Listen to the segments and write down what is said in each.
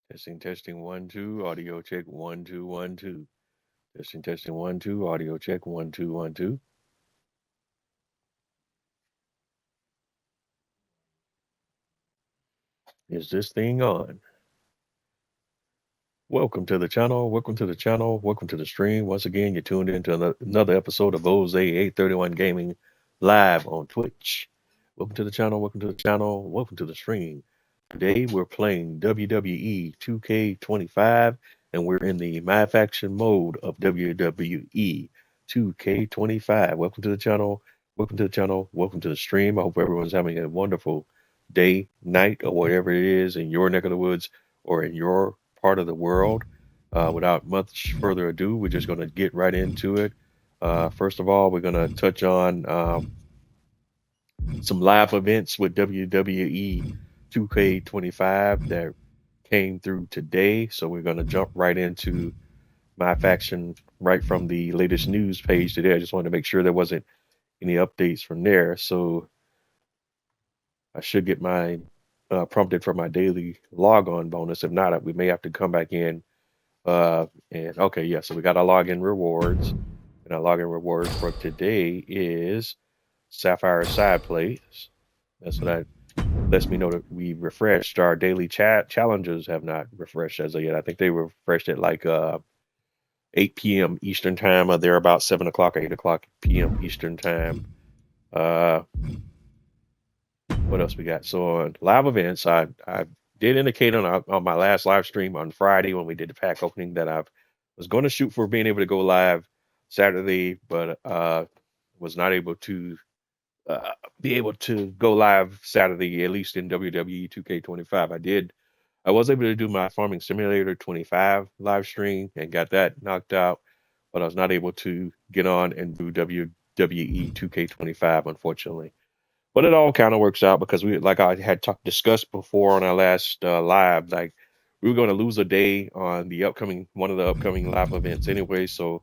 Testing, 1, 2, audio check, 1, 2, 1, 2. Testing, 1, 2, audio check, 1, 2, 1, 2. Is this thing on? Welcome to the channel. Welcome to the channel. Welcome to the stream. Once again, you're tuned into another episode of Jose 831 Gaming live on Twitch. Welcome to the channel. Welcome to the channel. Welcome to the stream. Today we're playing WWE 2K25 and we're in the My Faction mode of WWE 2K25. Welcome to the channel. Welcome to the channel. Welcome to the stream. I hope everyone's having a wonderful day, night, or whatever it is in your neck of the woods or in your part of the world. Without much further ado, we're just going to get right into it. First of all, we're going to touch on some live events with WWE 2K25 that came through today. So we're going to jump right into My Faction right from the latest news page today. I just wanted to make sure there wasn't any updates from there. So I should get my prompted for my daily log on bonus. If not, we may have to come back in. And okay, yeah, so we got our login rewards. And our login reward for today is Sapphire Side Plays. That's what that lets me know that we refreshed. Our daily challenges have not refreshed as of yet. I think they refreshed at like 8 p.m. Eastern time, or they're about 7 o'clock or 8 o'clock p.m. Eastern time. What else we got? So on live events, I did indicate on my last live stream on Friday when we did the pack opening that I was going to shoot for being able to go live Saturday, but was not able to be able to go live Saturday, at least in WWE 2K25. I was able to do my Farming Simulator 25 live stream and got that knocked out, but I was not able to get on and do WWE 2K25, unfortunately. But it all kind of works out because like I had discussed before on our last live, like we were going to lose a day on one of the upcoming live events anyway. So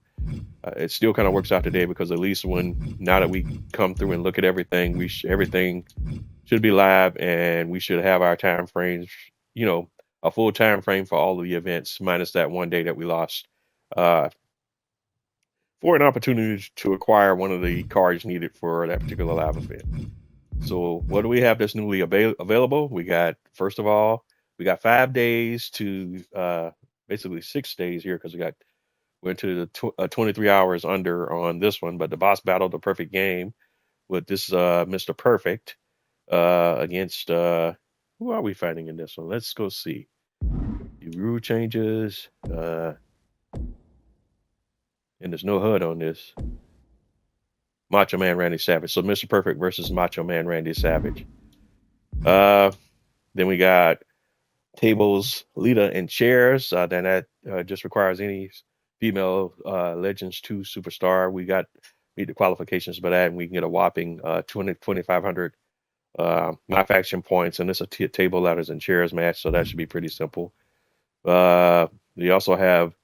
it still kind of works out today because at least now that we come through and look at everything, everything should be live and we should have our time frames, a full time frame for all of the events minus that one day that we lost for an opportunity to acquire one of the cards needed for that particular live event. So what do we have that's newly available? First of all, we got 5 days to basically 6 days here because we're into the 23 hours under on this one. But the boss battle, the perfect game with this Mr. Perfect against who are we fighting in this one? Let's go see. The rule changes and there's no HUD on this. Macho Man Randy Savage. So Mr. Perfect versus Macho Man Randy Savage. Then we got tables, Lita, and chairs. Then that just requires any female Legends 2 superstar. We meet the qualifications for that, and we can get a whopping 2,500 My Faction points. And it's a table, ladders, and chairs match, so that should be pretty simple. We also have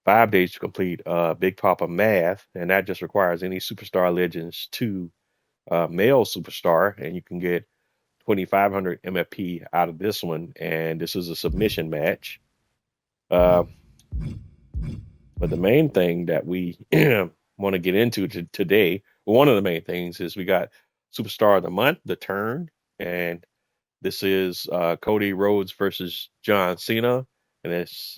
5 days to complete Big Papa Math, and that just requires any Superstar Legends 2 male superstar, and you can get 2,500 MFP out of this one, and this is a submission match. But the main thing that we want to get into today, one of the main things is we got Superstar of the Month, the turn, and this is Cody Rhodes versus John Cena, and it's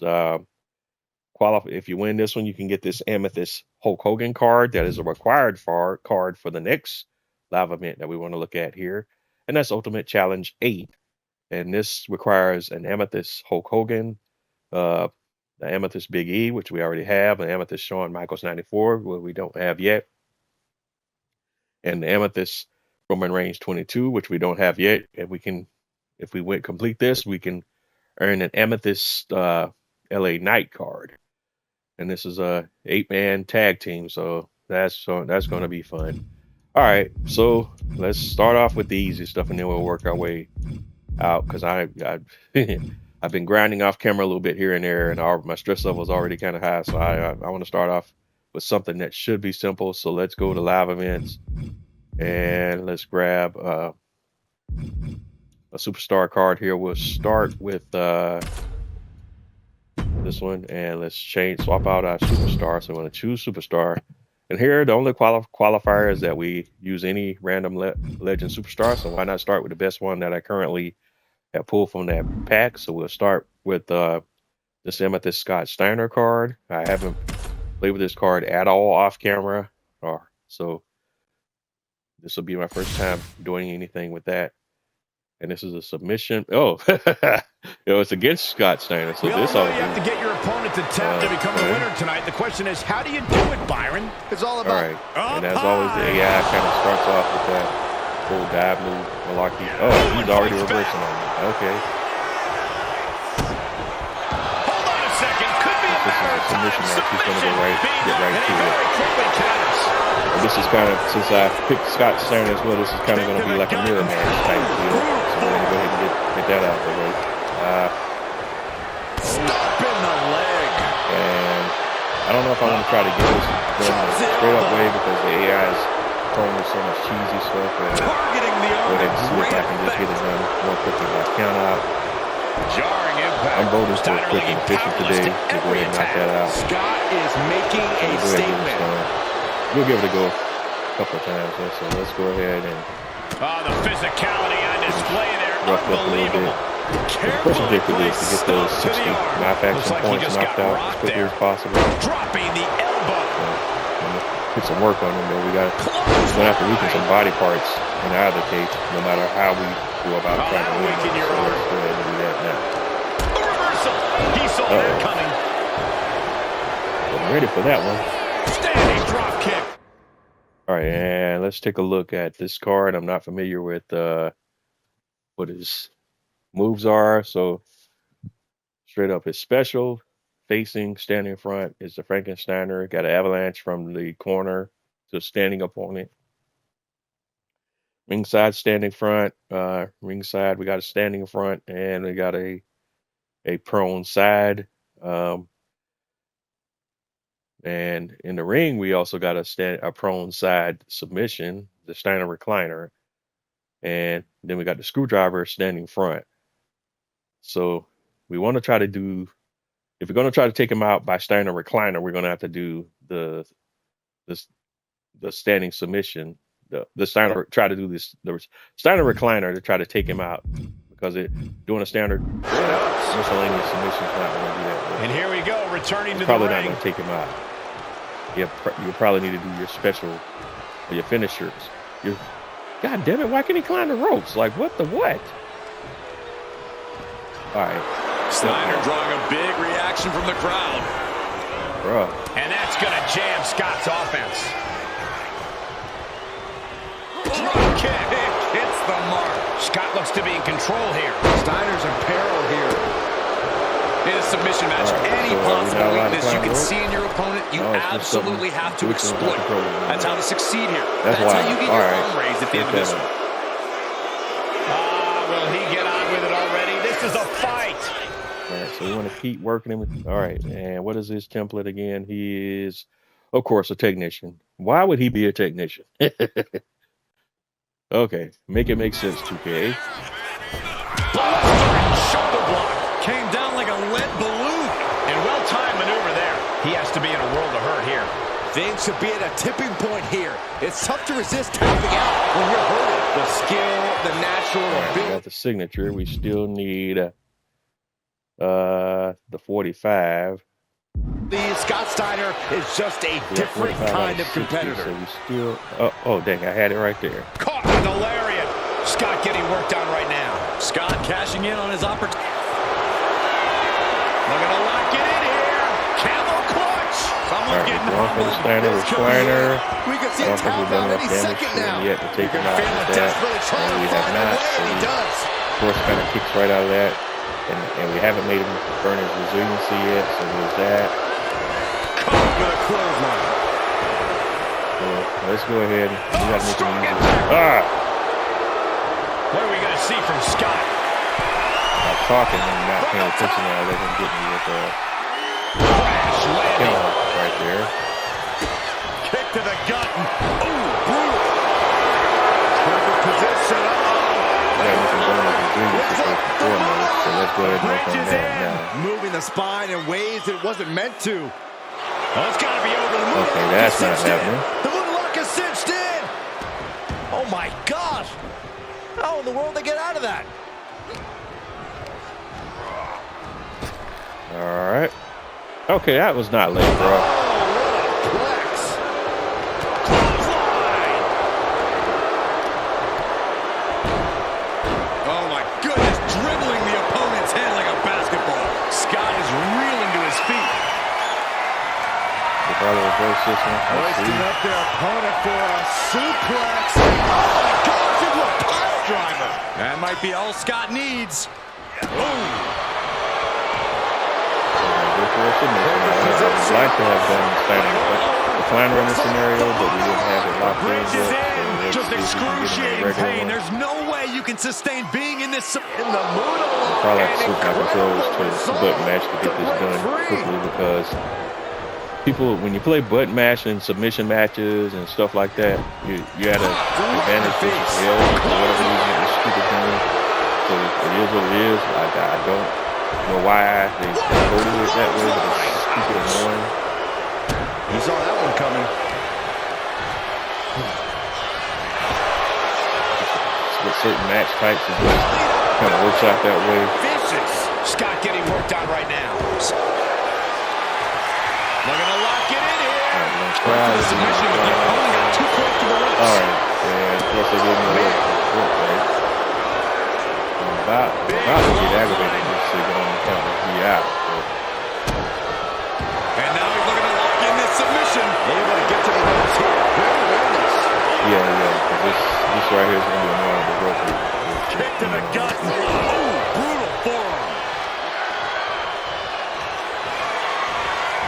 if you win this one, you can get this Amethyst Hulk Hogan card that is a required card for the next live event that we want to look at here. And that's Ultimate Challenge 8. And this requires an Amethyst Hulk Hogan, the Amethyst Big E, which we already have, an Amethyst Shawn Michaels 94, what we don't have yet, and the Amethyst Roman Reigns 22, which we don't have yet. And if we complete this, we can earn an Amethyst LA Knight card. And this is a 8-man tag team, so that's going to be fun. All right, so let's start off with the easy stuff, and then we'll work our way out. Because I've been grinding off camera a little bit here and there, and my stress level is already kind of high. So I want to start off with something that should be simple. So let's go to live events, and let's grab a superstar card here. We'll start with this one, and let's swap out our superstar. So I'm going to choose superstar. And here, the only qualifier is that we use any random legend superstar. So why not start with the best one that I currently have pulled from that pack? So we'll start with this Amethyst Scott Steiner card. I haven't played with this card at all off camera, so this will be my first time doing anything with that. And this is a submission. Oh, it's against Scott Steiner. So this all you have to get your opponent to tap to become the winner tonight. The question is, how do you do it, Byron? It's all about. All right. And as always, the AI kind of starts off with that full dive move, malarkey. Oh, he's already reversing on me. Okay. Hold on a second. Could be a matter of submission match. He's going to get right to it. counters. This is kind of, since I picked Scott Steiner as well, this is kind of going to be like a mirror match type deal. So we're going to go ahead and get that out of the way. Stop in the leg. And I don't know if I want to try to get this done the straight up way because the AI is throwing me so much cheesy stuff. Targeting the go ahead and see if I can just get it done more quickly by count out. Jarring impact. I'm voting for quick and efficient today to go ahead and knock that out. Scott is making a statement. We'll give it a go a couple of times. So let's go ahead and. Oh, the physicality on display there. Rough up a little bit. The first objective is to get those 60 knife action points knocked out as quickly as possible. Dropping the elbow. Put some work on them, though. We're gonna have to weaken some body parts in either case, no matter how we go about trying to win. So let's go ahead and do that now. A reversal. He saw that coming. I'm ready for that one. Standing drop kick. All right, and let's take a look at this card. I'm not familiar with what his moves are. So straight up, his special, facing, standing in front is the Frankensteiner. Got an avalanche from the corner to a standing opponent. Ringside, standing front. Ringside, we got a standing front, and we got a prone side. And in the ring, we also got a prone side submission, the Steiner recliner. And then we got the screwdriver standing front. So we want to try to do, if we're going to try to take him out by Steiner recliner, we're going to have to do the standing submission. The Steiner Steiner recliner to try to take him out, because doing a standard miscellaneous submission is not going to do that. And here we go, returning to the ring. Probably not going to take him out. You probably need to do your special or your finishers. God damn it, why can't he climb the ropes? Like, what? All right. Steiner drawing a big reaction from the crowd. Bro. And that's going to jam Scott's offense. Drop kick. Hits the mark. Scott looks to be in control here. Steiner's in peril here. In a submission match, any possible weakness you can see in your opponent, you absolutely have to exploit. That's how to succeed here. That's how you get your arm raised at the end of this one. Will he get on with it already? This is a fight. All right, so we want to keep working him. All right, and what is his template again? He is, of course, a technician. Why would he be a technician? Okay, make it make sense, 2K. Shoulder block. Came down like a lead balloon. And well-timed maneuver there. He has to be in a world of hurt here. Things should be at a tipping point here. It's tough to resist tapping out when you're hurting. The skill, the natural ability. We got the signature. We still need the 45. The Scott Steiner is just a different kind of competitor. So we still. Oh, dang! I had it right there. Caught with a lariat. Scott getting worked on right now. Scott cashing in on his opportunity. Looking to lock it in here. Camel clutch. Someone's getting going for the Steiner recliner. We can see a tap out any second now. Yet to take him out with that. And we have not. So he, of course, kind of kicks right out of that. And we haven't made him burn his resiliency yet. So there's that. Caught with a clothesline. So let's go ahead. We got to make him easy. What are we going to see from Scott? Not talking and not paying attention. I let him get me with the crash landing right there. Kick to the gut. Ooh, brutal. Perfect position. Yeah, we can burn his resiliency first and foremost. So let's go go ahead and work on that now. Moving the spine in ways it wasn't meant to. Oh, it's got to be over. The okay, that's not happening. The moonlock is cinched in. Oh, my God. How in the world did they get out of that? All right. Okay, that was not late, bro. Oh, what a flex. Clothesline. Oh, my goodness. Dribbling the opponent's head like a basketball. Scott is reeling to his feet. The probably reverse this one. Hoisting up their opponent for a suplex. Oh, my God. Into a pile driver. That might be all Scott needs. Boom. I'd like to have done the climber in this scenario, but we didn't have it locked in yet. So just excruciating pain. There's no way you can sustain being in this. In the mood I probably have to switch my controls to button match to get this done quickly, because people, when you play button mash and submission matches and stuff like that, you had an advantage versus hell for whatever reason. It's stupid thing. So it is what it is. I don't know why they coded it that way, but it's stupid annoying. You saw that one coming. With certain match types, it just kind of works out that way. Vicious. Scott getting worked on right now. They're going to lock it in here. Alright, Submission, but the opponent got too close to the ropes. Alright, and of course they didn't know what right. I'm about to get aggravated just to get on the count and be out. And now he's looking to lock in this submission. Able to get to the ropes here. Great awareness. Yeah, this right here is going to be annoying to rope. Kick to the gut. Oh, brutal forearm.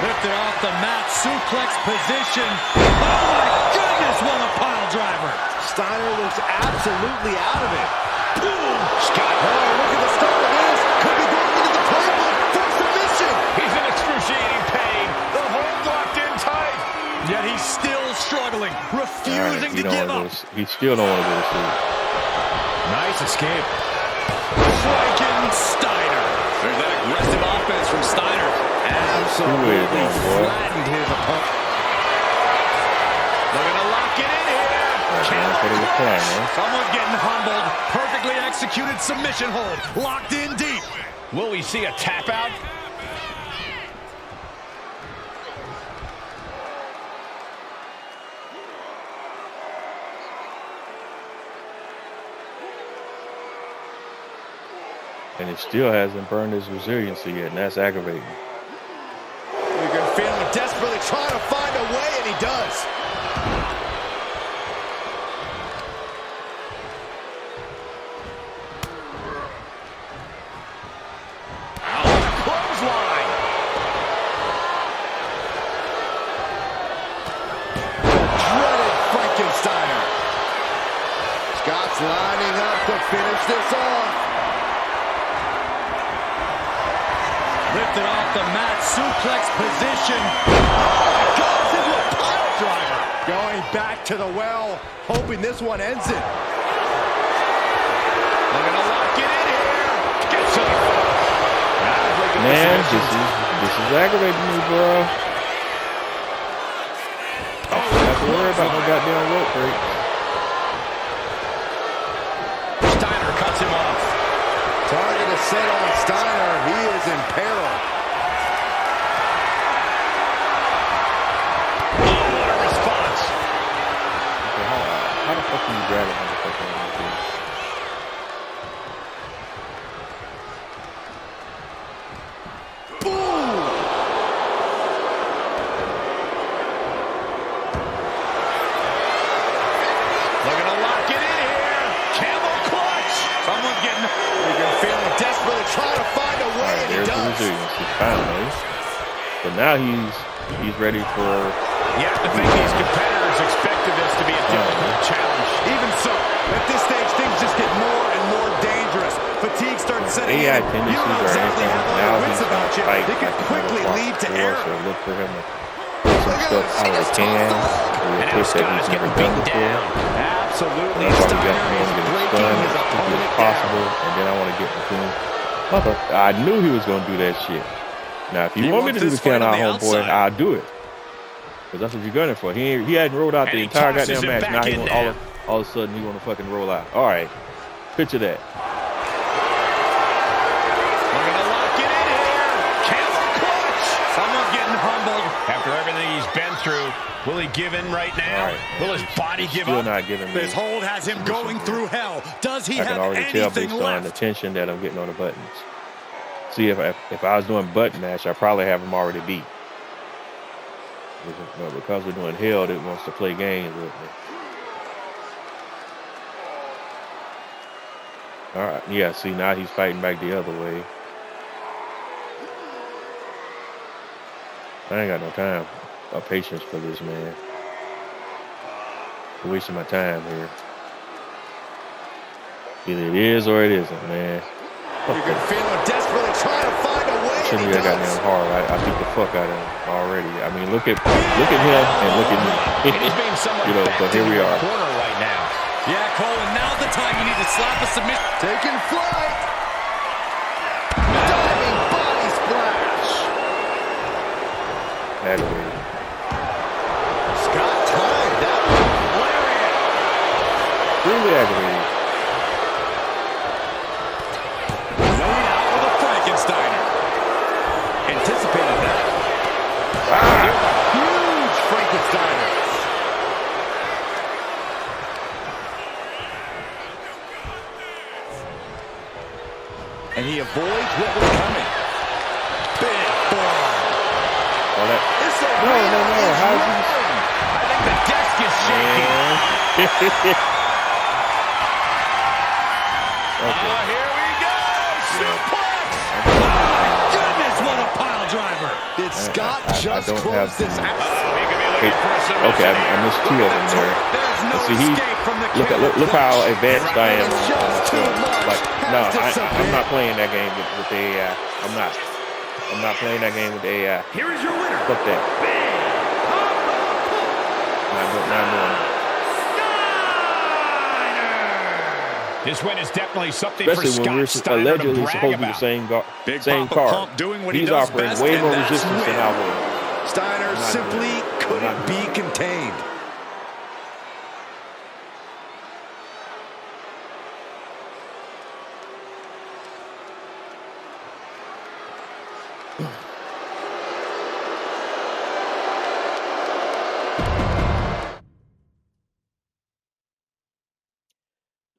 Lifted off the mat, suplex position. Oh my goodness, what a pile driver. Steiner looks absolutely out of it. Boom. Scott. Oh, look at the start of this. Could be going into the playbook for submission. He's in excruciating pain. The hold locked in tight. Yet he's still struggling, refusing to give up. He still don't want to go to sleep. Nice escape. Frankensteiner. There's that aggressive offense from Steiner. Absolutely flattened his opponent. They're going to lock it in here. Someone's getting humbled. Perfectly executed submission hold. Locked in deep. Will we see a tap out? And it still hasn't burned his resiliency yet, and that's aggravating. You can feel him desperately trying to find a way, and he does. Clothesline. Dreaded Frankensteiner. Scott's lining up to finish this off. Lifted off the mat, suplex position. Oh my God, into a pile driver. Going back to the well, hoping this one ends it. They're gonna lock it in here. Gets it. Man, this is aggravating me, bro. I don't have to worry about no goddamn rope break. Steiner cuts him off. Target is set on Steiner. He is in peril. Oh, what a response. Okay, how the fuck can you grab it? Finally, but now he's ready for. You have to think these competitors expected this to be a difficult challenge. Even so, at this stage, things just get more and more dangerous. Fatigue starts setting in. AI tendencies or anything. Now he's going to fight. They can quickly lead to error. So look for him to put some stuff out of the can. And now Scott's getting beaten down. Absolutely. That's why we got him to get as done as quickly as possible, and then I want to get between I knew he was going to do that shit. Now, if you want me to do the count out, homeboy, I'll do it. Because that's what you're gunning for. He hadn't rolled out the entire goddamn match. Now he want all of a sudden he want to fucking roll out. All right, picture that. Looking to lock it in here. Camel clutch. Someone's getting humbled after everything he's been through. Will he give in right now? Right, will his body give still up? Not giving me. This hold has him going through hell. Does he have anything left? I can already tell based on the tension that I'm getting on the buttons. See, if I was doing button mash, I probably have him already beat. But because we're doing hell, it wants to play games with me. All right, yeah. See, now he's fighting back the other way. I ain't got no time or patience for this, man. I'm wasting my time here. Either it is or it isn't, man. You can feel him desperately trying to find a way. Shouldn't be that goddamn hard. I beat the fuck out of him already. I mean, look at him and look at me. You know, but here we are. Right now. Yeah, Cole, and now's the time you need to slap a submission. Taking flight. Diving body splash. Aggravated. Scott timed that one. Really aggravated. Anticipated that. Huge Frankensteiner. And he avoids what was coming. Big bomb. No. How is he? I think the desk is shaking. Okay. Here we go. Suplex. Driver. Did Scott just close this out? Okay, I missed two of them there. And see, look how advanced I am. Like, no, I'm not playing that game with the AI. I'm not playing that game with the AI. Here is your winner. Fuck that. Not doing it. This win is definitely something especially for when we're Scott allegedly supposed to be the same card. He's offering way more resistance than I will. Steiner simply couldn't be contained.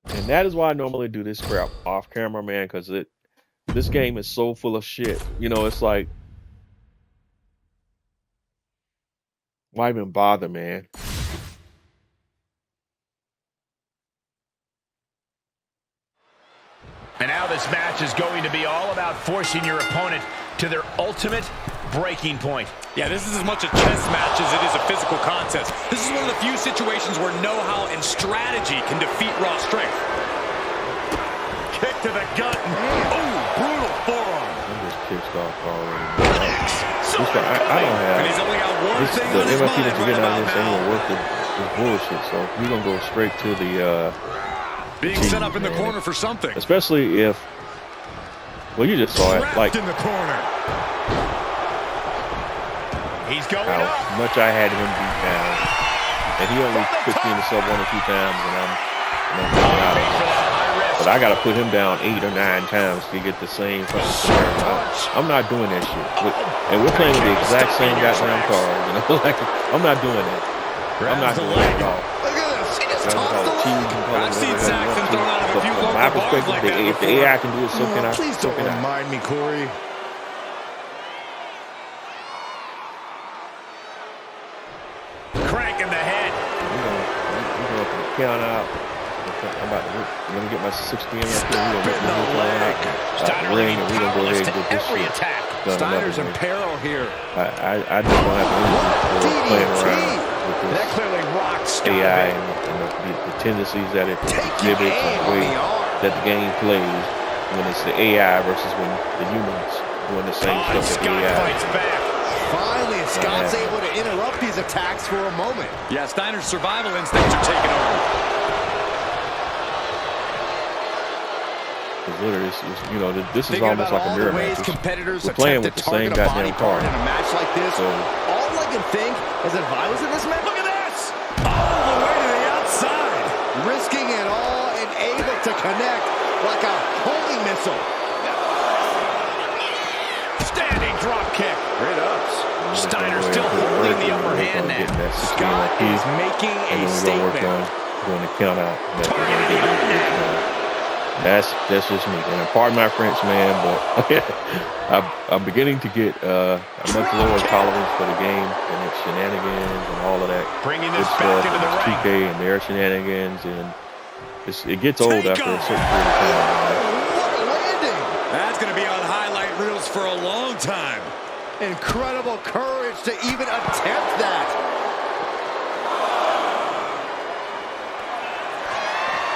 And that is why I normally do this crap off camera, man, because this game is so full of shit. You know, it's like, why even bother, man? And now this match is going to be all about forcing your opponent to their ultimate breaking point. Yeah, this is as much a chess match as it is a physical contest. This is one of the few situations where know-how and strategy can defeat raw strength. Kick to the gut. Oh, brutal forearm. I'm just pissed off already. I don't have. And he's only got one thing the on his MLP mind that you get right out of this now. ain't gonna work with bullshit. So we're gonna go straight to the being set up in the corner for something. Especially if, well, you just saw it, like in the corner. He's going how up. much I had him beat down, and he only puts me in the sub 1 or 2 times, and I'm going out. But I gotta put him down 8 or 9 times to get the same fucking scenario. I'm not doing that shit. And we're playing with the exact same goddamn card. You know, like I'm not doing that. I'm not doing that at all. Look at this. He just I've seen Saxon thrown out of a few from my perspective, if the AI can do it, so can I. Please don't remind me, Corey. Crank in the head. We're going to count out. Let me get my 60 MLP. We're going to get the ring, and we're going to go ahead and get this shit. Steiner's in peril here. I just don't have to playing around with this That clearly rocked AI and the tendencies that it exhibits and the way that the game plays when it's the AI versus when the humans doing the same stuff that the AI fights back. Finally, Scott's able to interrupt these attacks for a moment. Yeah, Steiner's survival instincts are taking over. Because literally, you know, this is almost like a mirror match. Competitors we're playing with the same goddamn card. In a match like this, so, all I can think is if I was in this match, look at this! All the way to the outside. Risking it all and able to connect like a homing missile. Standing drop kick. Great ups. Steiner still holding the upper hand now. Scott is making a statement. Going to count out. That's just me. And pardon my French, man, but I'm beginning to get a much lower tolerance for the game and its shenanigans and all of that. Bringing this back into the ring. 2K and their shenanigans, and it gets old after a certain period of time. What a landing! That's going to be on highlight reels for a long time. Incredible courage to even attempt that.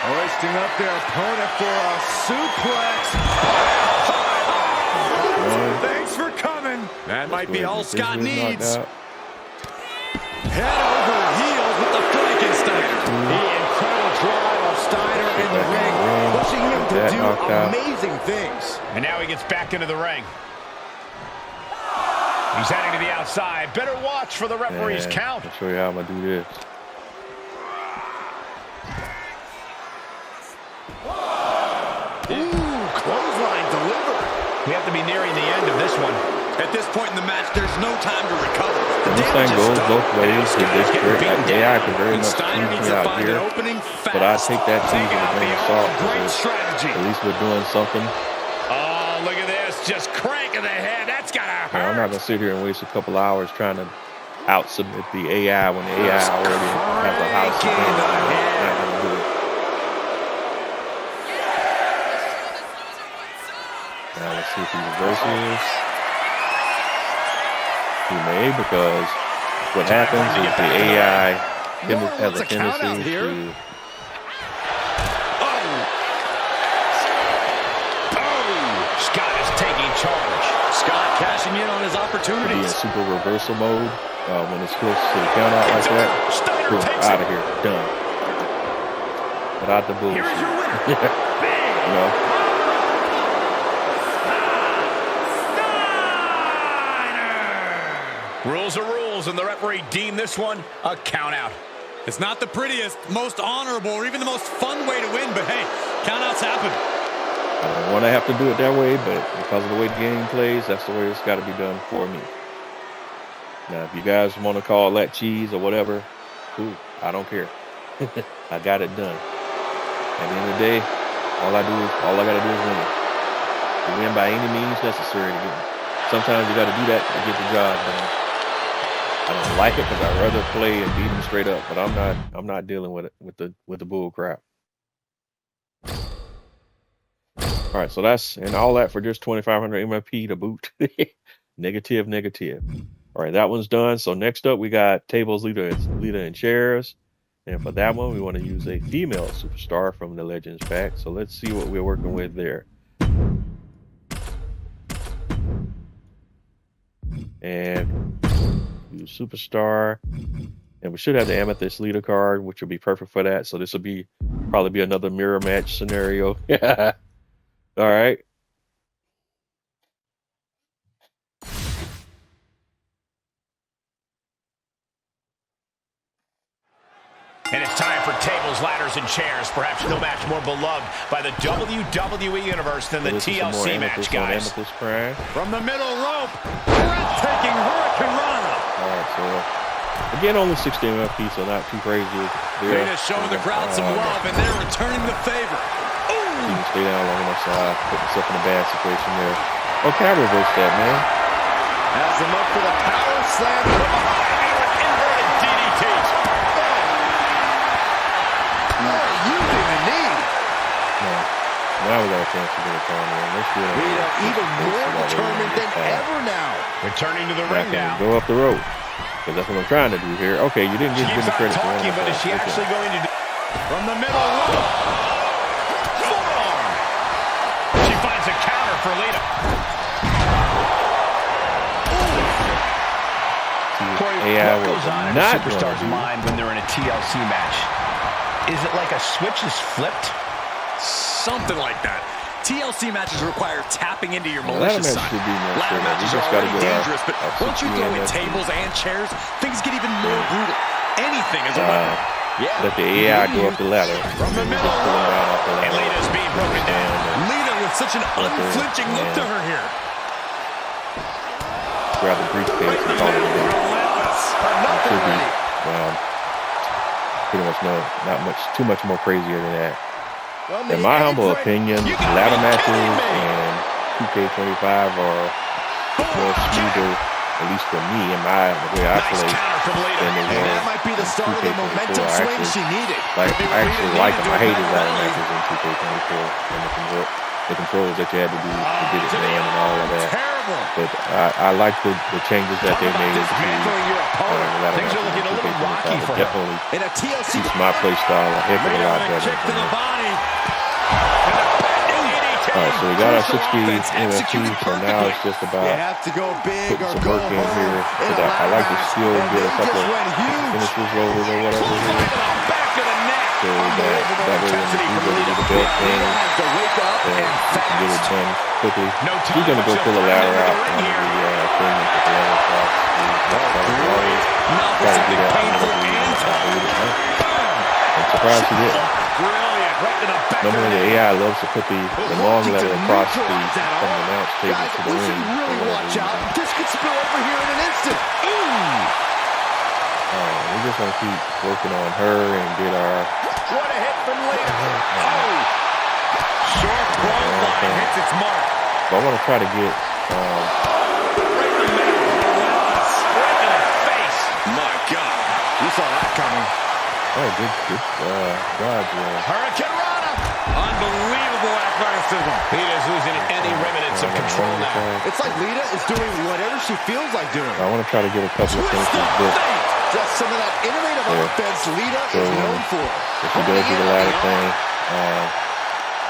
Hoisting up their opponent for a suplex. Thanks for coming. That might be all Scott needs. Head over heels with the Frankenstein. The incredible drive of Steiner in the ring, pushing him to do amazing things. And now he gets back into the ring. He's heading to the outside. Better watch for the referee's count. I'll show you how I'm going to do this. Ooh, clothesline delivered. We have to be nearing the end of this one. At this point in the match, there's no time to recover. This thing goes both ways. AI can very much tease me out here, but I take that tease with a grain of salt. At least we're doing something. Oh, look at this. Just cranking the head. That's got to hurt. I'm not going to sit here and waste a couple hours trying to out-submit the AI when the AI already has a house in it. I'm not going to do it. Now let's see if he reverses. He may, because what happens is the AI has a tendency to... Scott is taking charge. Scott cashing in on his opportunities. Be in super reversal mode when it's close to the count out like that. Boom, out of here, done. Without the bullshit. Here's your winner. You know? Rules are rules, and the referee deemed this one a count out. It's not the prettiest, most honorable, or even the most fun way to win, but hey, countouts happen. I don't want to have to do it that way, but because of the way the game plays, that's the way it's got to be done for me. Now, if you guys want to call that cheese or whatever, cool. I don't care. I got it done. At the end of the day, all I got to do is win. You win by any means necessary to get. Sometimes you got to do that to get the job done. I don't like it because I'd rather play and beat them straight up, but I'm not dealing with it with the bull crap. All right, so that's and all that for just 2,500 MFP to boot. Negative. All right, that one's done. So next up we got tables, leader, and chairs. And for that one, we want to use a female superstar from the Legends pack. So let's see what we're working with there. And use superstar, and we should have the amethyst leader card, which will be perfect for that. So this will probably be another mirror match scenario. Yeah. All right. And it's time for tables, ladders, and chairs. Perhaps no match more beloved by the WWE Universe than the TLC match, guys. From the middle rope, breathtaking Hurricane Rana. All right, so again, only 60 MFP, so not too crazy. They're showing the crowd some love, and they're returning the favor. You can stay down long enough, so I put myself in a bad situation there. Okay, I reversed that, man. Has them up for the power slam. Inverted DDTs. You didn't need. No. Now we got a chance to get a turn in. Let's do it. We are even more determined than ever now. Returning to the ring now. Go up the road. Because that's what I'm trying to do here. Okay, you didn't give me credit for talking, but is she actually going to do from the middle rope? Forearm. She finds a counter for Lita. AI what goes on in a superstar's mind when they're in a TLC match? Is it like a switch is flipped? Something like that. TLC matches require tapping into your ladder malicious match side. should be more Ladder straight up. matches You are just gotta already get dangerous, but once you throw in tables and chairs, things get even more brutal. Anything is a weapon. Let the AI go up the ladder. From the middle. And Lita's being broken down. Lita with such an unflinching look to her here. Grab the briefcase and call it a day. Should be, pretty much not much, too much more crazier than that. In my humble opinion, ladder matches and 2K25 are more smoother, at least for me, in the way I play, than they were that might be the start of the momentum swing she needed. I actually like them. I hated ladder matches in 2K24 and the controls that you had to do to get it in and all of that. But I like the changes that they made to the ladder matches in 2K25. It definitely keeps my play style a heck of a lot better. Alright, so we got our 60 NFT, so now it's just about putting some work in here. I like to still get a couple of finishes rolls or whatever here. So that way when we do the belt thing, we can get it done quickly. She's going to go pull a ladder out on the thing and put the ladder across. Try to get that out of the I'm surprised she didn't. Normally the AI loves to put the long ladder across from the announce table to the ring. Really watch out. This could spill over here in an instant. We just want to keep working on her and get our... What a hit from Lita. Short clothesline hits its mark. But I want to try to get... Right in the middle. Right in the face. My God. You saw that coming. Oh, good dodge. Hurricane Rana. Unbelievable athleticism. Lita's losing any remnants of control now. It's like Lita is doing whatever she feels like doing. I want to try to get a couple of finishes booked. Just some of that innovative offense Lita is known for. If she does do the ladder thing,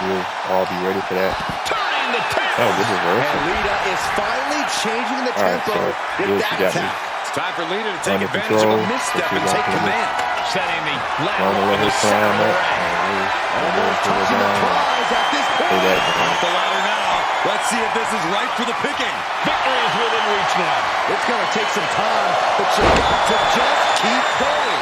we'll all be ready for that. Turning the tail. Oh, good reversal. And Lita is finally changing the tempo with that attack. It's time for Lita to take Under advantage control. of a misstep and take command. Setting the ladder I'm going to let her climb up. Almost tossing the prize at this point. Off the ladder now. Let's see if this is right for the picking. Victory is within reach now. It's going to take some time, but you got to just keep going.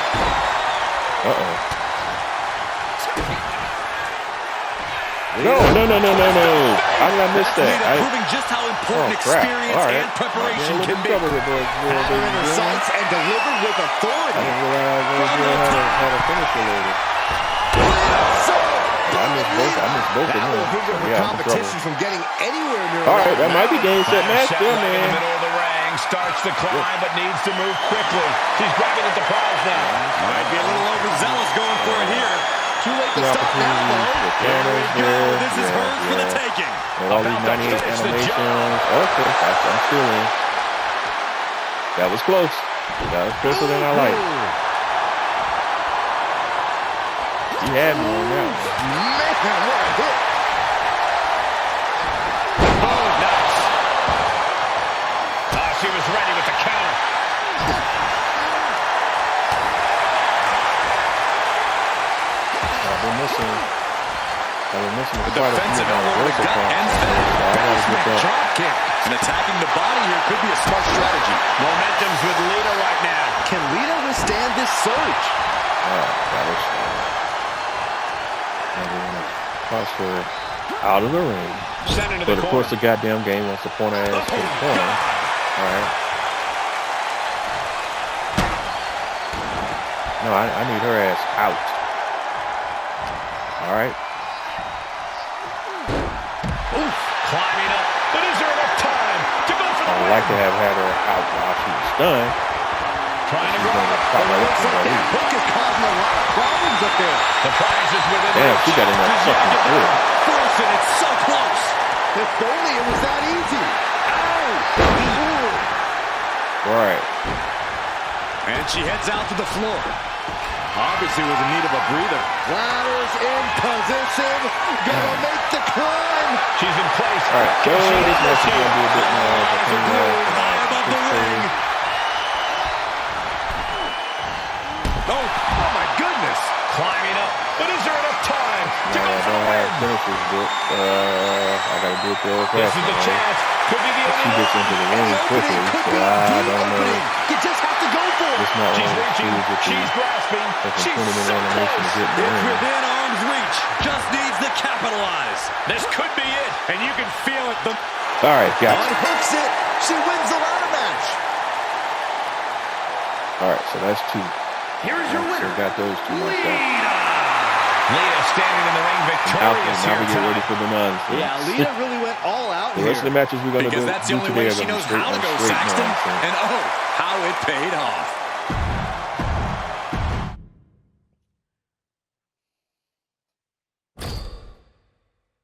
No. How did I miss that? Proving just how important experience and preparation can be. Her sights and delivered with authority. I didn't realize how to finish it later. I missed both of them. Yeah, competition from getting anywhere near. All right, that might be game, set, match still, In the man. middle of the ring, starts to climb, but needs to move quickly. She's grabbing at the prize now. Might be a little overzealous going for it here. Too late to stop now, though. This is hers for the taking. And all these 98 animations. Okay, I'm still in. That was close. That was closer than I like. He had me on that one. Man, what a hit. Oh, nice. Oh, she was ready with the counter. I've been missing quite a few Defensive elbow to the gut and finish. Drop kick. And attacking the body here could be a smart strategy. Momentum's with Lita right now. Can Lita withstand this surge? That was toss her out of the ring. But of course the goddamn game wants to point her ass to the corner. Alright. No, I need her ass out. Alright. Climbing up, but is there enough time to go for the I would like to have had her out while she was stunned. Trying to grab it. Hook is causing a lot of problems up there. The prize is within damn, reach. she got in that fucking good. Force it, it's so close. If only it was that easy. Right. And she heads out to the floor. Obviously was in need of a breather. Ladders in position. Gonna make the climb. She's in place. All right. This match is going to be a bit more of a thing. High above the ring. Oh my goodness. Climbing up. But is there enough time to go for the win. Finishes, but I gotta do it the old This is the chance. Could be the She only gets into the ring quickly, so I don't know. You just have to go for it. It's not She's one of reaching. the with She's grasping. the She's 20-minute so animation to close. get in the It's ring. within arm's reach. Just needs to capitalize. This could be it, and you can feel it. All right, gotcha. Unhooks it. She wins the ladder match. All right, so that's 2. Here's your winner. So got those 2 marked out. Lita standing in the ring victorious Now we here get ready tonight. for the nuns. Yeah, Lita really went all out The here. rest of the matches we're going to Because do that's the only today way are she going to knows be how to go, straight Saxton. nuns. And oh, how it paid off.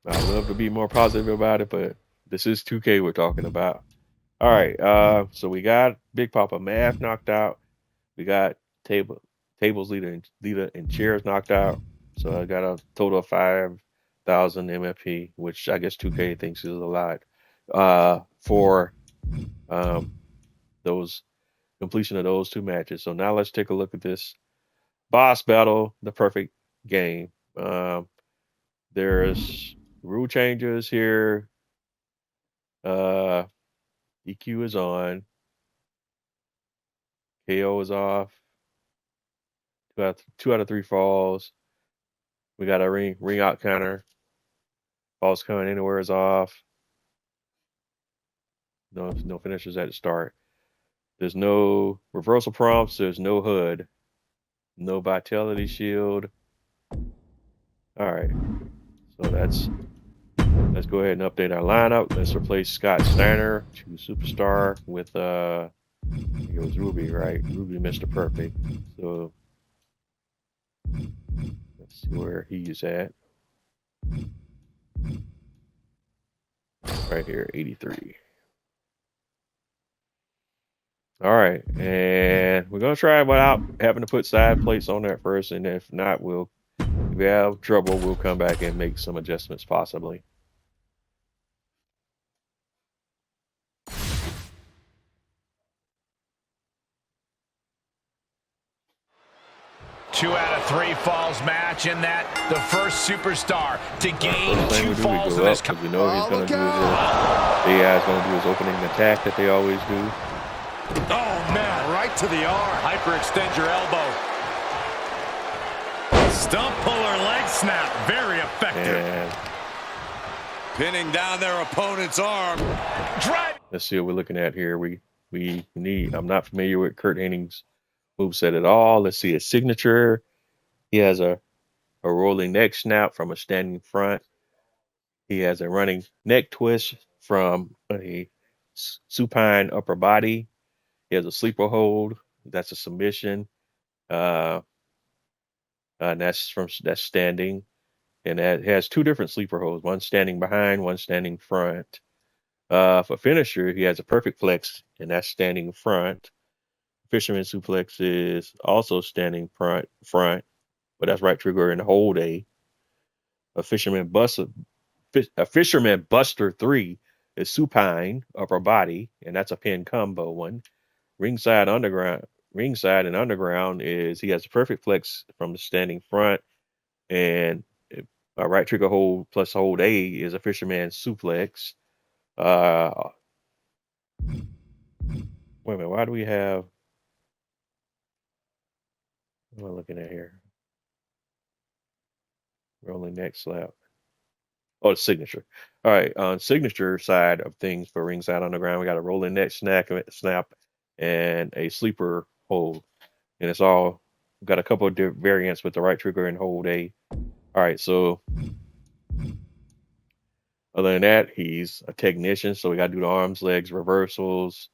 I'd love to be more positive about it, but this is 2K we're talking about. All right, so we got Big Papa Math knocked out. We got tables, Lita, and chairs knocked out. So I got a total of 5,000 MFP, which I guess 2K thinks is a lot for those completion of those 2 matches. So now let's take a look at this boss battle, the perfect game. There's rule changes here. EQ is on. KO is off. 2 out of 3 falls. We got a ring out counter. Falls coming anywhere is off. No finishers at the start. There's no reversal prompts. There's no hood. No vitality shield. All right. So let's go ahead and update our lineup. Let's replace Scott Steiner to Superstar with I think it was Ruby, right? Ruby, Mr. Perfect. So let's see where he's at. Right here, 83. All right, and we're gonna try it without having to put side plates on there first, and if not, if we have trouble, we'll come back and make some adjustments possibly. Two out of 3 falls match in that. The first superstar to gain First thing 2 we do, falls we in go this. up because we know he's gonna do his AI's gonna do his opening attack that they always do. Oh, man, right to the arm. Hyperextend your elbow. Stump puller leg snap. Very effective. And Pinning down their opponent's arm. Drive. let's see what we're looking at here. We need. I'm not familiar with Kurt Hennig's moveset at all. Let's see his signature. He has a rolling neck snap from a standing front. He has a running neck twist from a supine upper body. He has a sleeper hold. That's a submission. And that's standing. And that has 2 different sleeper holds, one standing behind, one standing front. For finisher, he has a perfect flex, and that's standing front. Fisherman suplex is also standing front, but that's right trigger and hold A. A fisherman buster 3 is supine upper body, and that's a pin combo one. Ringside and underground is he has a perfect flex from the standing front, and a right trigger hold plus hold A is a fisherman suplex. Wait a minute, why do we have? What am I looking at here? Rolling neck slap. Oh, the signature. All right, on signature side of things for ringside underground, we got a rolling neck snap and a sleeper hold, and it's all got a couple of variants with the right trigger and hold A. All right, so other than that, he's a technician, so we got to do the arms, legs, reversals,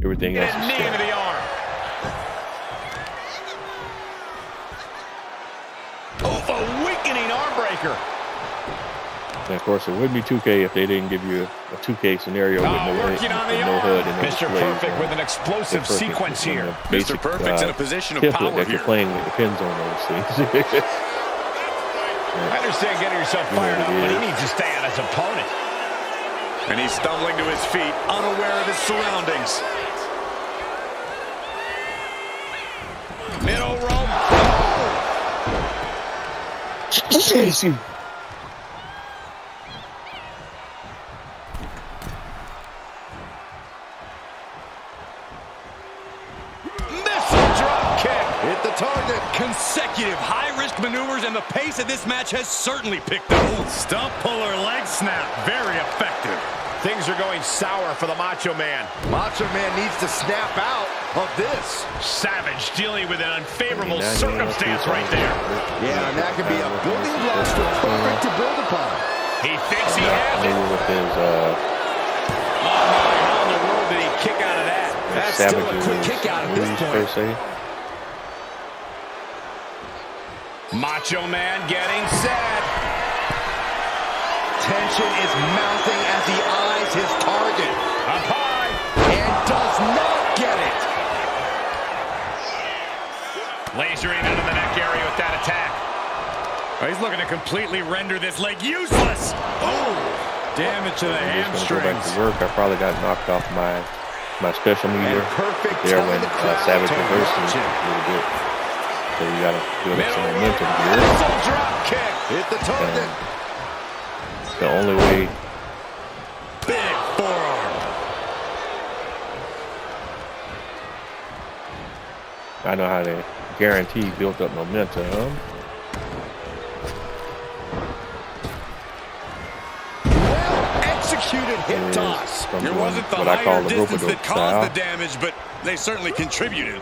everything else. Knee into the arm. Oh, a weakening arm breaker. And of course, it wouldn't be 2K if they didn't give you a 2K scenario with no hood and no Mr. displays. Perfect with an explosive sequence here. Basic, Mr. Perfect's in a position of template power that here. you're playing with depends on those things. I understand getting yourself fired up, but he needs to stay on his opponent. And he's stumbling to his feet, unaware of his surroundings. Middle rope. high-risk maneuvers, and the pace of this match has certainly picked up. Stump puller leg snap. Very effective. Things are going sour for the Macho Man. Macho Man needs to snap out of this. Savage dealing with an unfavorable circumstance right there. Yeah, and that could be a building block perfect to build upon. He thinks he has it. With his, Oh, my, how in the world did he kick out of that? That's still a quick kick out at this point. Macho Man getting set. Tension is mounting as he eyes his target. Up high. And does not get it. Lasering into the neck area with that attack. Oh, he's looking to completely render this leg useless. Oh, damage to the hamstrings. Go back to work. I probably got knocked off my special meter there when Savage reversed me a little bit. So you gotta build up some momentum here. Drop kick. Hit the target. The only way. Big forearm. I know how to guarantee built up momentum. Well executed hit toss. It wasn't the what I call higher the distance rope-a-dope that caused style. the damage, but they certainly contributed.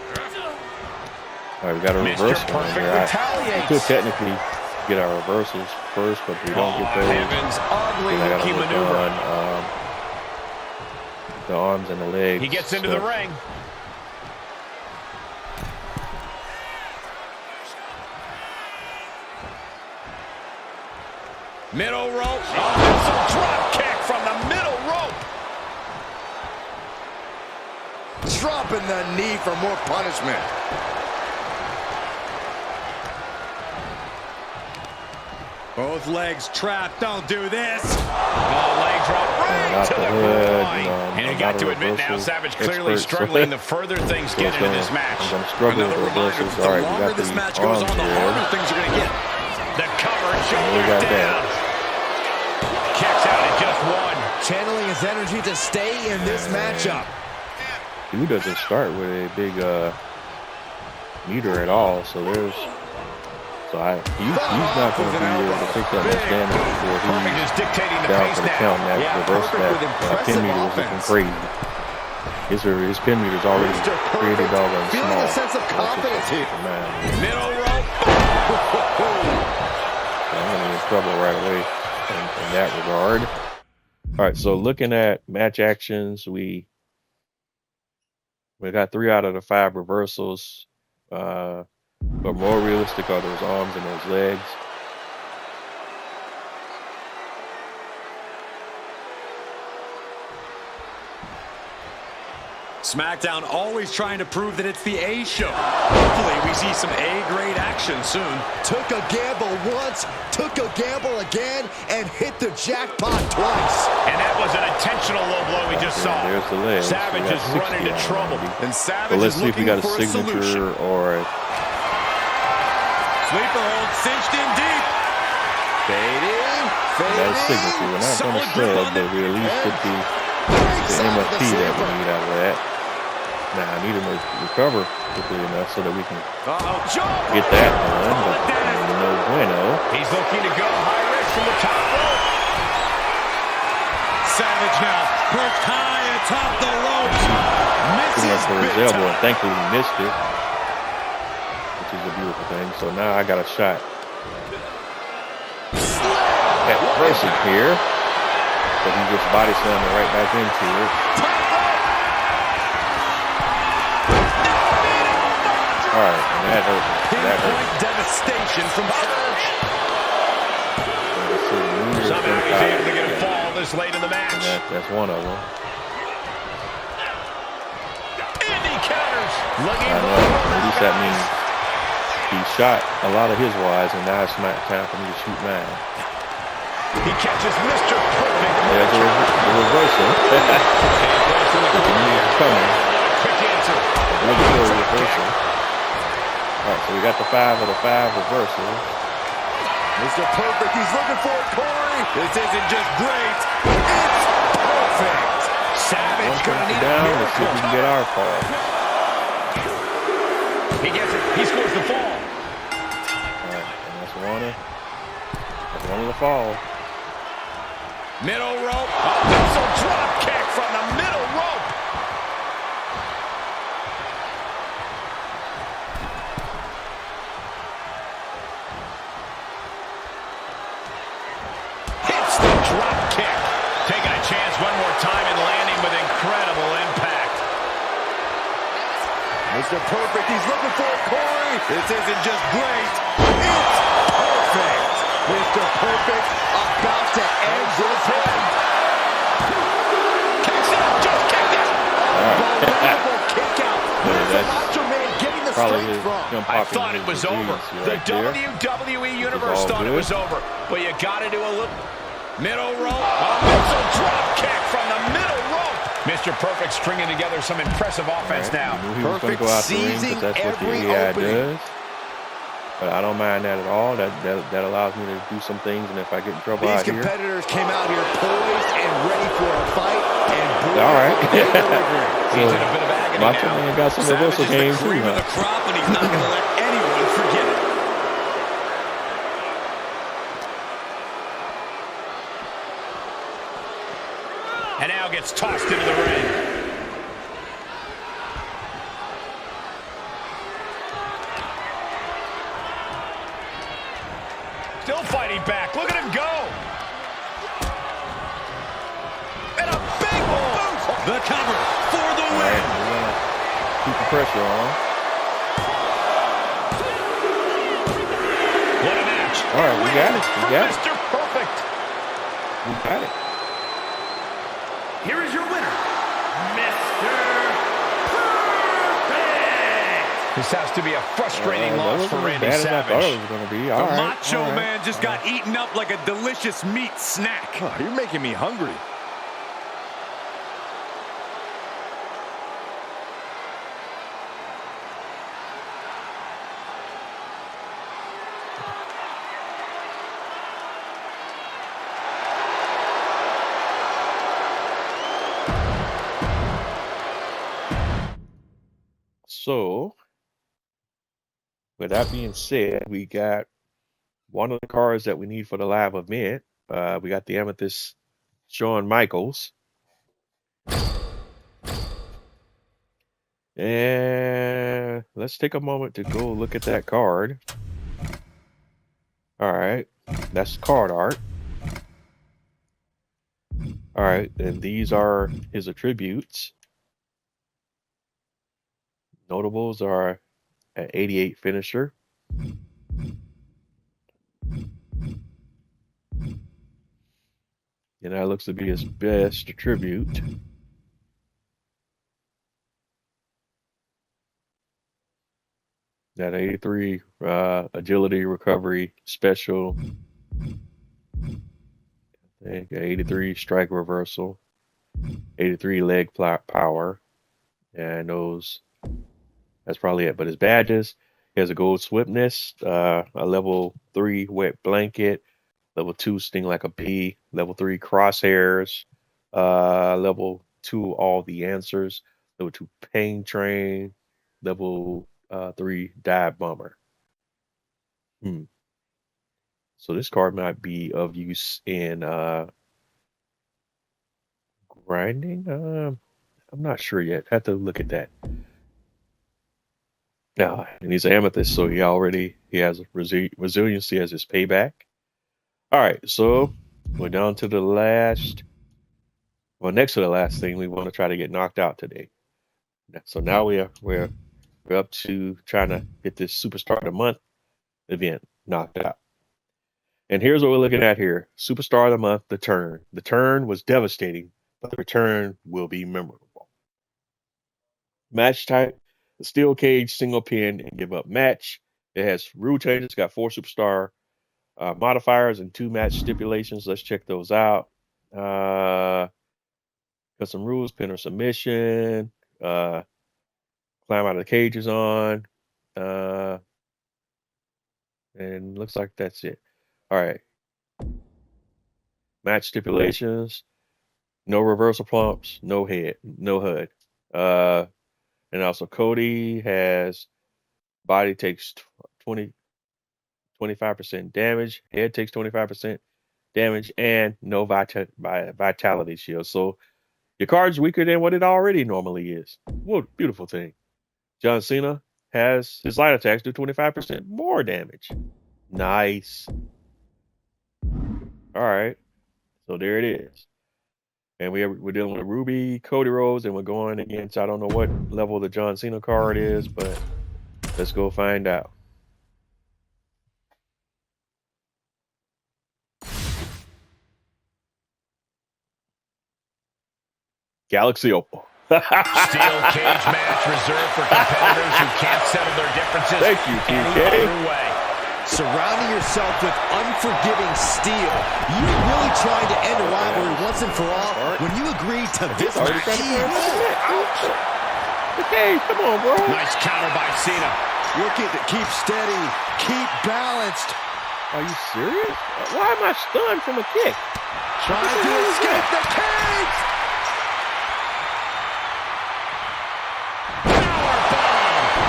All right, we got a reversal right here. We could technically get our reversals first, but we don't get those. Heavens, ugly Then I gotta looking work maneuver. on the arms and the legs. He gets into the ring. Middle rope. Oh, drop kick from the middle rope. Dropping the knee for more punishment. Both legs trapped. Don't do this. Oh, leg drop right to the groin. And you got to admit now, Savage clearly struggling the further things get into this match. I'm going to struggle with reversals. All right, we got this the match goes arms on, the here. harder things are going to get. The cover, We shoulders got down. Kicks out at just one. Channeling his energy to stay in this matchup. He doesn't start with a big meter at all, so there's. So he's not going to be able to pick up much damage before Perfect he's is dictating the down pace for the now. count. That Yeah, reverse Perfect with that impressive pin meter was looking offense. crazy. His pin meter's already Mr. created Perfect all of feeling small. a sense of confidence here. Middle rope. I'm going to be in trouble right away in that regard. All right, so looking at match actions, we got 3 out of the 5 reversals. But more realistic are those arms and those legs. SmackDown always trying to prove that it's the A show. Hopefully we see some A-grade action soon. Took a gamble once, took a gamble again, and hit the jackpot twice. And that was an intentional low blow we just saw. There's the legs. Savage is running into trouble. And Savage But let's is see if we looking got a for a signature solution. or a Sleeper hold cinched in deep. Fading, got a signature. We're not going to sub, but we at least get the MFP that we need out of that. Now I need him to recover quickly enough so that we can get that done. But no bueno. He's looking to go high risk from the top rope. Savage now perched high atop the ropes. Misses for his big elbow, time. and thankfully he missed it, which is a beautiful thing. So now I got a shot at person here, but he just body slammed it right back into it. All right, and that hurt. That hurt. Pinpoint devastation from Savage. Somehow Somehow he's able to get a fall this late in the match. That's one of them. And he counters. Looking I for know. At least that means he shot a lot of his wides, and now it's time for me to shoot mine. He catches Mr. Perfect. There's the reversal. Coming. Quick answer. Obligatory reversal. All right, so we got the 5 of the 5 reversals. Mr. Perfect, he's looking for it, Corey. This isn't just great. It's perfect. Savage One gonna counter need down. a Let's see if we can get our fall. He gets it. He scores the fall. Doesn't want to fall. Middle rope. A missile drop kick from the middle rope. Hits the drop kick. Taking a chance one more time and landing with incredible impact. Mr. Perfect, he's looking for it, Corey. This isn't just great, it's perfect. Mr. Perfect about to end this one. Kicks out, just kicked it. Unbelievable kick out. Where's the Macho Man getting the strength from? I thought it was over. The WWE Universe thought it was over. But you got to do a little. Middle rope. A missile drop kick from the middle rope. Mr. Perfect stringing together some impressive offense now. Perfect seizing every opening. But I don't mind that at all. That allows me to do some things, and if I get in trouble out here. These competitors came out here poised and ready for a fight. And all right. He's in a bit of agony Macho now. Man got some reversal game too, Cream of the crop, and he's not going to let anyone forget it. And now gets tossed into the ring. Still fighting back. Look at him go. And a big boot. The cover for the win. Keep the pressure on. What a match. All right, we got it. We got it. Mr. Perfect. We got it. Here is your winner, Mr. Perfect. This has to be a frustrating That loss for wasn't as Randy bad as I thought it Savage. was going to be. The All right, Macho all right, Man just got eaten up like a delicious meat snack. Oh, you're making me hungry. So, with that being said, we got one of the cards that we need for the live event. We got the Amethyst Shawn Michaels. And let's take a moment to go look at that card. All right, that's card art. All right, and these are his attributes. Notables are an 88 finisher. And that looks to be his best attribute. That 83 agility, recovery, special. I think 83 strike reversal, 83 leg power. And those, that's probably it. But his badges, he has a gold swiftness, a level 3 wet blanket, level 2 sting like a bee, level 3 crosshairs, level 2 all the answers, level 2 pain train, level 3 dive bomber. So this card might be of use in grinding. I'm not sure yet. Have to look at that. Now, and he's an amethyst, so he has resiliency as his payback. All right, so we're down to the next to the last thing we want to try to get knocked out today. So now we're up to trying to get this Superstar of the Month event knocked out. And here's what we're looking at here. Superstar of the Month, the turn. The turn was devastating, but the return will be memorable. Match type, the steel cage, single pin, and give up match. It has rule changes. It's got 4 superstar modifiers and 2 match stipulations. Let's check those out. Got some rules, pin or submission. Climb out of the cage is on. And looks like that's it. All right. Match stipulations. No reversal pumps. No HUD. And also Cody has body takes 20 25% damage. Head takes 25% damage and no vitality shield. So your card's weaker than what it already normally is. What beautiful thing. John Cena has his light attacks do 25% more damage. Nice. All right. So there it is. And we're dealing with Ruby, Cody Rhodes, and we're going against, I don't know what level the John Cena card is, but let's go find out. Galaxy Opal. Steel cage match reserved for competitors who can't settle their differences. Thank you, any other way. Surrounding yourself with unforgiving steel. You're really trying to end a rivalry once and for all when you agree to this match. Okay, come on, bro. Nice counter by Cena. Looking to keep steady, keep balanced. Are you serious? Why am I stunned from a kick? Trying to escape the cage.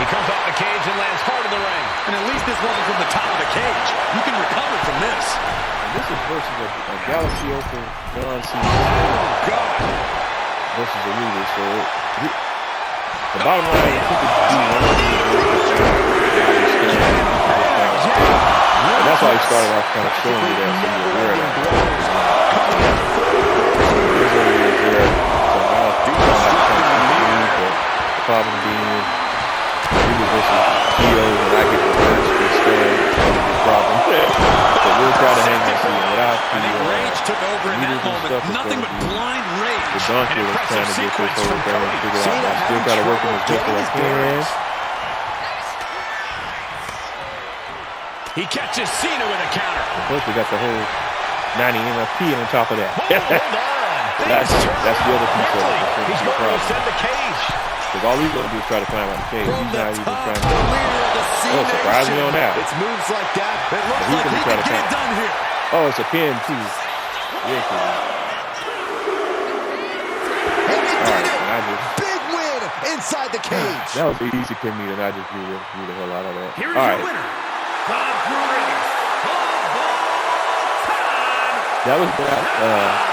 He comes off the cage and lands hard in the ring. And at least this wasn't from the top of the cage. You can recover from this. And this is versus a Galaxy Open John Cena versus a leader. So the bottom line is he could do one and that's why he started off kind of showing you that so you're aware of that. The problem being versus Gio, and I get the first instead of the problem. But we'll try to hang that season without the rage took over in that moment. Nothing but blind rage. The donkey was trying to get this whole thing and figure out. I still got to work on as best as I can. He catches Cena with a counter. And plus, we got the whole 90 MFP on top of that. That's the other piece of it. He's going to set the cage. Because all he's going to do is try to climb out the cage. He's not even trying to. Oh, surprise me on that. It's moves like that. It looks he's like going to he try can to get it climb. done here. Oh, it's a pin, too. Yeah, Big win inside the cage. That was an easy pin meet, and I just knew the hell out of that. Here's your winner. That was that.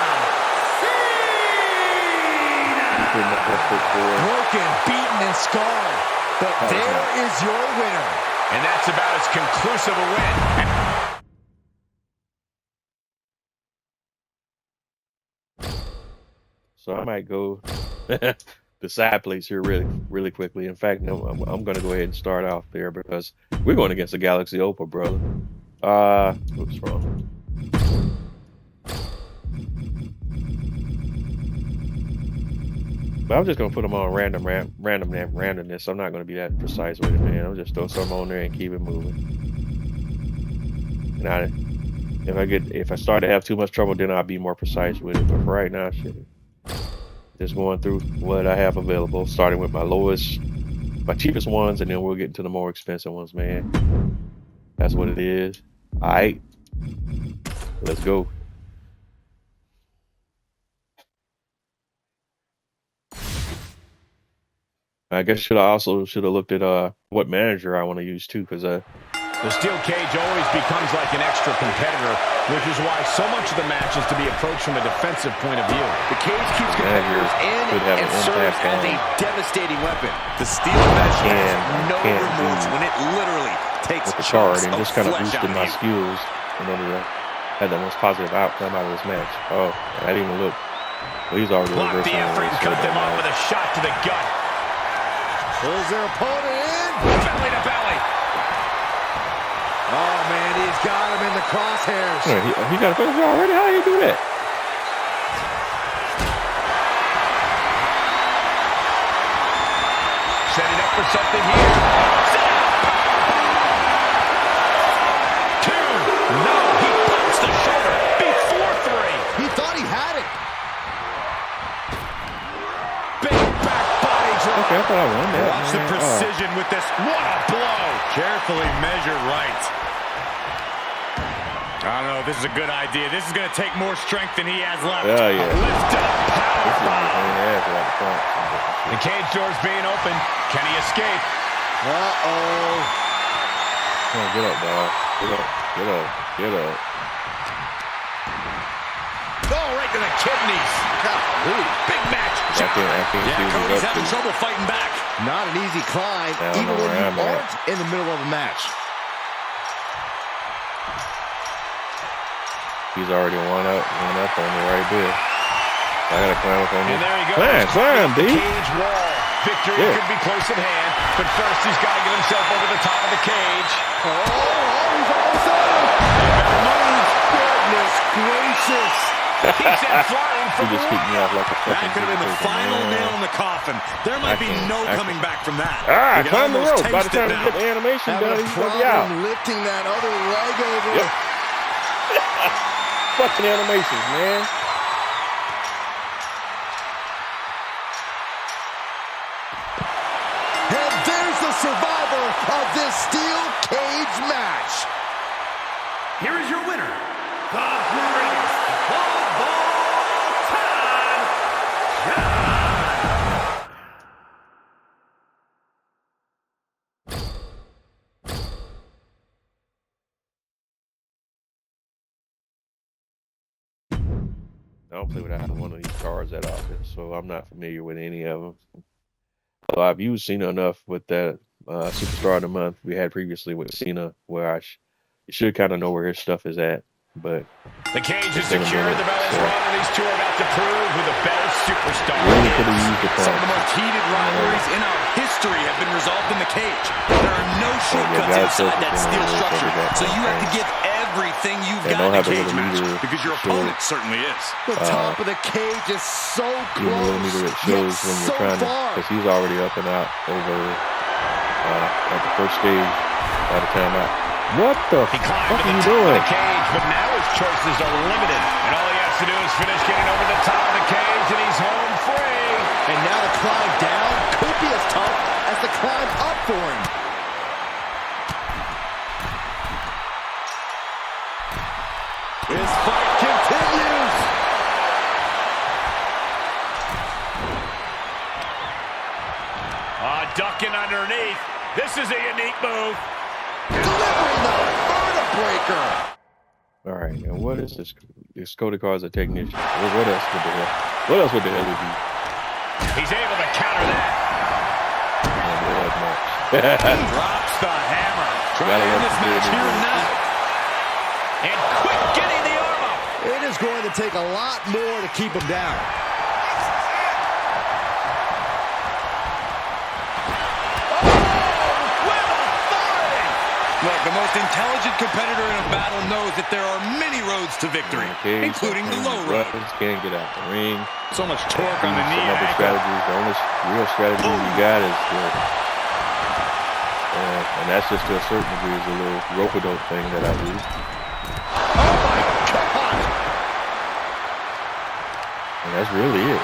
Broken, beaten, and scarred. But there is your winner. And that's about as conclusive a win. So I might go the side plates here really quickly. In fact, no, I'm going to go ahead and start off there because we're going against the Galaxy Opal, brother. Oops, wrong. But I'm just gonna put them on randomness. I'm not gonna be that precise with it, man. I'll just throw something on there and keep it moving. And if I start to have too much trouble, then I'll be more precise with it. But for right now, shit, just going through what I have available, starting with my cheapest ones, and then we'll get into the more expensive ones, man. That's what it is. All right, let's go. I guess should have looked at what manager I want to use too, because the steel cage always becomes like an extra competitor, which is why so much of the match is to be approached from a defensive point of view. The cage keeps competitors in and serves as a devastating weapon. The steel mesh has no remorse when it literally takes with the card and just kind of boosted my skills in order to have the most positive outcome out of this match. Oh, I didn't even look. Well, he's already blocked the effort and cut them off with a shot to the gut. Pulls their opponent in. Belly to belly. Oh, man, he's got him in the crosshairs. He got a finisher already? How do you do that? Setting up for something here. Two. No, he punched the shoulder before three. He thought he had it. Okay, I thought I won that. Watch the precision with this. What a blow. Carefully measured right. I don't know if this is a good idea. This is going to take more strength than he has left. Oh, yeah. Lift up, power bomb. The cage door's being opened. Can he escape? Uh-oh. Come on, get up, dog. Get up. Get up. Get up. Oh, right to the kidneys. Golly, big match. I can't Yeah, Cody's having trouble fighting back. Not an easy climb, even when you aren't in the middle of a match. He's already one up on me right there. I gotta climb up on him. And there he goes. Climb, D. Cage wall. Victory could be close at hand, but first he's got to get himself over the top of the cage. Oh, he's almost there. Better move. Goodness gracious. He sent flying from He just kicked me off like a fucking That could have been the final nail in the coffin. There might be no coming back from that. Ah, You can climb the almost rope. By the taste it time we now. get the animation done, Having a he's gonna be out. problem lifting that other leg over. Yep. Fucking animations, man. And there's the survivor of this steel cage match. Here is your winner, the greatest of all time, John. I don't play without one of these cards that often, so I'm not familiar with any of them. So I've used Cena enough with that Superstar of the Month we had previously with Cena, where you should kind of know where his stuff is at. But The cage is It's been a secured. minute, The bell is so- rung, and these two are about to prove who the better superstar really could have is. used the Some of the cards. most heated rivalries in our history have been resolved in the cage. There are no shortcuts guys inside said that that steel they structure, said that so you have to thing. give everything you've They got don't in a have a cage little match, meter because your show. opponent certainly is. The top of the cage is so You know, close, millimeter that yet shows when so you're trying to, far. because he's already up and out over at the first stage by the time out. What the He fuck climbed to are the you top of doing? the cage, but now his choices are limited. And all he has to do is finish getting over the top of the cage, and he's home free. And now the climb down could be as tough as the climb up for him. This fight continues. Ducking underneath. This is a unique move. Delivering the vertebraker. All right, and what is this? This Cody Carr's a technician. What else would the hell? What else would the hell he do? He's able to counter that. Drops the hammer. Trying to end this match here and now. And quick getting the arm up. It is going to take a lot more to keep him down. Look, the most intelligent competitor in a battle knows that there are many roads to victory, including the low road. Can't get out the ring. So much torque on the knee. Some other strategies. The only real strategy you got is and that's just to a certain degree is a little rope-a-dope thing that I do. Oh my God! And that's really it.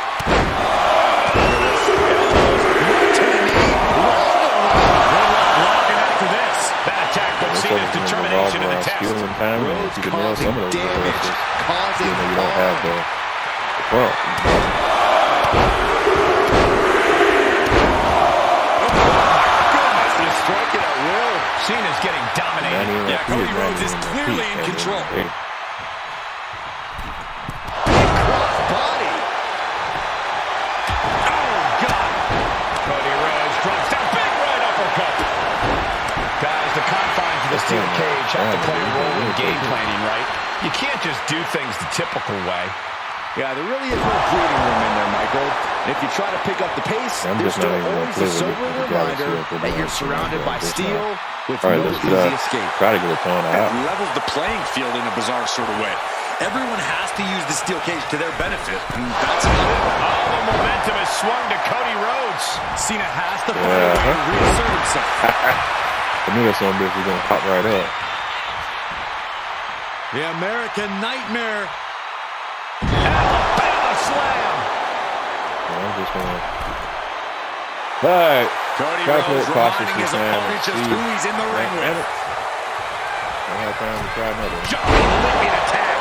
After this, that attack puts Cena's determination in the test. Skill and timing. Rhodes You can nail some of those damage, reversals. causing You know, you don't have the front. He's striking at will. Cena's getting dominated. Yeah, Cody Rhodes is clearly in control. body. Oh, God. Cody Rhodes drops down. Big right uppercut. Guys, the confines of the steel cage have to play a role in game planning, right? You can't just do things the typical way. Yeah, there really is no breathing room in there, Michael. And if you try to pick up the pace, I'm there's just still not even gonna always play a with sobering it. reminder Galaxy that you're surrounded by just steel with All right, no let's easy escape. try to get a ton It out. levels the playing field in a bizarre sort of way. Everyone has to use the steel cage to their benefit, and that's about it. All the momentum is swung to Cody Rhodes. Cena has to find a way to reassert himself. I knew that some bitch was gonna pop right up. The American Nightmare. Alabama slam. I'm just gonna. All right. Cody Gotta play Rhodes it reminding cautiously, his man. opponent just See. who he's in the ring Damn with. it. I have time to try another one. Jumping, leaping attack.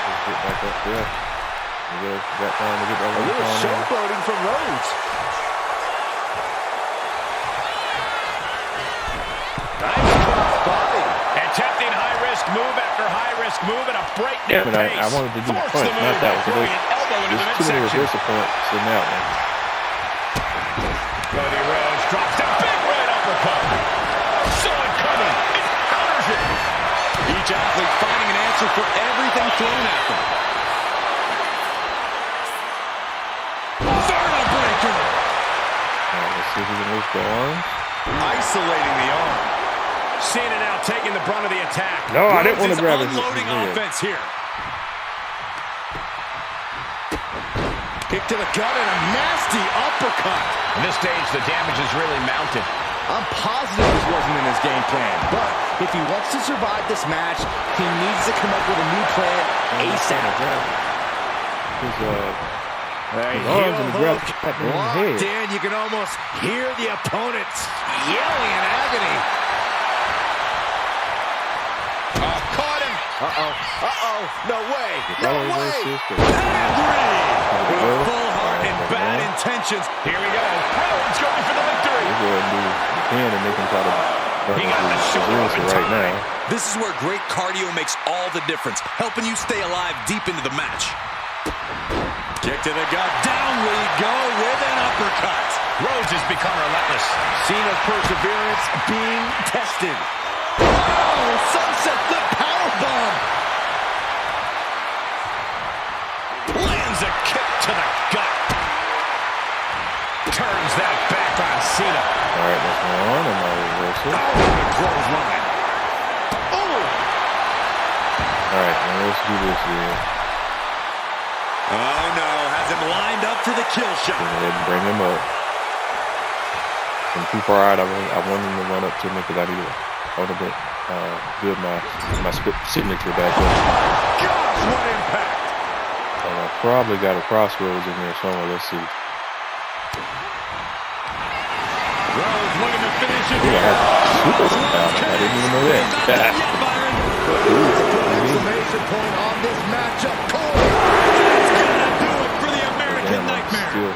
Let's get back up there. We got time to get that A one little on there. showboating from Rhodes. Nice body. Attempting high-risk move after high-risk move at a breakneck pace. I wanted to do the punch, not that one. There's too many reversal points in that one. Cody Rhodes drops a big right uppercut. Saw it coming. It counters it. Each athlete finding an answer for everything thrown at them. Vertebreaker. Let's see if we can lift the arms. Isolating the arm. Cena now taking the brunt of the attack. No, I didn't want to grab it. Unloading offense here. Kick to the gut and a nasty uppercut. At this stage, the damage is really mounted. I'm positive this wasn't in his game plan, but if he wants to survive this match, he needs to come up with a new plan ASAP. His arms and the grab in the head. Dan, you can almost hear the opponents yelling in agony. Oh, caught him. No way. No way. With full heart and bad intentions. Here we go. Rhodes going for the victory. He's going to do the pin and make him try to He got the shoulder up in right time. now. This is where great cardio makes all the difference, helping you stay alive deep into the match. Kick to the gut. Down we go with an uppercut. Rhodes has become relentless. Cena's perseverance being tested. Oh, sunset flip powerbomb. Lands a kick to the gut. Turns that back on Cena. All right, that's one, and now reversal. Clothesline. Oh. All right, now let's do this here. Oh no, has him lined up for the kill shot. Go ahead and bring him up. From too far out, I want him to run up to me because I need a little bit build my signature back up. Gosh, what impact. And I probably got a crossroads in there somewhere. Let's see. Rhodes looking to finish it. Ooh, I had super down. I didn't even know that. Exclamation point on this matchup.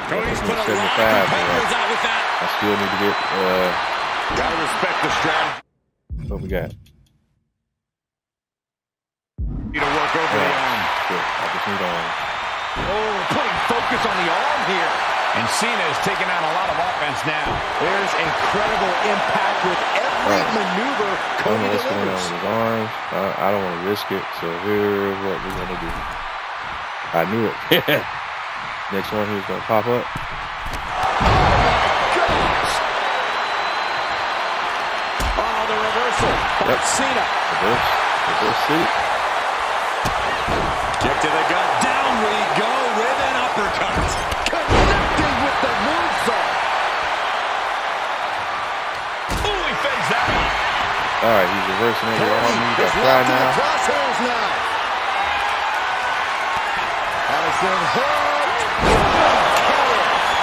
Cody's put a lot of competitors out with that. I still need to get Gotta respect the strategy. what we got. Need to work over the arm. Good. I just need arm. Oh, putting focus on the arm here. And Cena is taking on a lot of offense now. There's incredible impact with every maneuver I don't Cody know what's going on delivers. with his arms. I don't want to risk it. So here's what we're gonna do. I knew it. Next one, he's gonna pop up. Oh, the reversal by Cena. Reverse seat. Kick to the gut. Down we go with an uppercut. Connecting with the moonsault. Ooh, he fends that off. All right, he's reversing it on me. It's Got try locked in the now. crosshairs now. Allison hooked.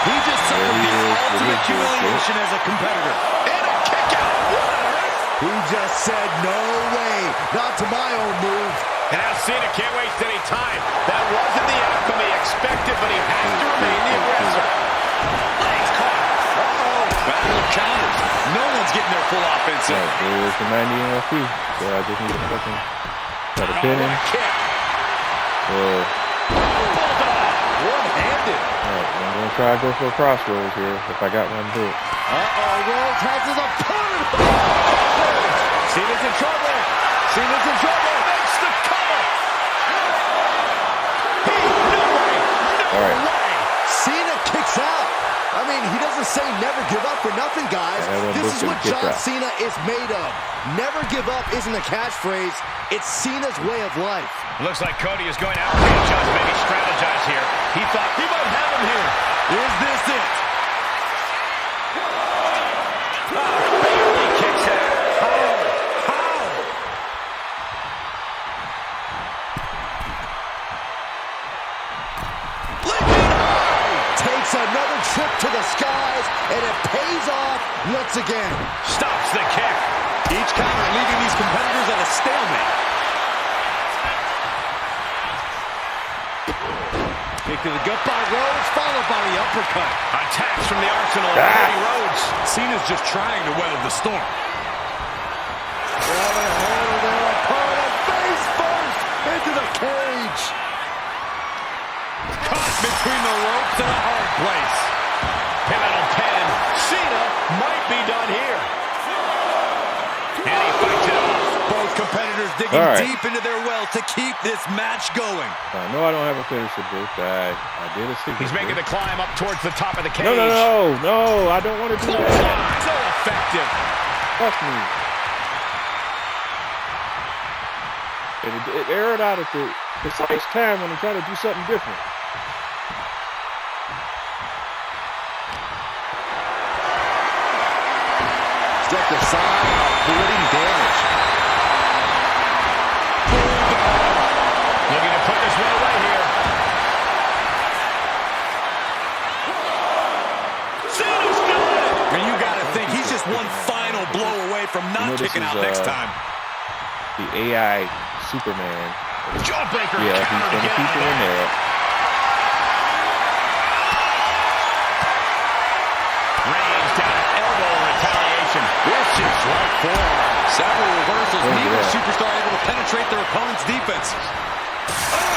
He just suffered the ultimate humiliation as a competitor. And a kick out. What on earth? He just said, no way, not to my own move. And now Cena can't waste any time. That wasn't the outcome he expected, but he has to remain the aggressor. Legs caught. Uh-oh. Battle of counters. No one's getting their full offense in. Right, there's the 90 NLP. So I just need to fucking try to pin him. Kick. Bulldog, one-handed. Alright, I'm gonna try to go for a crossroads here if I got one to do it. Rhodes has his opponent. Cena's in trouble. Cena's in trouble. Makes the cover. No Alright. way. Cena kicks out. I mean, he doesn't say never give up for nothing, guys. This is what John Cena is made of. Never give up isn't a catchphrase. It's Cena's way of life. Looks like Cody is going out to readjust, maybe strategize here. He thought he might have him here. Is this it? Barely kicks out. How? Takes another trip to the skies, and it pays off once again. Stops the kick. Each counter leaving these competitors at a stalemate. Kick to the gut by Rhodes, followed by the uppercut. Attacks from the arsenal of Cody Rhodes. Cena's just trying to weather the storm. done here. And he fights it off. Both competitors digging deep into their well to keep this match going. No, I don't have a finisher, Bruce. I did a secret. He's making the climb up towards the top of the cage. No, I don't want to do that. So effective. Fuck me. And it aired out at the precise time when they try to do something different. Struck the sign of creating damage. Looking to put this one away here. Cena's still in it. And you got to think he's just one final blow away from not kicking out next time. The AI Superman. Jawbreaker. Yeah, he's going to keep it in there. Reigns down at elbow in retaliation. Vicious right forearm. Several reversals. Neither superstar able to penetrate their opponent's defense. Oh!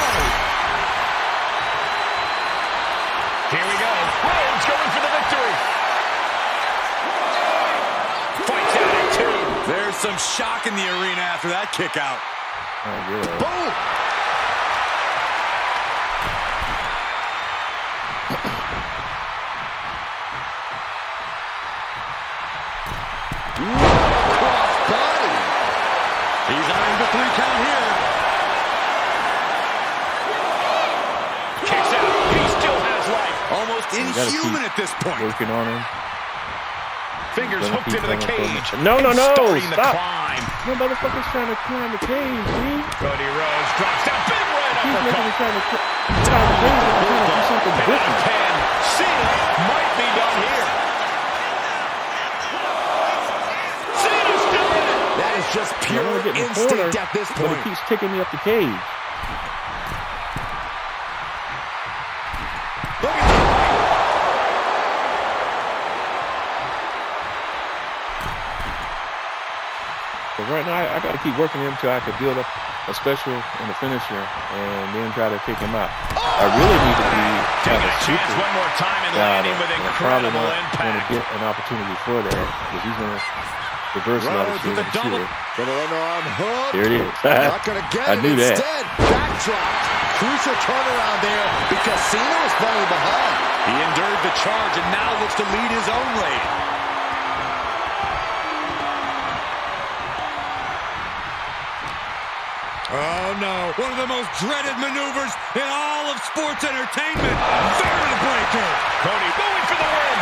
Here we go. Reigns going for the victory. Fights out at 2. There's some shock in the arena after that kick out. Oh, yeah. Boom! Cross body. He's eyeing the 3 count here. Kicks out. He still has life. Almost inhuman at this point. Working on him. Fingers hooked into the cage. No. Starting the Stop. climb. No motherfucker's trying to climb the cage, dude. Cody Rhodes drops down. Big right He's making uppercut. me trying to climb the cage and I'm trying to do something different. 10. Cena might be done here. Cena's still in it. That is just I pure want to get in the instinct corner, at this but point. he keeps kicking me up the cage. Look at that. But right now, I got to keep working him until I can build up a special and a finisher and then try to take him out. I really need to be kind of Chance super one more time and down landing with and I'm probably incredible not going to impact. get an opportunity for that because he's going to reverse a lot of Rhodes shit. with a double. Gonna underarm hook. Here it is. Not gonna get I it. knew that. Instead, backdrop. Crucial turnaround there because Cena was falling behind. He endured the charge and now looks to lead his own raid. Oh no, one of the most dreaded maneuvers in all of sports entertainment. Barrier breaker. Cody going for the win.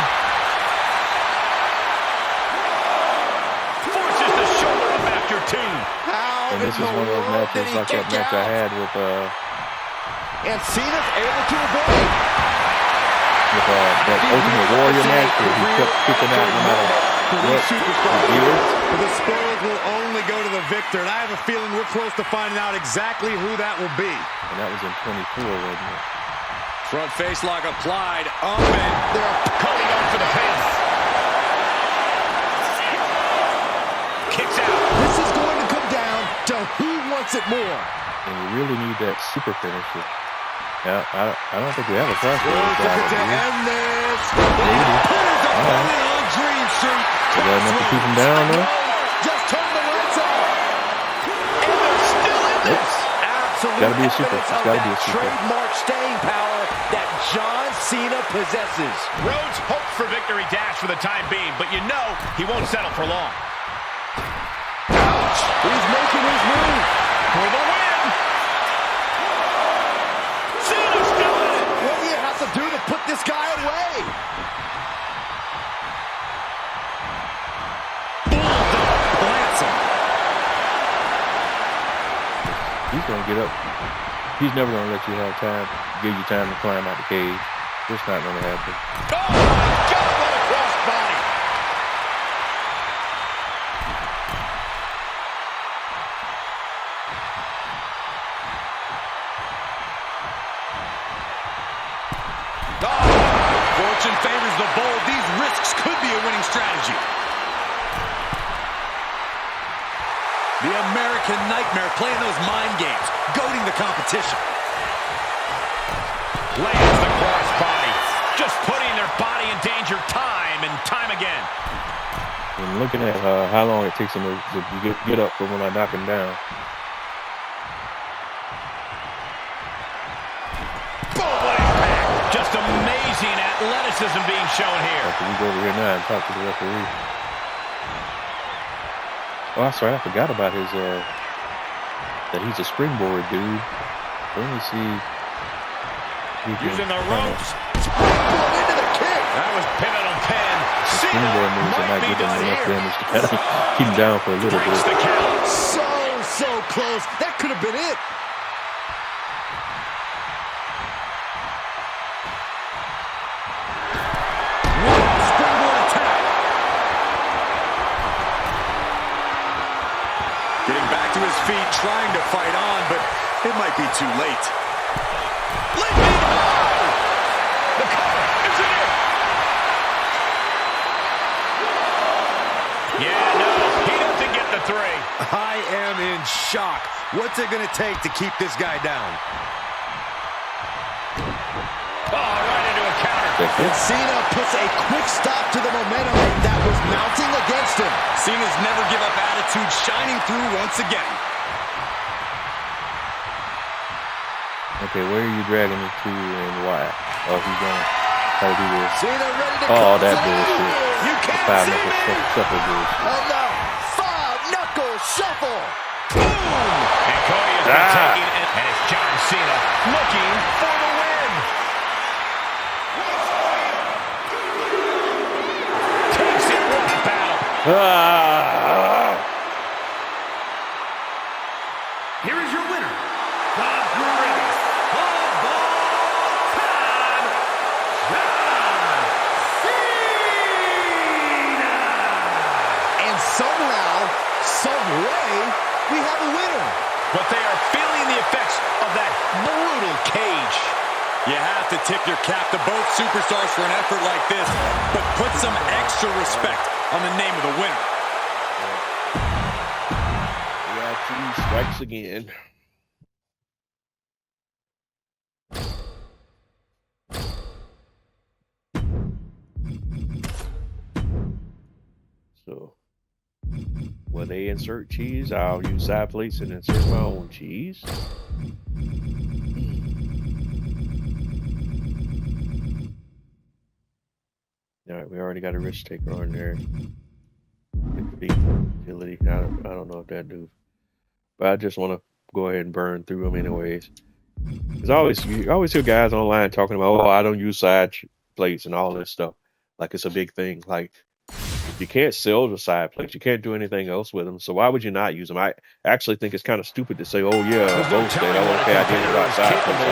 Forces the shoulder up after 2. How And this is in the one of those world matches did he like that kick match I out? had with And Cena's able to avoid. that Ultimate Warrior match where he kept kicking out no matter what he did. The spoils will only go to the victor, and I have a feeling we're close to finding out exactly who that will be. And that was in 24, wasn't it? Front face lock applied. Up and they're Cody going for the pin. Kicks out. This is going to come down to who wants it more. And you really need that super finisher. Yeah, I don't think we have a crossover Looking guy. to end this. Maybe. On Dream Street. Is that enough to keep him down, though? Just turn the lights off. And they're still in this. Absolute Gotta be a super. evidence It's of gotta that be a super. trademark staying power that John Cena possesses. Rhodes hopes for victory dash for the time being, but you know he won't settle for long. Ouch! He's making his move. For the win. Cena's still in it. What do you have to do to put this guy away? He's going to get up. He's never going to let you have time, give you time to climb out the cage. It's not going to happen. Oh my God, what a cross body. Fortune favors the bold. These risks could be a winning strategy. The American Nightmare playing those mind games, goading the competition. Lands the crossbody, just putting their body in danger time and time again. I'm looking at how long it takes him to get up from when I knock him down. Just amazing athleticism being shown here. Okay, we go over here now and talk to the referee. Oh, that's right. I forgot about his that he's a springboard dude. Let me see. Using the ropes. Springboard into the kick. That was pivotal pin. Springboard moves that might give him enough damage to kind of keep him down for a little bit. So close. That could have been it. Springboard attack. Getting back to his feet, trying to fight on, but it might be too late. The cover is in. Yeah, no, he doesn't get the 3. I am in shock. What's it going to take to keep this guy down? Oh, right into a counter. And Cena puts a quick stop to the momentum that was mounting against him. Cena's never give up attitude shining through once again. Okay, where are you dragging me to and why? Oh, he's going to try to do this. Cena ready to Oh, close that it out. bullshit. You can't Five see knuckle me. shuffle bullshit. And the 5-knuckle shuffle. Boom! And Cody has been taking it, and it's John Cena looking for the win. Takes it, what a battle. Here is your winner, the greatest of all time, John Cena. And somehow, some way, we have a winner. But they are feeling the effects of that brutal cage. You have to tip your cap to both superstars for an effort like this, but put some extra respect on the name of the winner. Yeah, 2 strikes again. So, when they insert cheese, I'll use side plates and insert my own cheese. All right, we already got a risk taker on there. Big utility. I don't know if that do, but I just want to go ahead and burn through them anyways. Because you always hear guys online talking about, oh, I don't use side plates and all this stuff, like it's a big thing. Like, you can't sell the side plates. You can't do anything else with them. So why would you not use them? I actually think it's kind of stupid to say, oh, yeah, both say, oh, okay, I didn't about side plates.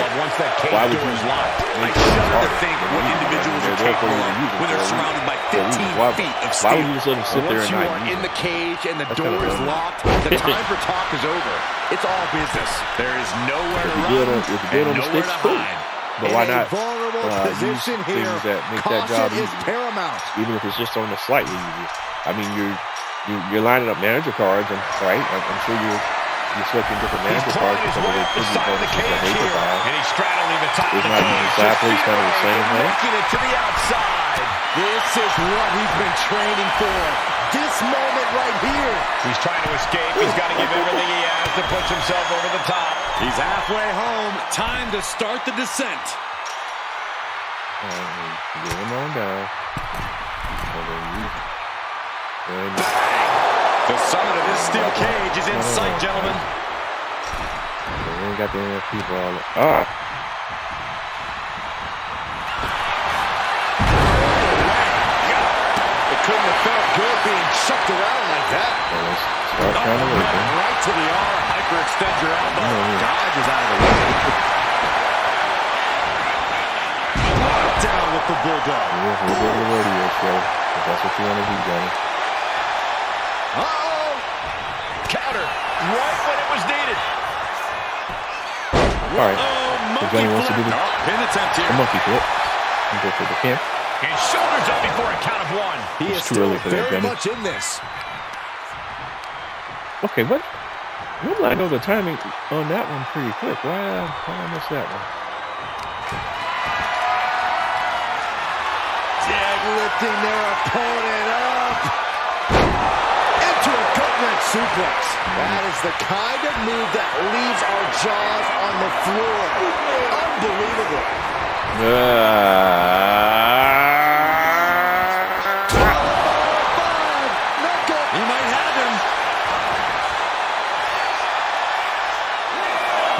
Why would you I shudder to think what individuals are capable of when they're surrounded by 15 feet of steel. Why would you just let them sit there and not use in them? the cage and the door is locked, the time for talk is over. It's all business. There is nowhere to If run you're good on the nowhere sticks, to cool. hide. But why not vulnerable use position things here. that make that job Caution is easy? paramount. Even if it's just on the slightly easier. I mean, you're lining up manager cards, and right? I'm sure you're selecting different manager cards because of the tribute bonuses that they provide. And he's straddling the top of Isn't the that using cage. side plates kind of the same thing? Making it to the outside. This is what he's been training for. This moment right here. He's trying to escape. He's got to give everything he has to push himself over the top. He's halfway home. Time to start the descent. Get him on down. And The summit of this steel cage is in sight, gentlemen. we ain't got the enough people all. It couldn't have felt good being chucked around like that. So let's start trying to work him. Right to the arm. Hyperextend your elbow. Yeah. Dodges out of the way. Down with the bulldog. We'll go to the rodeo show. If that's what you want to do, Johnny. Uh-oh. Counter right when it was needed. All right. Oh, If Johnny wants to do Pin attempt a here. monkey flip, and go for the pin. And shoulders up before a count of 1. He It's is too still early for that, very Johnny. much in this. Okay, what? Normally I know the timing on that one pretty quick. Why I miss that one? Deadlifting their opponent up. suplex. That is the kind of move that leaves our jaws on the floor. Unbelievable. He might have him.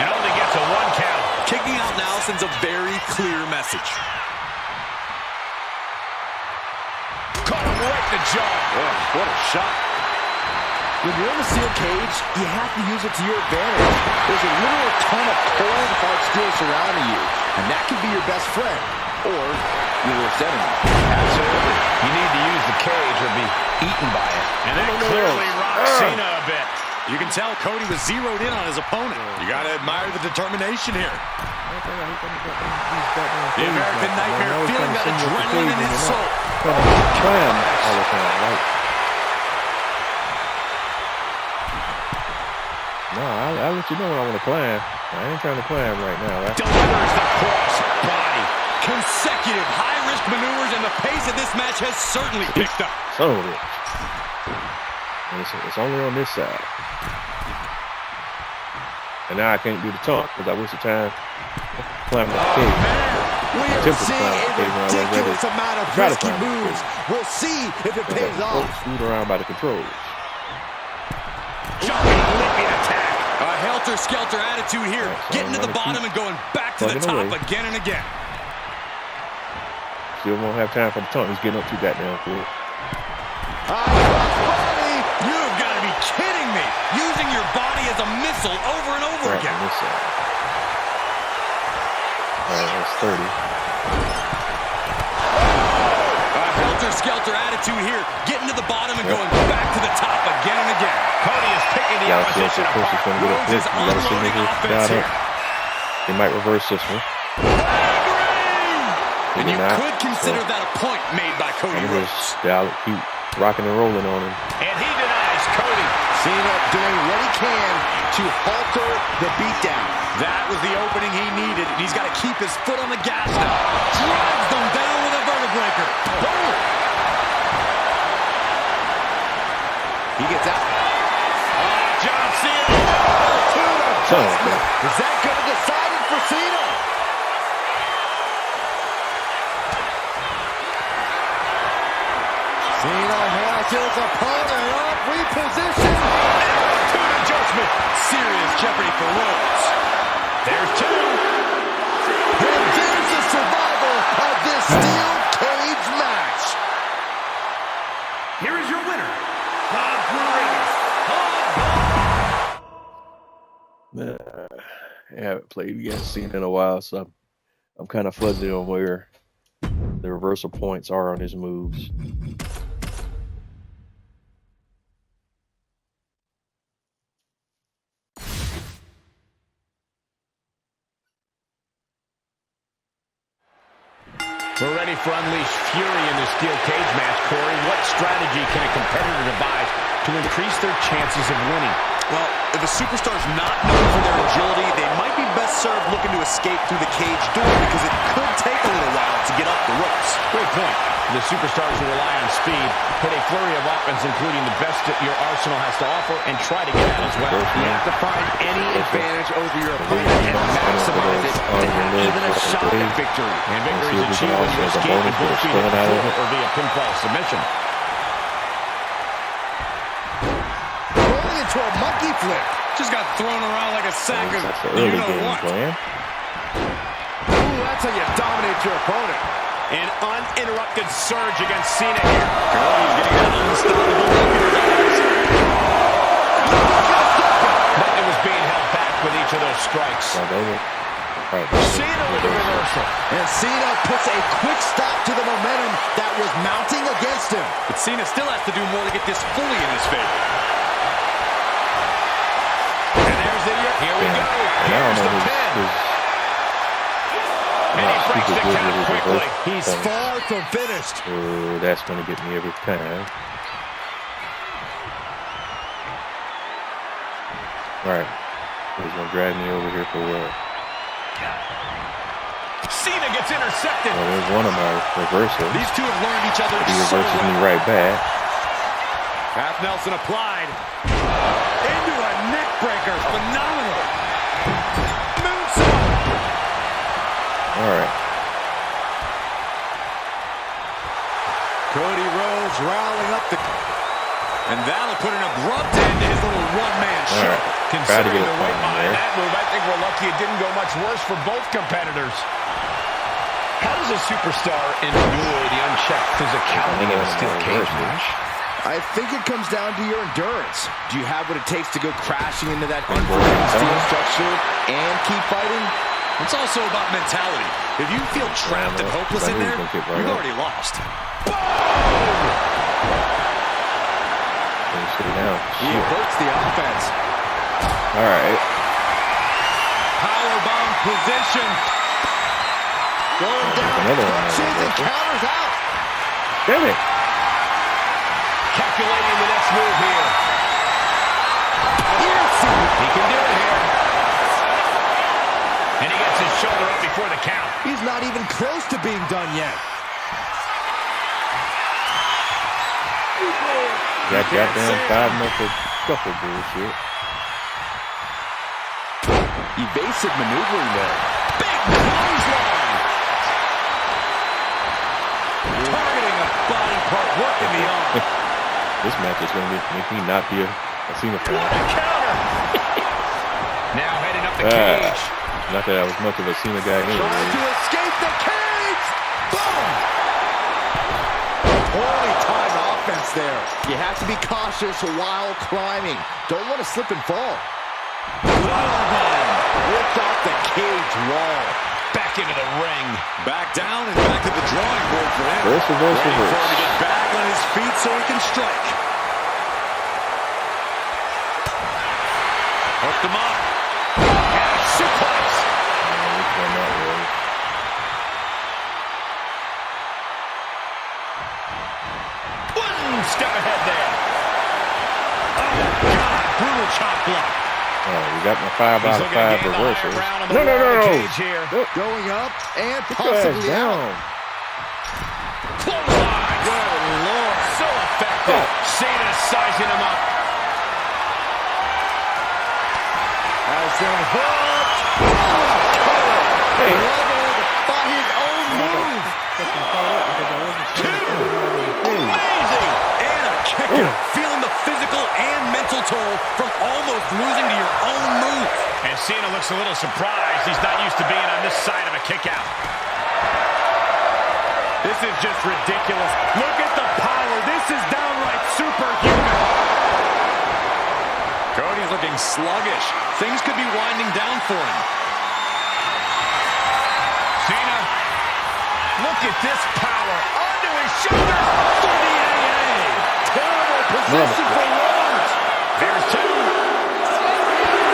And only gets a 1 count. Kicking out now sends a very clear message. Caught him right in the jaw. Oh, what a shot. When you're in the steel cage, you have to use it to your advantage. There's a literal ton of cold, hard steel surrounding you, and that can be your best friend, or your worst enemy. Absolutely. You need to use the cage or be eaten by it. And that clearly rocked Cena a bit. You can tell Cody was zeroed in on his opponent. You got to admire the determination here. The American Nightmare feeling that adrenaline in his soul. Trying all the time, right? No, I'll let you know when I want to climb. I ain't trying to climb right now, right? Delivers the cross body. Consecutive high-risk maneuvers, and the pace of this match has certainly picked up. So it is. And it's only on this side. And now I can't do the taunt because I waste the time climbing the cage. We are seeing a ridiculous amount of risky moves. We'll see if it pays off. Screwed around by the controls. Jumping, leaping attack. A helter-skelter attitude here, getting to the bottom and going back to the top again and again. Still won't have time for the taunt. He's getting up too goddamn quick. You've got to be kidding me. Using your body as a missile over and over again. On this side. All right, that's 30. A helter-skelter attitude here, getting to the bottom and going back to the top again and again. Cody is picking the opposition apart. Rhodes is unloading offense here. He might reverse this one. And you could consider that a point made by Cody Rhodes. Keep rocking and rolling on him. And he denies Cody. Cena doing what he can to halter the beatdown. That was the opening he needed, and he's got to keep his foot on the gas now. Drives them down with a vertebreaker. Boom! He gets out. John Cena. Is that going to decide it for Cena? Cena has his opponent up, repositioned. Attitude adjustment. Serious jeopardy for Rhodes. There's two. And there's the survival of this steel cage match. Here is your winner, I haven't played against Cena in a while, so I'm kind of fuzzy on where the reversal points are on his moves. We're ready for Unleashed Fury in the steel cage match, Corey. What strategy can a competitor devise to increase their chances of winning? Well, if a superstar's not known for their agility, they might be best served looking to escape through the cage door because it could take a little while to get up the ropes. Great point. The superstars who rely on speed hit a flurry of offense, including the best that your arsenal has to offer, and try to get out as well. You have to find any advantage over your opponent and maximize it to have even a shot at victory. And victory is achieved when you escape the bullshit or via pinfall submission. Rolling into a monkey flip. Just got thrown around like a sack of That's the early game plan. Ooh, that's how you dominate your opponent. An uninterrupted surge against Cena here. Cody's getting an unstoppable look in his eyes. Nothing was being held back with each of those strikes. Cena with the reversal. And Cena puts a quick stop to the momentum that was mounting against him. But Cena still has to do more to get this fully in his favor. And there's the, here we go. Here's the pin. And he breaks the count quickly. He's far from finished. Oh, that's going to get me every time. All right. He's going to drag me over here for what? Cena gets intercepted. Well, there's one of my reversals. These two have learned each other He so reverses well. me right back. Half Nelson applied. that'll put an abrupt end to his little one-man show. Right. Considering the weight behind that move, I think we're lucky it didn't go much worse for both competitors. How does a superstar endure the unchecked physicality of a steel cage match? I think it comes down to your endurance. Do you have what it takes to go crashing into that unforgiving steel structure and keep fighting? It's also about mentality. If you feel trapped and hopeless in there, you've already lost. He hurts the offense. All right. Powerbomb position. Going down, punches and counters out. Damn it. Calculating the next move here. He can do it here. And he gets his shoulder up before the count. He's not even close to being done yet. That goddamn 5-knuckle scuffle bullshit. Evasive maneuvering there. Big clothesline. Targeting a body part, working the arm. This match is going to make me not be a Cena fan. What a counter. Now heading up the cage. Not that I was much of a Cena guy anyway. Trying to escape the cage. Boom! Poorly timed offense there. You have to be cautious while climbing. Don't want to slip and fall. Ripped off the cage wall. Back into the ring. Back down and back to the drawing board for him. Reverse. Waiting for him to get back on his feet so he can strike. Hooked him up. And a suplex. One step ahead there. Oh, God. Brutal chop block. You got my 5 out of 5 reversals. No. Going up and Put possibly down. out. Clothesline. Good Lord. So effective. Cena sizing him up. Has him hooked. Hey. Leveled by his own move. Amazing. And a kick out. Feeling the physical and mental toll from almost losing to your own move. And Cena looks a little surprised. He's not used to being on this side of a kick out. This is just ridiculous. Look at the power. This is downright superhuman. Cody's looking sluggish. Things could be winding down for him. Cena, look at this power. Onto his shoulders for the AA. Terrible position for Rollins. There's two.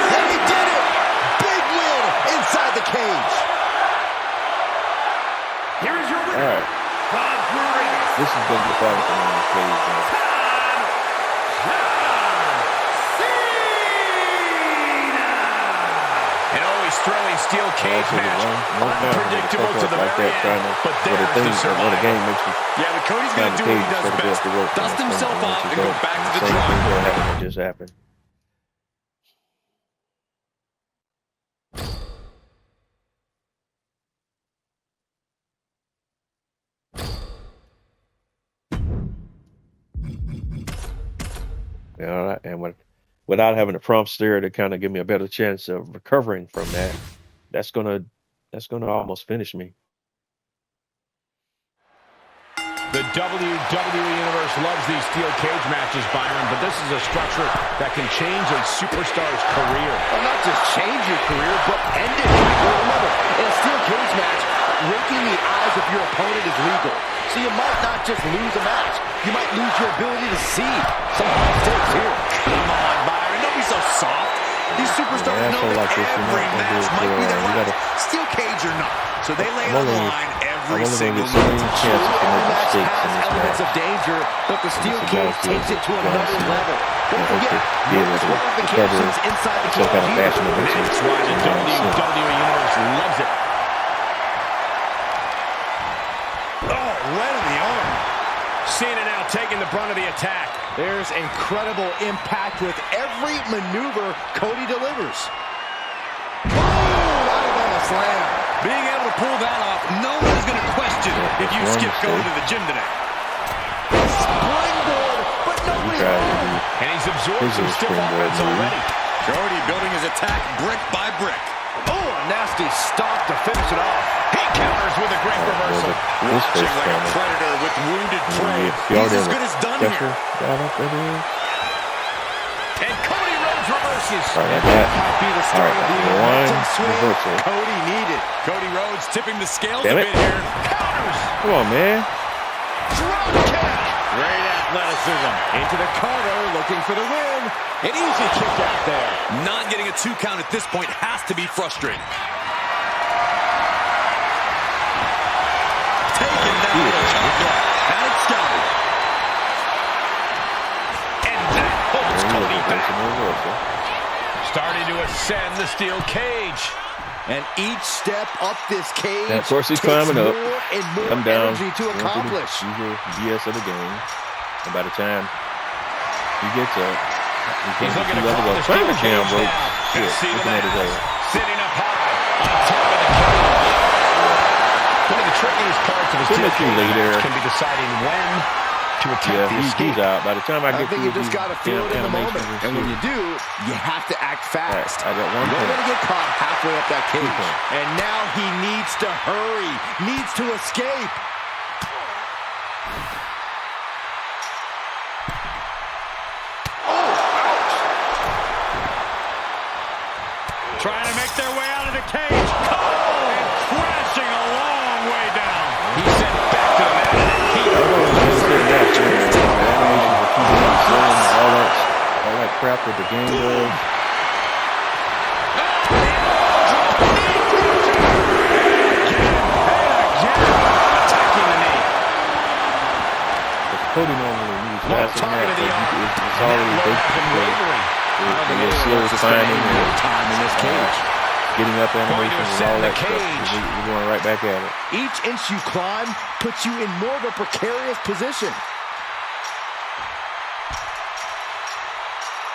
And he did it. Big win inside the cage. Here is your winner. All right. This is going to be fun for me in the cage. And always throwing steel cage match. Unpredictable to the very end, but there's the survival. Yeah, but Cody's going to do what he does best. Dust himself off and go back to the drawing board. That just happened. Yeah, and without having a prompt steer to kind of give me a better chance of recovering from that, that's gonna almost finish me. The WWE Universe loves these steel cage matches, Byron, but this is a structure that can change a superstar's career. Well, not just change your career, but end it. Well, remember, in a steel cage match, raking the eyes of your opponent is legal. So you might not just lose a match. You might lose your ability to see some high stakes here. Come on, Byron. Don't be so soft. These superstars know that every match might be their last, steel cage or not. So they lay on the line every single match. Every match has elements of danger, but the steel cage takes it to another level. Don't forget, no disqualifications inside the cage either. That's why the WWE Universe loves it. Oh, right in the arm. Cena now taking the brunt of the attack. There's incredible impact with every maneuver Cody delivers. Boom! Alabama slam. Being able to pull that off, no one is going to question if you skip going to the gym today. Springboard, but nobody. And he's absorbed some stiff offense already. Cody building his attack brick by brick. Oh, a nasty stop to finish it off. He counters with a great reversal. Watching like a predator with wounded prey. He's as good as done here. And Cody Rhodes reverses. Might be the start of the momentum swing reversal. Cody needed. Cody Rhodes tipping the scales Damn a it. bit here. Counters. Come on, man. Drop kick. Great athleticism. Into the cover, looking for the win. An easy kick out there. Not getting a 2 count at this point has to be frustrating. Taken down to the top rope. And it's Scotty. And that holds Cody back. Starting to ascend the steel cage. And each step up this cage And of course, he's takes climbing up. more and more I'm down. energy to accomplish. Usual BS of the game. And by the time he gets up, He's looking to level climb up. the Trying steel to jam cage rope. now. Shit, See the looking at his man ass. sitting up high on top of the cage. One of the trickiest parts of a steel Symmetry cage later. match can be deciding when to attempt Yeah, the escape. he's out. By the time I I get think through you just got to feel it in the moment. And when you do, you have to act fast. I got one You don't point. want to get caught halfway up that cage. point. And now he needs to hurry, needs to escape. Trying to make their way out of the cage. Oh, and crashing a long way down. He sent it back to the mat. All that crap that the game does. Attacking the knee. Cody normally needs No, faster than target that, of the but arm. it's already Now baked from into wavering. the slow timing and Time in this cage. getting up Going to animations and ascend all the that stuff. cage. We're going right back at it. Each inch you climb puts you in more of a precarious position.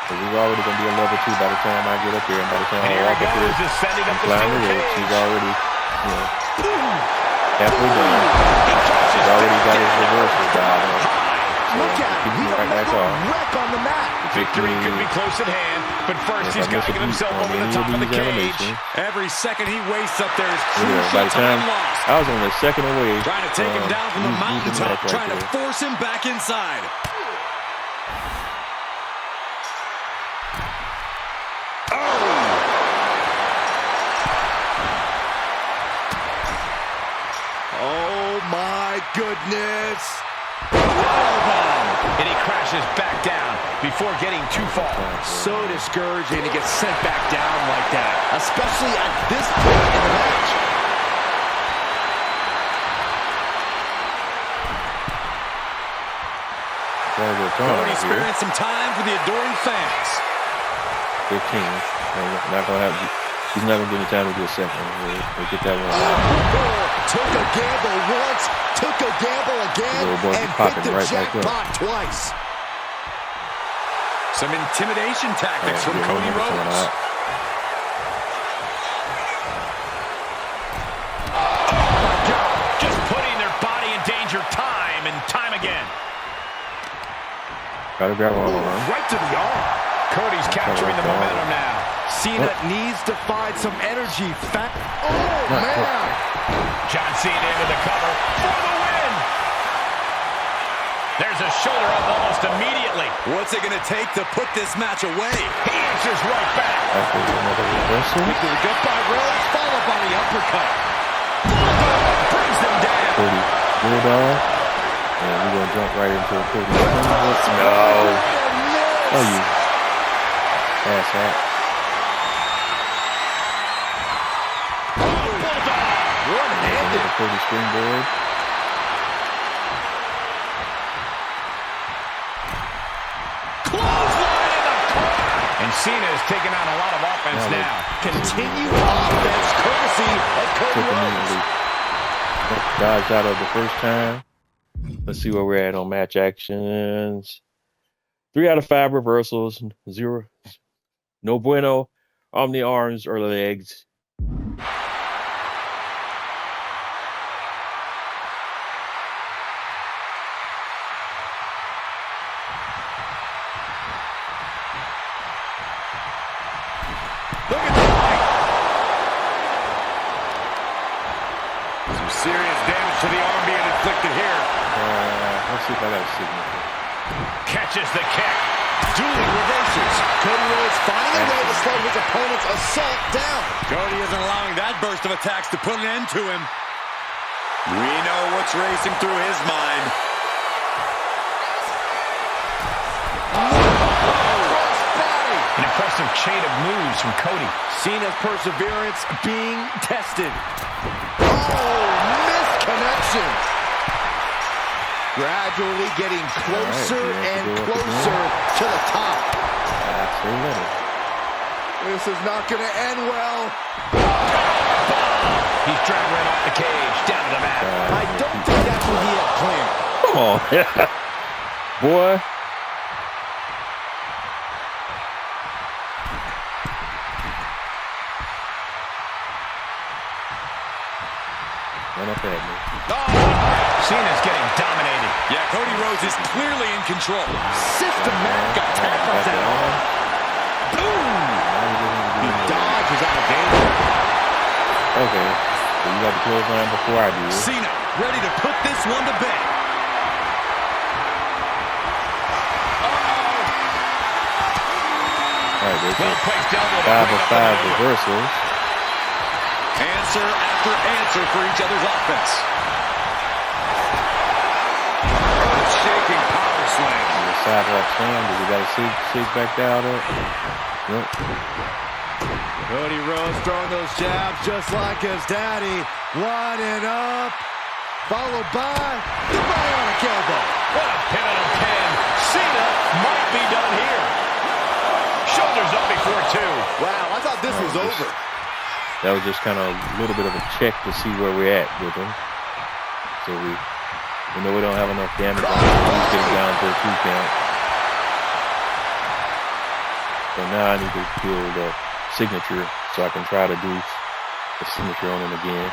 So we're already going to be a level 2 by the time I get up there, and by the time And I here walk he up goes, there ascending and up the climb the steel ropes, cage. he's already, halfway done. He catches He's already back got his down. reversal dialed in. Look at him. Keep He's right a back mental off. wreck on the mat. Victory could be close at hand, but first If he's I got miss to a get beat himself on over the any top of of the these cage. animations, Every second he wastes up there is by crucial the time time lost. I was on the second away, Trying to take him down from the losing mountaintop, match right trying to there. force him back inside. Oh, my goodness. And he crashes back down before getting too far. So discouraging to get sent back down like that, especially at this point in the match. Cody sparing some time for the adoring fans. 15. Not gonna have. He's not gonna give me time to do a second. We'll get that one. Took a gamble once, took a gamble again, Little boy and hit popping the right back up. jackpot twice. Some intimidation tactics from Yeah, Cody coming Rhodes. out. Just putting their body in danger time and time again. Gotta grab all of them. Right to the arm. Cody's capturing the momentum now. Cena needs to find some energy. Oh, man. John Cena into the cover for the win. There's a shoulder up almost immediately. What's it going to take to put this match away? He answers right back. After another reversal. Into the gut by Rhodes, followed by the uppercut. Bulldog brings them down. Cody Bulldog. And we're gonna jump right into a Cody. No. Oh, you. Ass hat. One-handed. Cody springboard. Clothesline in the corner. And Cena is taking on a lot of offense now. Continue offense courtesy of Cody Took Rhodes. immediately. Dodged out of the first time. Let's see where we're at on match actions. 3 out of 5 reversals. 0. No bueno on the arms or legs. Serious damage to the arm being inflicted here. Let's see if I got a signature. Catches the kick. Dueling reversals. Cody Rhodes finding a way to slow his opponent's assault down. Cody isn't allowing that burst of attacks to put an end to him. We know what's racing through his mind. An impressive chain of moves from Cody. Cena's perseverance being tested. Oh, misconnection. Gradually getting closer and closer to the top. This is not going to end well. He's dragged right off the cage, down to the mat. I don't think that's what he had planned. Come on, boy. Run up at me. Cena's getting dominated. Yeah, Cody Rhodes is clearly in control. Systematic attack out. Boom! He dodges out of danger. Okay, so you got the clothesline before I do. Cena ready to put this one to bed. All right, there's Well-placed elbow. 5 of 5 reversals. Answer after answer for each other's offense. Earth-shaking power slam. The sidewalk slam. Do we got to sig back out of? Nope. Cody Rhodes throwing those jabs just like his daddy. Lining up. Followed by the bionic elbow. What a pivotal pin. Cena might be done here. Shoulders up before 2. Wow, I thought this was over. That was just kind of a little bit of a check to see where we're at with him. So we know we don't have enough damage on him. He's getting down to a 2 count. So now I need to kill the signature so I can try to do the signature on him again.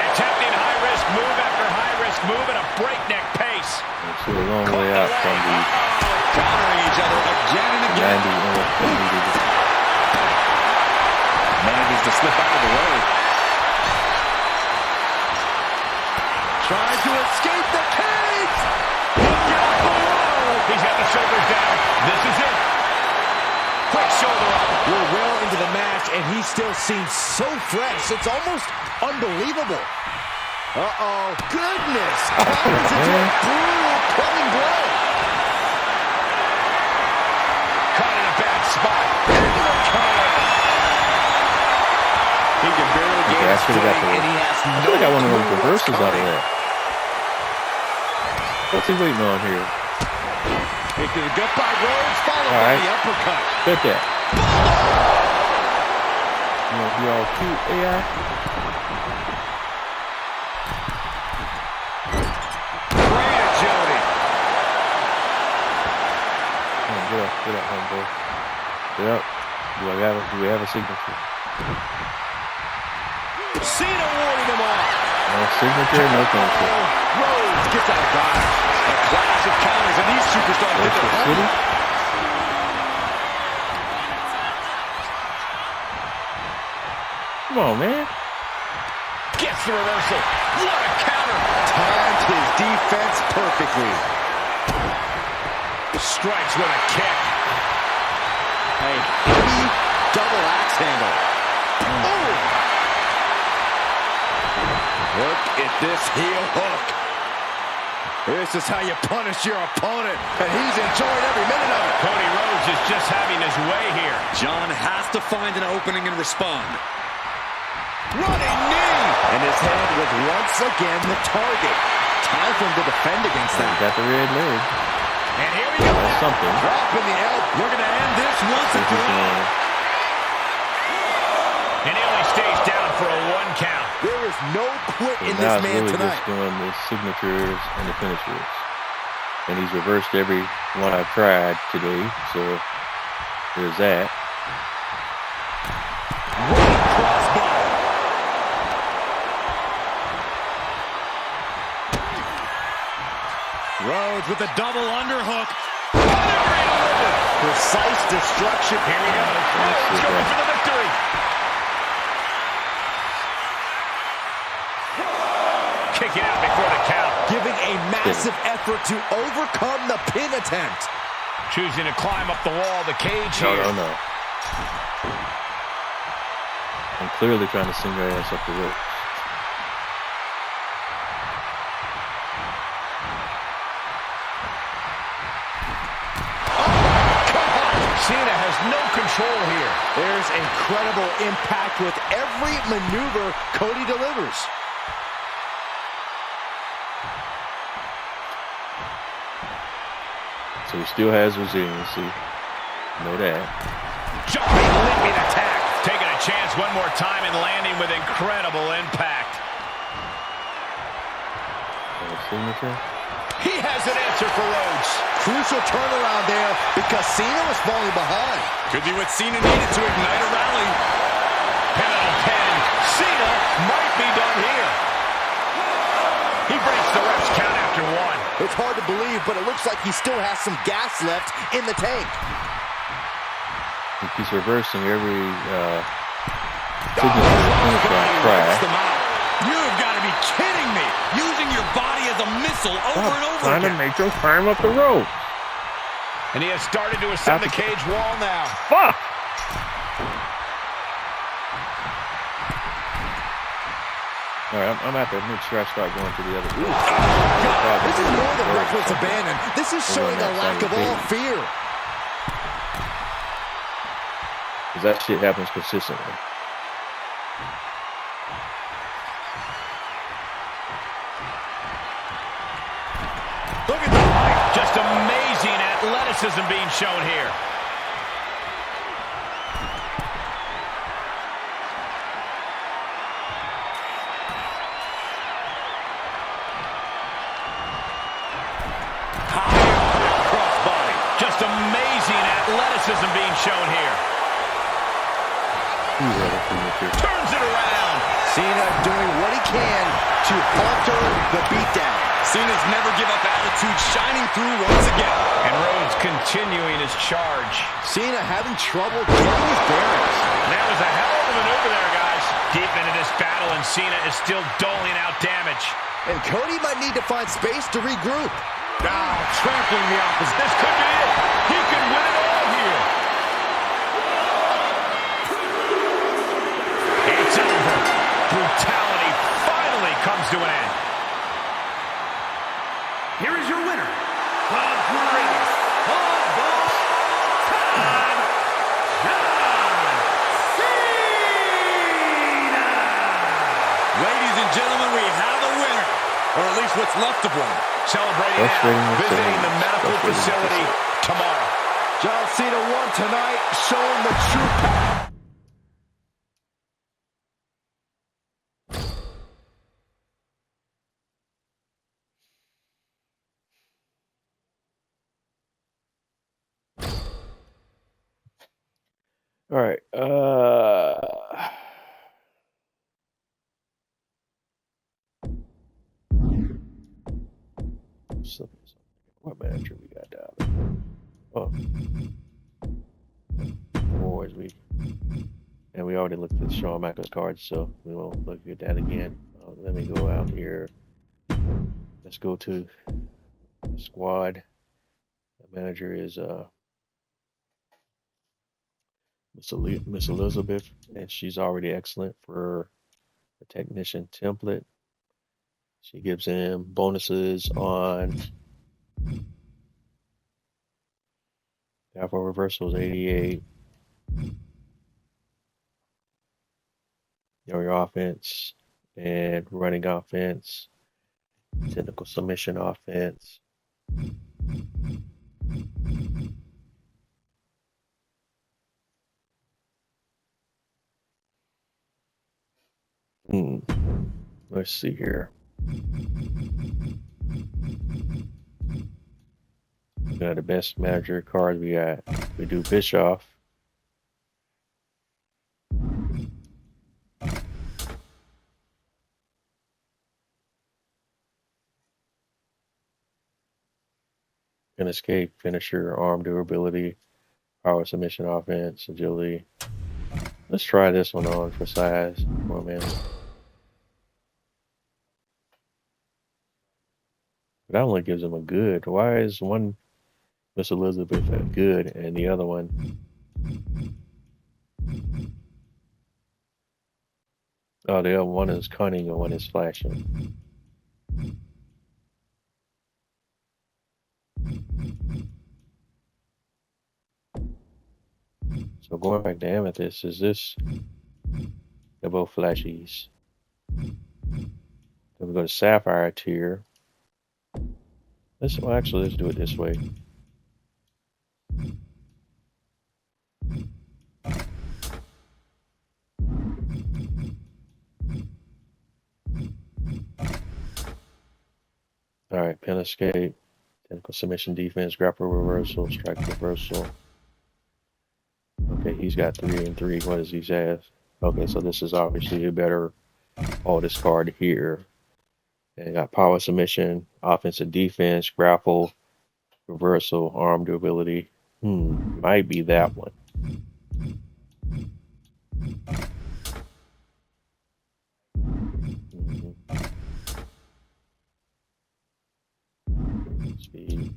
Attempting high-risk move after high-risk move at a breakneck pace. It's still a long way out from the Countering each other again and again. 90 Manages to slip out of the way. Trying to escape the cage. He's got the shoulders down. This is it. Quick shoulder up. We're well into the match, and he still seems so fresh. It's almost unbelievable. Uh-oh. Goodness. Counters into a brutal cutting blow. Caught in a bad spot. He can barely gain his footing, and he has I no feel like I want to know clue the what's reversals out of coming. that. What's he waiting on here? Kick to the gut by Rhodes, followed All by right. the uppercut. Bet that. You know, be all cute, AI. Great agility. Come on, get up, homeboy. Get up. Do we have a signature? Cena warding him off. No signature, no finisher. Rhodes gets out of dodge. A clash of counters, and these superstars get There's their the city. Come on, man. Gets the reversal. What a counter. Timed his defense perfectly. Strikes with a kick. A heavy double axe handle. Oh! Look at this heel hook. This is how you punish your opponent, and he's enjoying every minute of it. Cody Rhodes is just having his way here. John has to find an opening and respond. Running knee! And his head was once again the target. Time for him to defend against He's that. got the red leg. And here we go. That's something. Dropping the elbow. We're going to end this once Think and he for all. can. And he only stays down for a 1 count. There is no quit So in now this it's man really tonight. just doing the signatures and the finishers. And he's reversed every one I've tried today. So there's that. Running crossbody. Rhodes with a double underhook. Precise destruction. Here he goes. He's going for the victory. Kicking out before the count. Giving a massive effort to overcome the pin attempt. Choosing to climb up the wall of the cage here. No. I'm clearly trying to send your ass up the rope. Cena has no control here. There's incredible impact with every maneuver Cody delivers. So he still has resiliency. Know that. Jumping, leaping attack. Taking a chance one more time and landing with incredible impact. Signature. He has an answer for Rhodes. Crucial turnaround there because Cena was falling behind. Could be what Cena needed to ignite a rally. Pin on a pin. Cena might be done here. He breaks the ref's count after one. It's hard to believe, but it looks like he still has some gas left in the tank. He's reversing every signature crash. You've got to be kidding me. Using your body as a missile over and over trying again. to make them climb up the rope. And he has started to ascend the cage wall now. Fuck! All right, I'm at to make sure I start going to the other. This is more than reckless abandon. This is showing a lack of all fear. Because that shit happens consistently. Look at the height. Just amazing athleticism being shown here. Crossbody. Just amazing athleticism being shown here. Turns it around. Cena doing what he can to alter the beatdown. Cena's never give up attitude, shining through once again. And Rhodes continuing his charge. Cena having trouble getting his bearings. That was a hell of a maneuver there, guys. Deep into this battle, and Cena is still doling out damage. And Cody might need to find space to regroup. Trampling the opposite. This could be it. He could win it all here. It's over. Brutality finally comes to an end. Here is your winner, the greatest of all time, John Cena! Ladies and gentlemen, we have a winner, or at least what's left of one. Celebrating now, visiting the medical facility tomorrow. John Cena won tonight, showing the true power. All right. What manager we got down? Oh, Boys week, and we already looked at Shawn Michaels cards, so we won't look at that again. Let me go out here. Let's go to the squad. The manager is Miss Elizabeth, and she's already excellent for the technician template. She gives him bonuses on alpha reversals 88, your offense and running offense, technical submission offense. Let's see here. We got the best manager card we got. We do Bischoff. An escape, finisher, arm durability, Power submission offense, agility. Let's try this one on for size. Come on, man. That only gives him a good. Why is one Miss Elizabeth a good and the other one? Oh, the other one is cunning and one is flashing. So going back to Amethyst, is this? They're both flashies. Then we go to Sapphire tier. Let's do it this way. All right, pin escape, technical submission defense, grapple reversal, strike reversal. Okay, he's got 3 and 3. What does he have? Okay, so this is obviously a better. Oh, this card here. And got power submission, offensive defense, grapple, reversal, arm durability. Might be that one. Speed.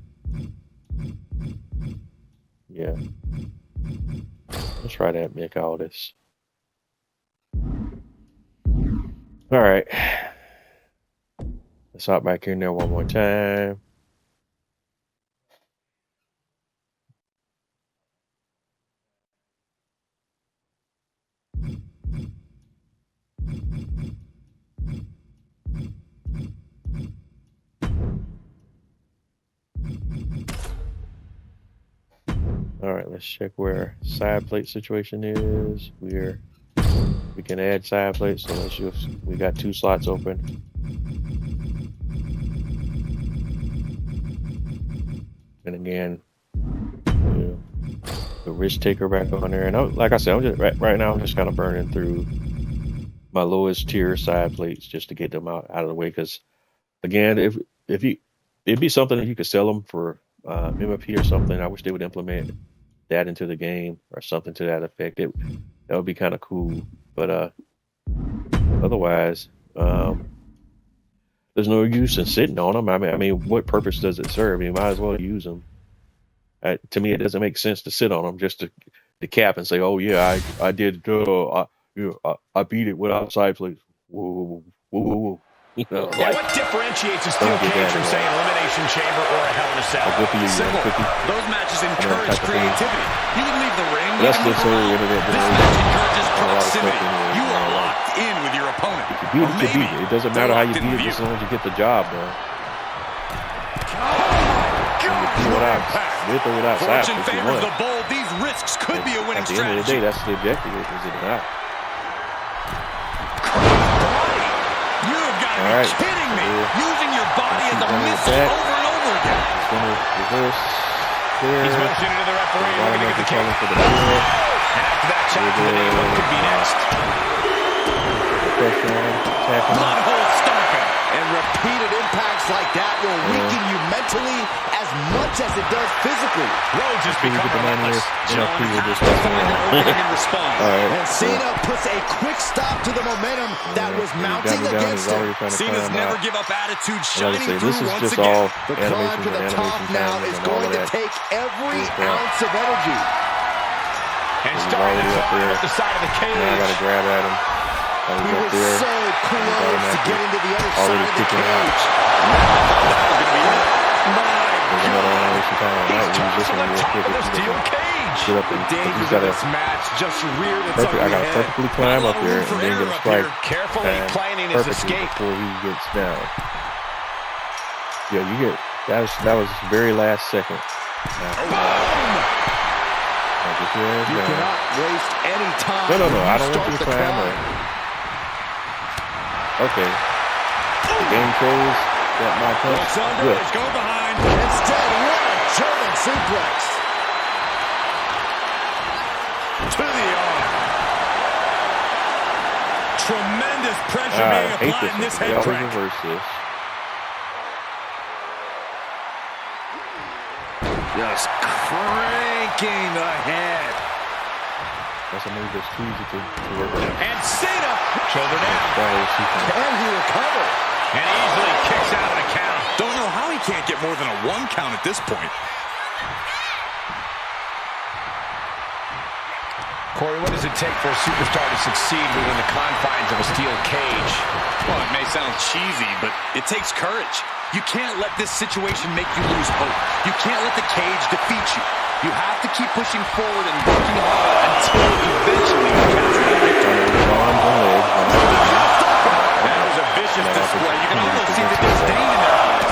Yeah. Let's try that, make all this. All right. Let's hop back in there one more time. All right, let's check where side plate situation is. We can add side plates, so we got 2 slots open. And again, the risk taker back on there. And like I said, I'm just right now I'm just kind of burning through my lowest tier side plates just to get them out of the way. Because again, if it'd be something that you could sell them for MFP or something. I wish they would implement that into the game or something to that effect. That would be kind of cool. But otherwise, there's no use in sitting on them. I mean, what purpose does it serve? You might as well use them. To me, it doesn't make sense to sit on them just to cap and say, "Oh yeah, I did. I beat it without side plates." Whoa. You know, yeah, what differentiates a steel cage from, say, an elimination chamber or a Hell in a Cell? Simple. Those matches encourage creativity. You can leave the ring. That's this whole internet. This match encourages proximity. You are locked in with your opponent. You beat it, it doesn't matter how you beat it as long as you get the job done. With or without side, Fortune favors the bold. These risks could be a winning strategy. At the end of the day, that's the objective, is it not? All right. Kidding me? Using your body as a missile over and over again. He's going to reverse here. He's motioning to the referee. Looking to get the kick. After that check to the knee, what could be next? Bloodhole stomping. And repeated impacts like that will weaken you mentally as much as it does physically. Rhodes just become relentless. And Cena puts a quick stop to the momentum that was mounting against him. Cena's never give up attitude, shining through once again. All the climb to the top now is going to take every ounce of energy. And starting to climb up the side of the cage. Now I got to grab at him. He was so close to getting to the other side of the cage. He's got this match just reared its ugly head. I got to perfectly climb up here and then get a strike. Carefully planning his escape before he gets down. Yeah, you get that was the very last second. You cannot waste any time. No. I don't want you to climb. Okay. The game shows that my punch good. Go behind. Instead, what a German suplex. To the arm. Tremendous pressure being applied in this head track. Reverse this. Just cranking the head. That's a move that's too easy to work with. And Cena, shoulder down. Can he recover? And easily kicks out of the count. Don't know how he can't get more than a 1 count at this point. Corey, what does it take for a superstar to succeed within the confines of a steel cage? Well, it may sound cheesy, but it takes courage. You can't let this situation make you lose hope. You can't let the cage defeat you. You have to keep pushing forward and working hard until eventually you capture the victory. That was a vicious display. You can almost see the disdain in their eyes.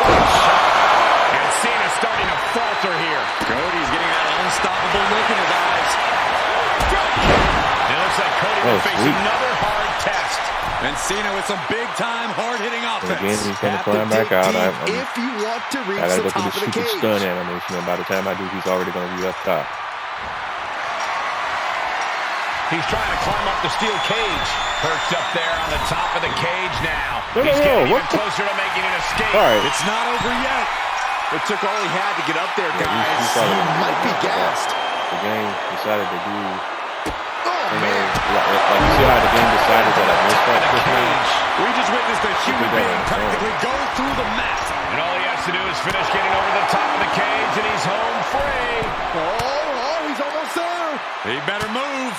What a shot. And Cena's starting to falter here. Cody's getting that unstoppable look in his eyes. It looks like Cody will face another hard test. And Cena with some big-time, hard-hitting offense. Again, he's going to climb back out. If you want to reach I gotta the go top through of the the stupid cage. stun animation, and by the time I do, he's already going to be up top. He's trying to climb up the steel cage. Perched up there on the top of the cage now. No, He's getting even what closer to making an escape. All right. It's not over yet. It took all he had to get up there, Yeah, guys. he's probably He gonna might be do that. gassed. The game decided to do, Oh, you know, man. like you see how the game decided that I missed that just now? We just witnessed a human that being one. practically go through the mat. And all he has to do is finish getting over the top of the cage, and he's home free. Oh, he's almost there. He better move.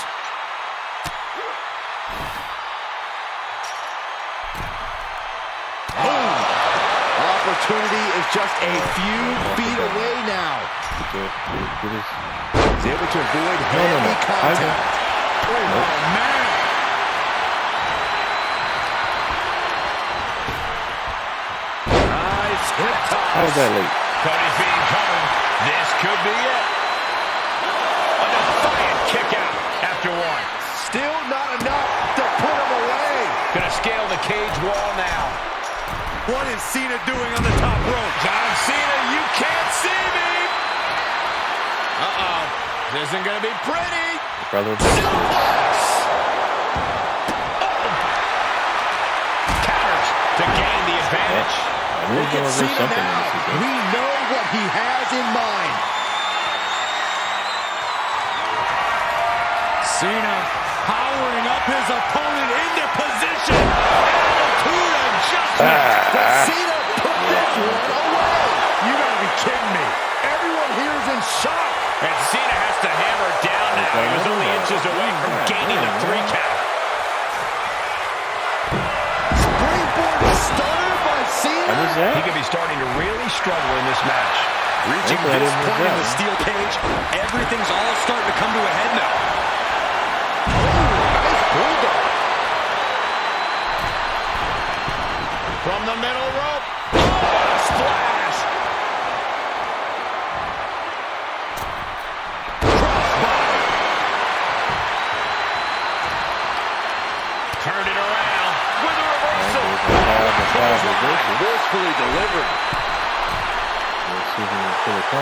Opportunity is just a few feet away now. He's able to avoid heavy contact. Oh, man. Nice hip toss. How was that late? Cody's being covered. This could be it. A defiant kick out after 1. Still not enough to put him away. Gonna scale the cage wall now. What is Cena doing on the top rope? John Cena, you can't see me. Uh-oh. This isn't gonna be pretty. Brother, Counters to gain the advantage. I knew there was Cena something in now. this again. We know what he has in mind. Cena powering up his opponent into position. Attitude adjustment. Cena put this one away. You gotta be kidding me. Everyone here is in shock. And Cena has to hammer down now. He was only inches away from gaining the 3 count. Springboard stunner by Cena. What was that? He could be starting to really struggle in this match. Reaching I this didn't know point in that. the steel cage, everything's all starting to come to a head now. Nice bulldog. From the middle rope. Oh, splash. Crossbody. Turned it around with a reversal. Forcefully delivered.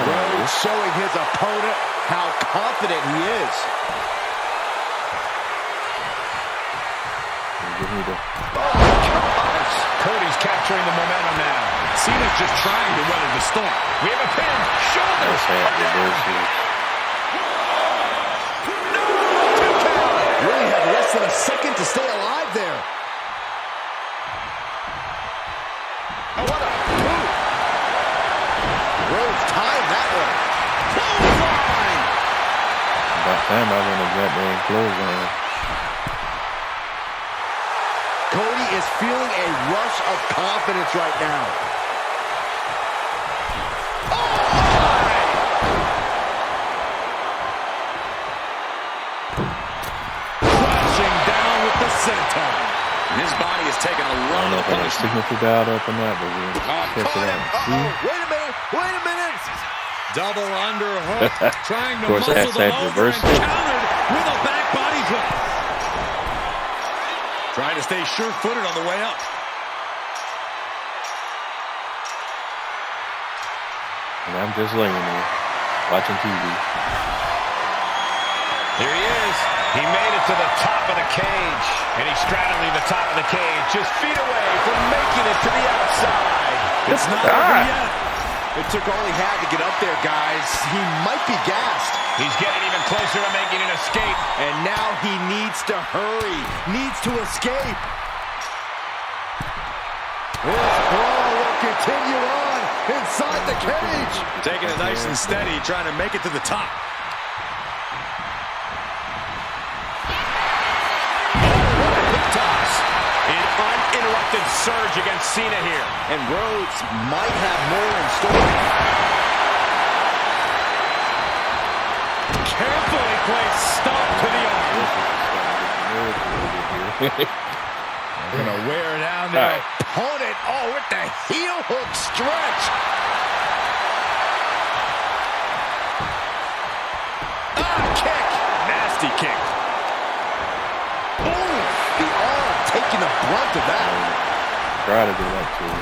Rhodes showing his opponent how confident he is. Cody's capturing the momentum now. Cena's just trying to weather the storm. We have a pin. Shoulders. Really had less than a second to stay alive there. Oh, what a move. Rhodes timed that one. Clothesline. About time I want to get there close on. Cody is feeling a rush of confidence right now. Crashing down with the senton. And his body is taking a I lot don't know of if I got punishment. signature dialed up or not, but we'll test it out. See? Wait a minute. Wait a minute. Double underhook. Trying to Of course, muscle them that over and reversed it. countered with a back body drop. Trying to stay sure-footed on the way up. And I'm just laying there, watching TV. Here he is. He made it to the top of the cage, and he's straddling the top of the cage, just feet away from making it to the outside. It's not over yet. It took all he had to get up there, guys. He might be gassed. He's getting even closer to making an escape. And now he needs to hurry, needs to escape. This brawl will continue on inside the cage. Taking it nice and steady, trying to make it to the top. An uninterrupted surge against Cena here. And Rhodes might have more in store. Carefully placed stomp to the arm. They're going to wear down their opponent. Oh, with the heel hook stretch. Kick. Nasty kick. Ooh, the arm taking the brunt of that. Try to do that too.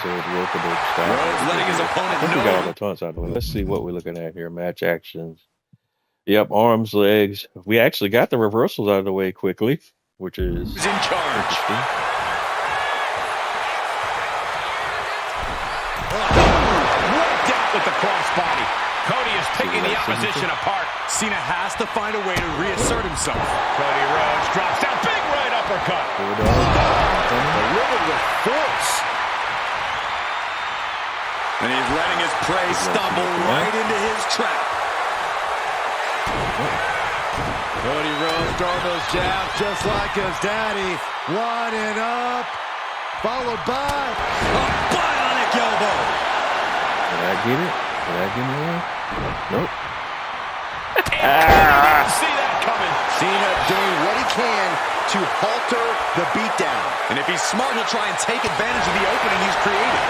So it's workable style. Rhodes letting his opponent I think we got all the taunts out of the way. Let's see what we're looking at here. Match actions. Yep, arms, legs. We actually got the reversals out of the way quickly, which is Who's in charge? interesting. Worked out with the crossbody. Cody is picking the opposition apart. Cena has to find a way to reassert himself. Cody Rhodes drops down. Big right uppercut. Delivered with force. And he's letting his prey stumble right into his trap. Cody Rhodes throwing those jabs just like his daddy. Lining up. Followed by A bionic elbow. Did I get it? Did I get it wrong? Nope. Didn't see that coming. Cena doing what he can to halter the beatdown. And if he's smart, he'll try and take advantage of the opening he's created.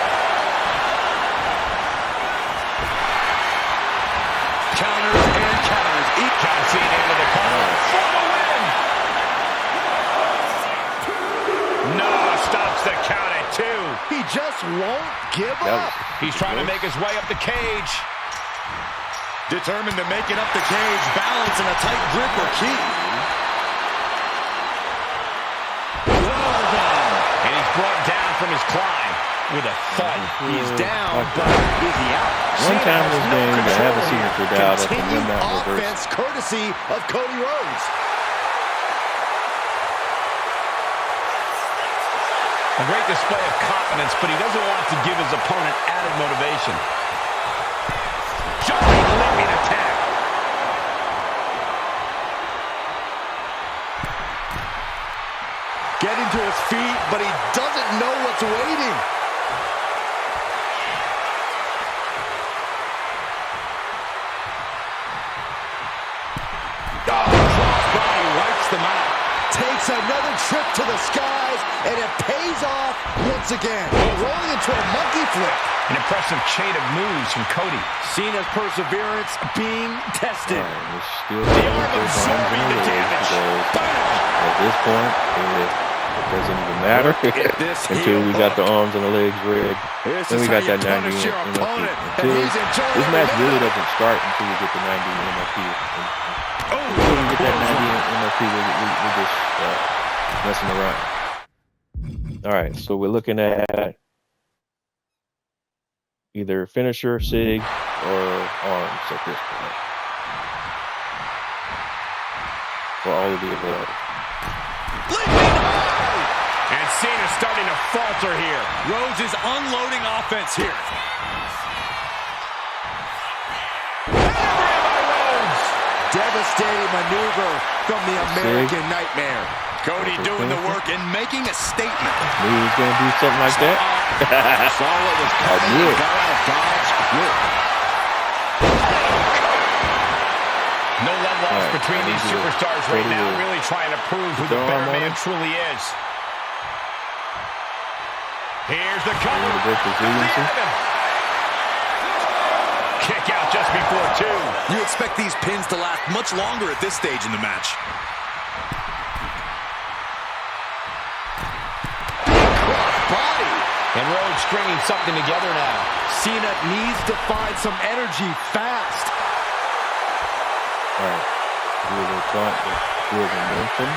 Counters and counters. John Cena into the corner for the win. No, stops the count at 2. He just won't give up. He's trying to make his way up the cage. Determined to make it up the cage, balance and a tight grip are key. And he's brought down from his climb with a thud. He's down, but is he out? One time in this game, you have a signature doubt and Continued win that reverse. offense courtesy of Cody Rhodes. A great display of confidence, but he doesn't want to give his opponent added motivation. Jumping leaping attack. Getting to his feet, but he doesn't know what's waiting. Crossbody wipes them out. Takes another trip to the skies, and it pays off once again. Rolling into a monkey flip. An impressive chain of moves from Cody. Cena's perseverance being tested. The arm absorbing the damage. At this point, it doesn't even matter until we got the arms and the legs rigged. Then we got that 90 MFP. This match really doesn't start until we get the 90 MFP. Until we get that 90 MFP, we're just messing around. All right, so we're looking at either finisher, sig, or arms at this point. Or all of the above. And Cena's starting to falter here. Rhodes is unloading offense here. Devastating maneuver from the American Nightmare. Cody doing the work and making a statement. Knew he was going to do something like that. Saw what was coming. knew it. Got out of dodge quick. No love lost between these superstars right now, Cody really trying to prove who the better man truly is. Here's the cover. Kick out just before 2. You expect these pins to last much longer at this stage in the match. Body. And Rhodes stringing something together now. Cena needs to find some energy fast. All right. Do a little taunt to build momentum.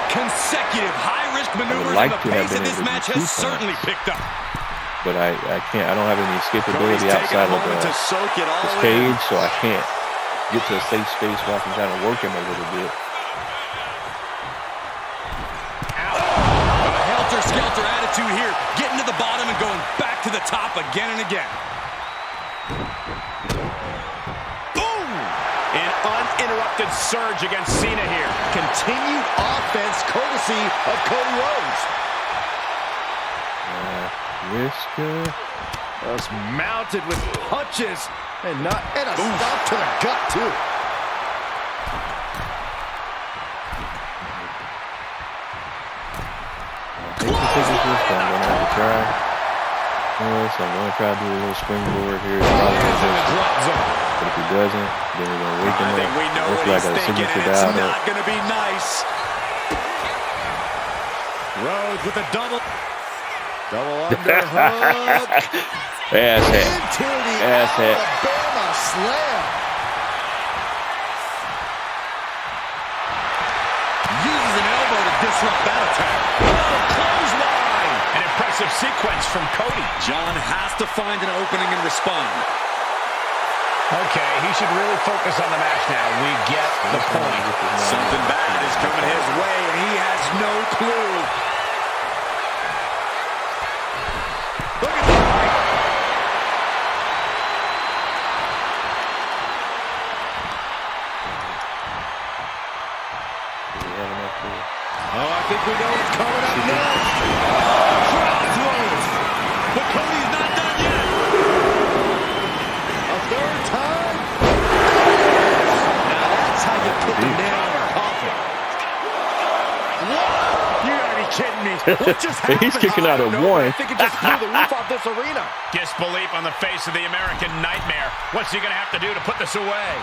Consecutive high-risk maneuvers, like and the pace of this match has certainly picked up. But I can't. I don't have any escapability outside of this cage, so I can't get to a safe space where I can kind of work him a little bit. A helter-skelter attitude here, getting to the bottom and going back to the top again and again. An uninterrupted surge against Cena here. Continued offense courtesy of Cody Rhodes. Risk. Mounted with punches and a stop to the gut too. I hate to take this risk, but I'm gonna have to try. So I'm gonna try to do a little springboard here. But if he doesn't, then we're gonna wake him up. We know Looks what like he's a thinking, signature and it's dial not up. going to be nice. Rhodes with a double underhook. Ass hat. Into the Ass hat. Alabama slam. Uses an elbow to disrupt that attack. Clothesline. An impressive sequence from Cody. John has to find an opening and respond. Okay, he should really focus on the match now. We get the point. Something bad is coming his way, and he has no clue. Look at that. Oh, I think we know what's coming up next. Crossroads. But Cody's not done yet. A third time. Now that's how you put the nail in the coffin. You gotta be kidding me. What just happened? He's kicking out at one. I think it just blew the roof off this arena. Disbelief on the face of the American Nightmare. What's he gonna have to do to put this away?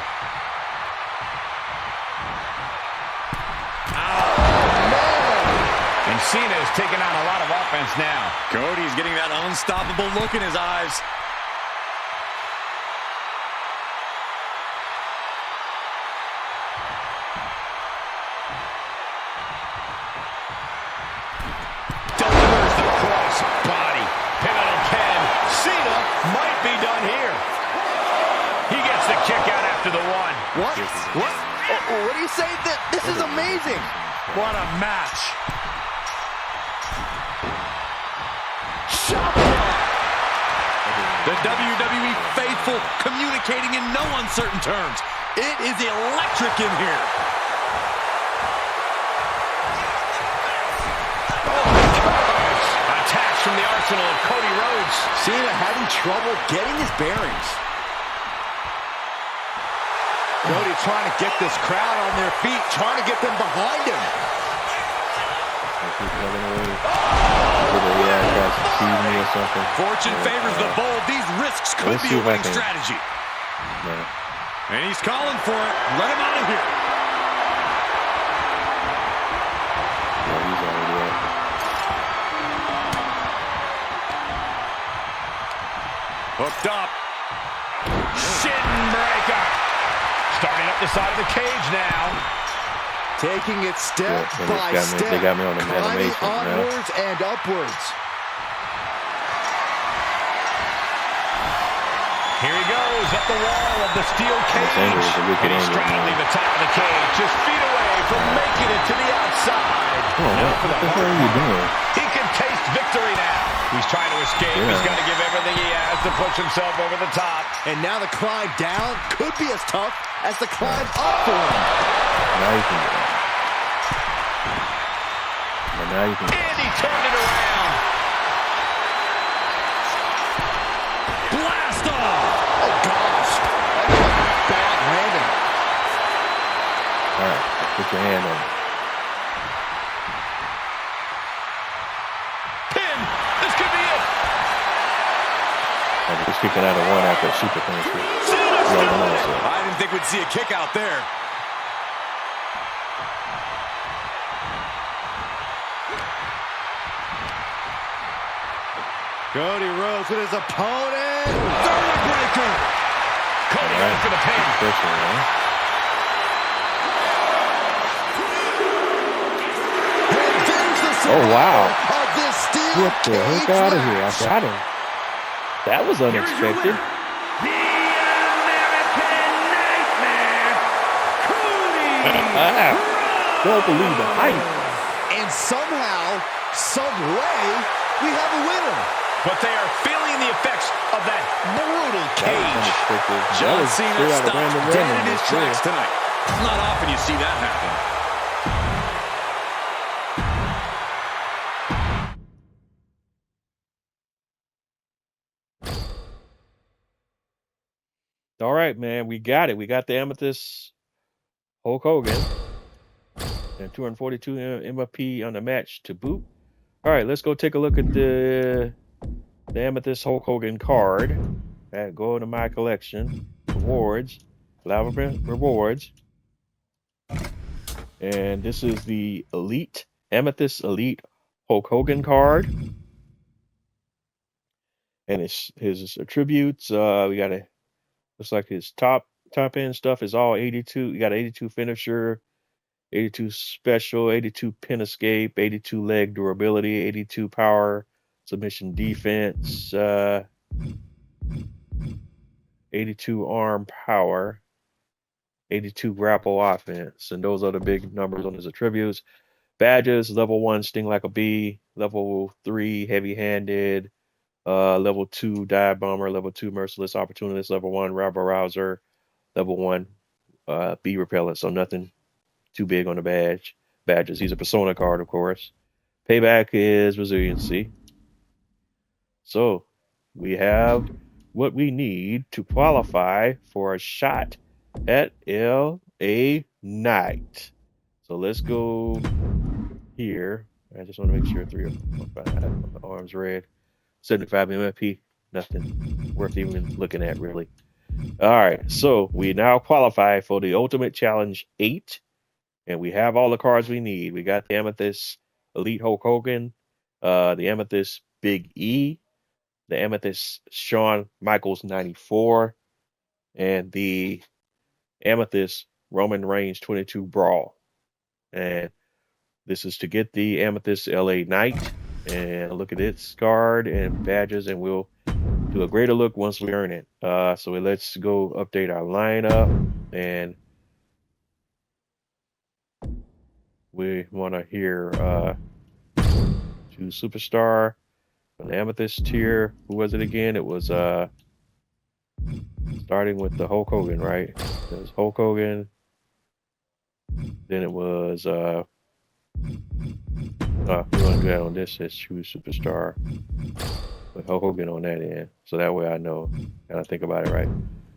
And Cena is taking on a lot of offense now. Cody's getting that unstoppable look in his eyes. Delivers the cross body. Pivotal 10. Cena might be done here. He gets the kick out after the one. What? What do you say? This is amazing. What a match. The WWE faithful communicating in no uncertain terms. It is electric in here. Attacks from the arsenal of Cody Rhodes. Cena having trouble getting his bearings. Cody trying to get this crowd on their feet, trying to get them behind him. Fortune favors the bold. These risks could be a winning strategy. And he's calling for it. Let him out of here. Hooked up. Shin breaker. Starting up the side of the cage now. Taking it step by step. They got me on the climbing animation, onwards and upwards. Here he goes up the wall of the steel cage. He's straddling the top of the cage, just feet away from making it to the outside. What the hell are you doing? He can taste victory now. He's trying to escape. Yeah. He's got to give everything he has to push himself over the top. And now the climb down could be as tough as the climb up for him. Now you can get it. But now you can get it. And he turned it around. Blast off. Oh, gosh. That was bad landing. All right, put your hand on it. Pin. This could be it. He's kicking out of one after a super punch. I didn't think we'd see a kick out there. Cody Rhodes with his opponent. Vertebra breaker. Cody going for the pin. Oh, wow. Get the heck out of here. I got him. That was unexpected. The American Nightmare, Cody. Don't believe the hype. And somehow, some way, we have a winner. But they are feeling the effects of that brutal cage. John Cena stopped dead in his tracks tonight. It's not often you see that happen. All right, man, we got it. We got the Amethyst Hulk Hogan and 242 MFP on the match to boot. All right, let's go take a look at the Amethyst Hulk Hogan card. Go to my collection, rewards, rewards, and this is the Elite Amethyst Elite Hulk Hogan card, and his attributes. We got a. Looks like his top end stuff is all 82. You got 82 finisher, 82 special, 82 pin escape, 82 leg durability, 82 power submission defense, 82 arm power, 82 grapple offense, and those are the big numbers on his attributes. Badges: level 1 sting like a bee, level 3 heavy handed. Level 2 dive bomber, level 2 merciless opportunist, level 1 rabble rouser, level 1 bee repellent. So nothing too big on the badges. He's a persona card, of course. Payback is resiliency. So we have what we need to qualify for a shot at LA Knight. So let's go here. I just want to make sure 3 of the arms red. 75 MFP, nothing worth even looking at, really. All right, so we now qualify for the Ultimate Challenge 8, and we have all the cards we need. We got the Amethyst Elite Hulk Hogan, the Amethyst Big E, the Amethyst Shawn Michaels 94, and the Amethyst Roman Reigns 22 Brawl. And this is to get the Amethyst LA Knight. And look at its card and badges, and we'll do a greater look once we earn it. So let's go update our lineup, and we want to hear choose Superstar on the Amethyst tier. Who was it again? It was starting with the Hulk Hogan, right? It was Hulk Hogan. Then it was we want to do that on this. Let's choose Superstar with Hulk Hogan on that end, so that way I know. Gotta think about it right.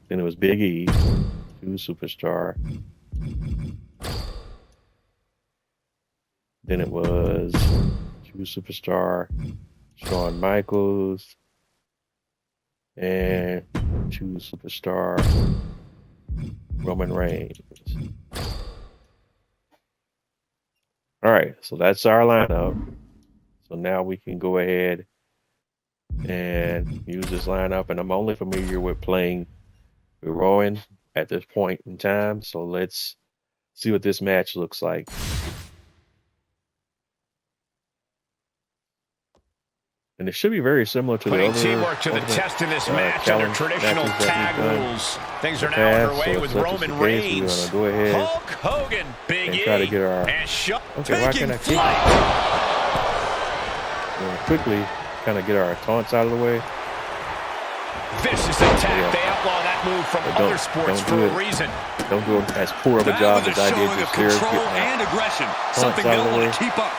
Then it was Big E, choose Superstar. Then it was choose Superstar, Shawn Michaels, and choose Superstar, Roman Reigns. All right, so that's our lineup. So now we can go ahead and use this lineup. And I'm only familiar with playing with Rowan at this point in time. So let's see what this match looks like. And it should be very similar to Putting the other teamwork to the test in this match under traditional tag rules. Things are now underway with Roman Reigns, go ahead Hulk Hogan, Big E, try to get our taking flight. Quickly kind of get our taunts out of the way. Vicious attack. They outlaw that move from other sports for a reason. Don't do as poor of a job as I did this year. Control and aggression. Something they'll want to keep up.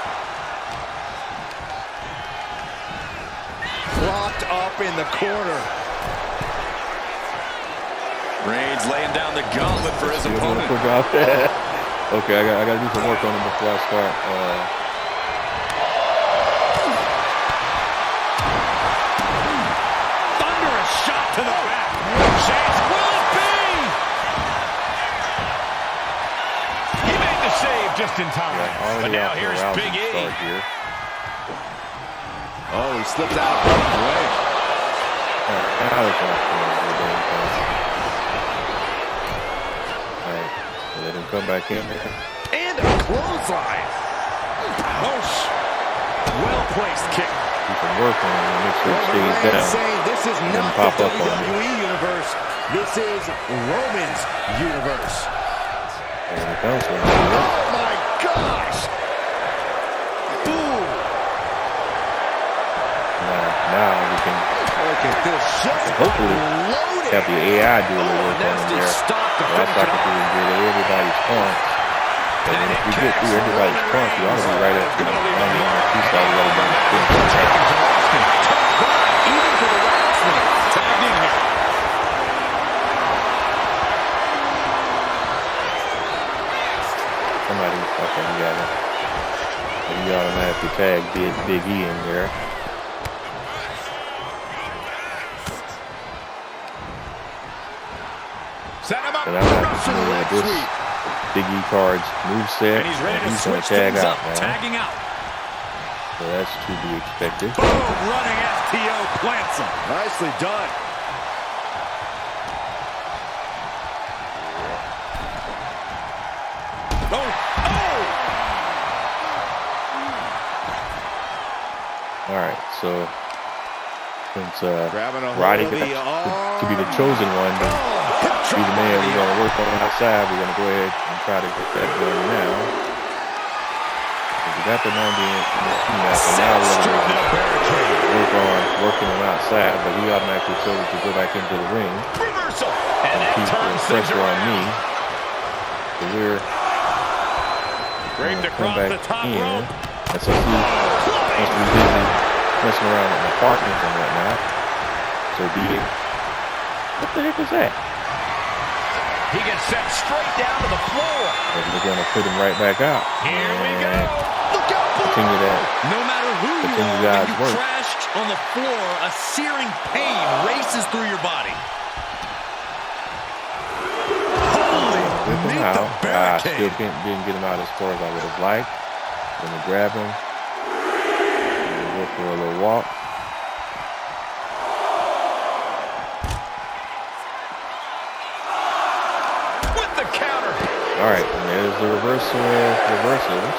Locked up in the corner. Reigns laying down the gauntlet for his opponent. Okay, I got to do some work on him before I start. Thunderous shot to the back. Chance, will it be? He made the save just in time. But now here's Big E. Oh, he slipped out of the way. Alright, let him come back in there. And a clothesline. Oh, well placed kick. You can work on him and make sure he stays down. Saying this is And then not pop the up on me. WWE universe. This is Roman's universe. There he comes. Oh my gosh! Boom! Now we can Look at this. Just hopefully loaded. have the AI do a little work on him Nasty there. stop to That's finish like it to off. do is get everybody's punch. And then if we get through everybody's punch, we ought to be right at the two-star level. Even for the Rattlesnake. Tagged in here. Somebody fucking got it. And you automatically tag Big E in there. Set him up. And I'm not familiar with this Big E card's moveset. And he's ready to he's going switch to tag things out up. now. Tagging out. So that's to be expected. Boom. Running FTO plants him. Nicely done. Oh. Oh. All right, so since Grabbing a hold Roddy of the to be the chosen one to be the man we're going to work on outside, we're going to go ahead and try to get that done now. We got the 90 in the now, so now we're going to work on working him outside, but he automatically chose to go back into the ring Reversal. and keep the pressure on me. So we're going to come back in. And so he must be busy messing around with my partners and whatnot. So what the heck is that? He gets sent straight down to the floor. And we're going to put him right back out. Here we go. Look out, Continue that. No matter who you Continue are, God's when you work. crashed on the floor, a searing pain races through your body. Whip him Meet out. the I barricade. still didn't get him out as far as I would have liked. Let me grab him. We'll go for a little walk. With the counter. All right, and there's the reversals.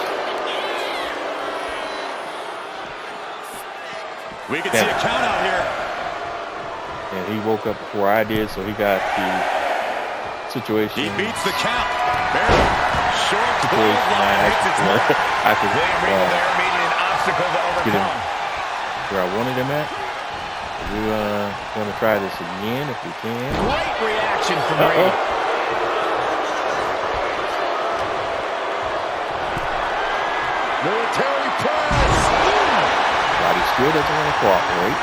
We can see a count out here. And he woke up before I did, so he got the situation. He beats the count. Barely. Short Situation line hits its mark. I could William Regal there meeting an obstacle to get him overcome. where I wanted him at. We're going to try this again if we can. Great reaction from Regal. military press. Roddy still doesn't want to cooperate.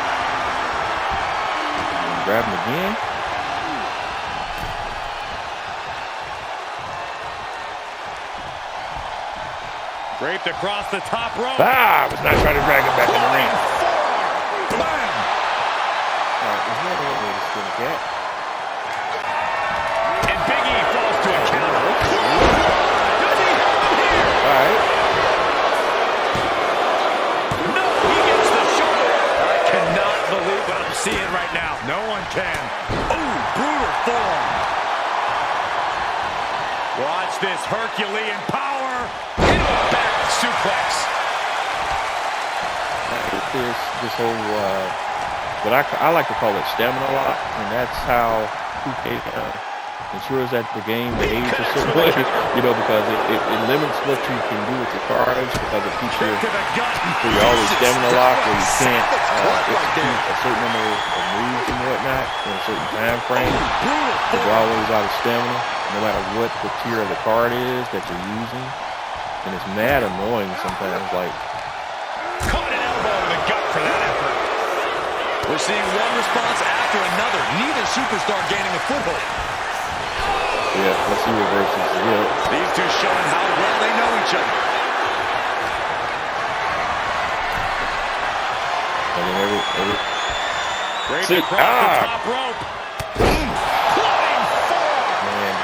Grab him again. Draped across the top rope. I was not trying to drag him back in the ring. Bam! All right, there's no way to skin a cat. And Big E falls to a counter. Does he have it here? All right. No, he gets the shoulder. I cannot believe what I'm seeing right now. No one can. Ooh, brutal forearm. Watch this Herculean power into a back suplex. This whole, what I like to call it stamina lock, and that's how 2K ensures that the game behaves a certain way, because it limits what you can do with your cards because it keeps you, so you're always stamina locked where you can't execute a certain number of moves and whatnot in a certain time frame. You're always out of stamina, no matter what the tier of the card is that you're using. And it's mad annoying sometimes, like, Caught an elbow in the gut for that effort. We're seeing one response after another. Neither superstar gaining a foothold. yeah, let's see what versus is. These two showing how well they know each other. And then every Great See, across the top rope. Flying forearm. man.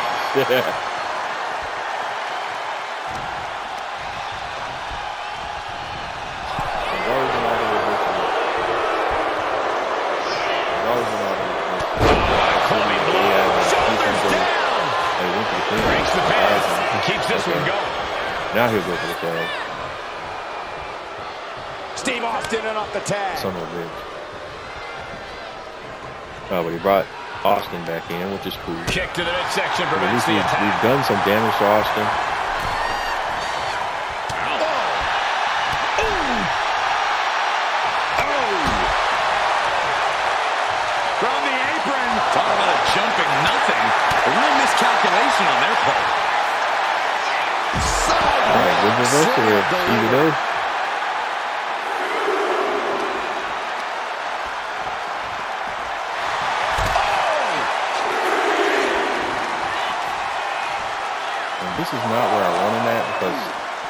Now he'll go for the tag. Steve Austin in off the tag. Son of a bitch. Oh, but he brought Austin back in, which is cool. Kick to the midsection At prevents least the we've attack. done some damage to Austin. From the apron. Talk about a jumping nothing. A real miscalculation on their part. All right, good reversal there. Stevie though. This is not where I want him at, because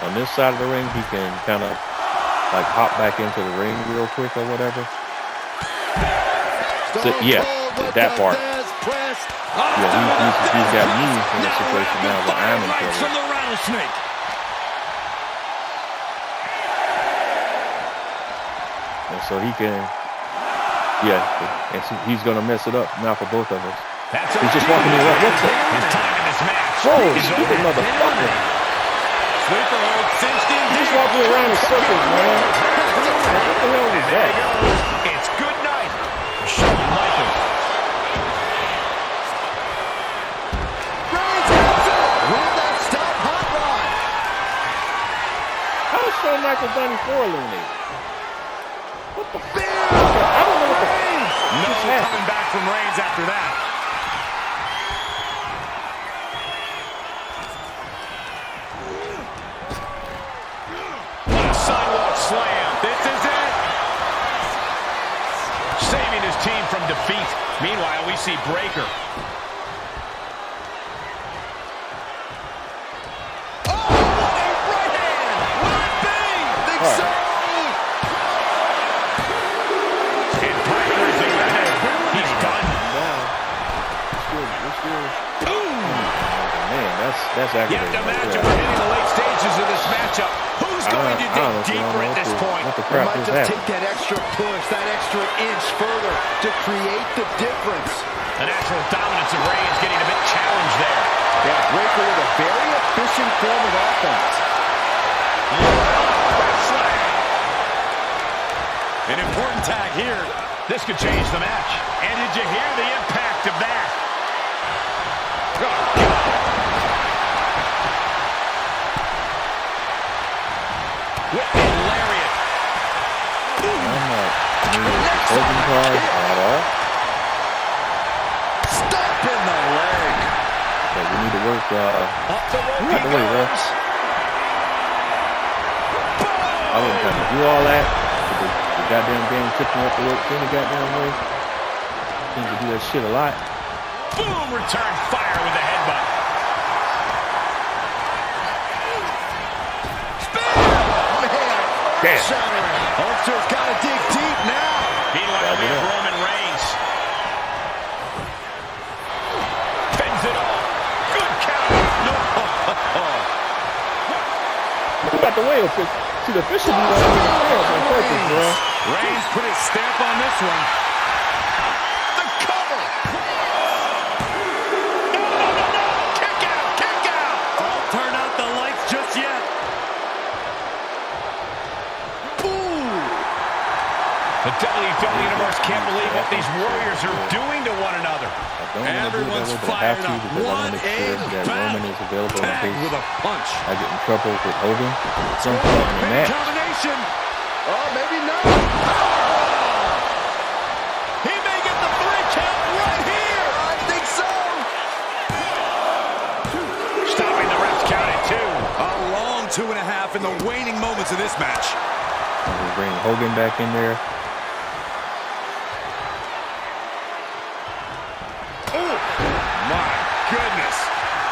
on this side of the ring, he can kind of like hop back into the ring real quick or whatever. So, yeah, that part. Yeah, he's got me in a situation now where I'm in trouble. From the rattlesnake. And so he can, yeah, and so he's going to mess it up now for both of us. He's just walking me around. What's that? His time in this match. Whoa, stupid motherfucker. Sweeper hold cinched in. He's walking around in circles, man. What the hell was that? It's good night. Shawn Michaels. Reigns has it. Will that stop Hot Rod? How is Shawn Michaels done before eliminated? What the fuck? I don't know what the No coming back from Reigns after that. Sidewalk slam. This is it. Saving his team from defeat. Meanwhile, we see Breaker. Oh, a right hand. Will it be? Think so. And Breaker is eliminated. He's done. Man, that's You aggravating. have to right imagine there. we're hitting the late stages of this matchup. Who's going to dig deeper at this point? What the They crap might is just that? take that extra push, that extra inch further to create the difference. The natural dominance of Reigns getting a bit challenged there. Yeah, Breaker with a very efficient form of offense. An important tag here. This could change the match. And did you hear the impact of that? Oh, God. Whipping lariat. I'm not holding card at all. Stop in the leg. But we need to work. Up the rope We he got the way, bro. goes. I wouldn't try to do all that. But the goddamn game tipping up the rope in the goddamn way. Seems to do that shit a lot. Boom! Return fire with the headbutt. Damn. Ulster's got to dig deep now. Meanwhile, we have Roman Reigns. Fends it off. Good count. No. You got the way up. See, the official be on purpose, bro. Reigns put his stamp on this one. The cover. No. Kick out. Don't turn out the lights just yet. The WWE Universe can't believe what these Warriors are doing to one another. I don't want to do Everyone's that, but I fired have to up. because I want to make sure that Roman is available in Tag case with a punch. I get in trouble with Hogan at some point in the Big match. combination. Oh, maybe not. He may get the 3 count right here. I think so. Stopping the ref's count at 2. A long 2.5 in the waning moments of this match. We bring Hogan back in there. My goodness.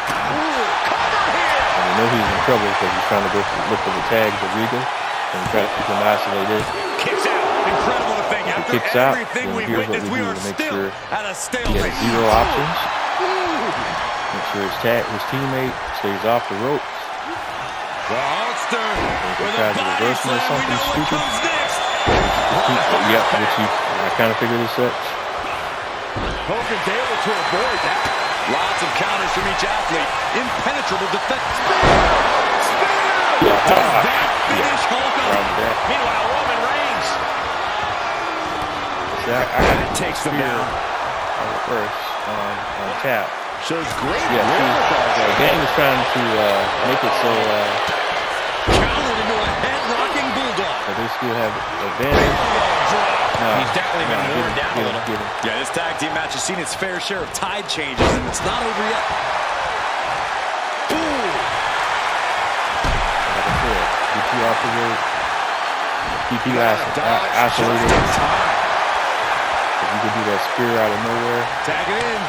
Cover here. And we know he's in trouble because he's trying to look for the tags of Regal and try to keep him isolated. Kicks out. Incredible to think. After Kicks out, everything then we've here's what witnessed, we we do are to make still sure at a He stalemate. has 0 options. Make sure his teammate stays off the ropes. The Hulkster with a tries to body reverse him or slam. We something know what stupid. comes next. Yep, which I kind of figured as such. Hogan's able to avoid that. Lots of counters from each athlete. Impenetrable defense. Spear! Does that finish Hulk up? Meanwhile, Roman Reigns. That takes them down. First on tap. Shows great The game is trying to make it so Countered into a head-rocking bulldog. that they still have advantage. He's definitely been worn down a little. Yeah, this tag team match has seen its fair share of tide changes, and it's not over yet. Like I said, get you off the road. Keep you isolated. If you can do that spear out of nowhere. Tag it in.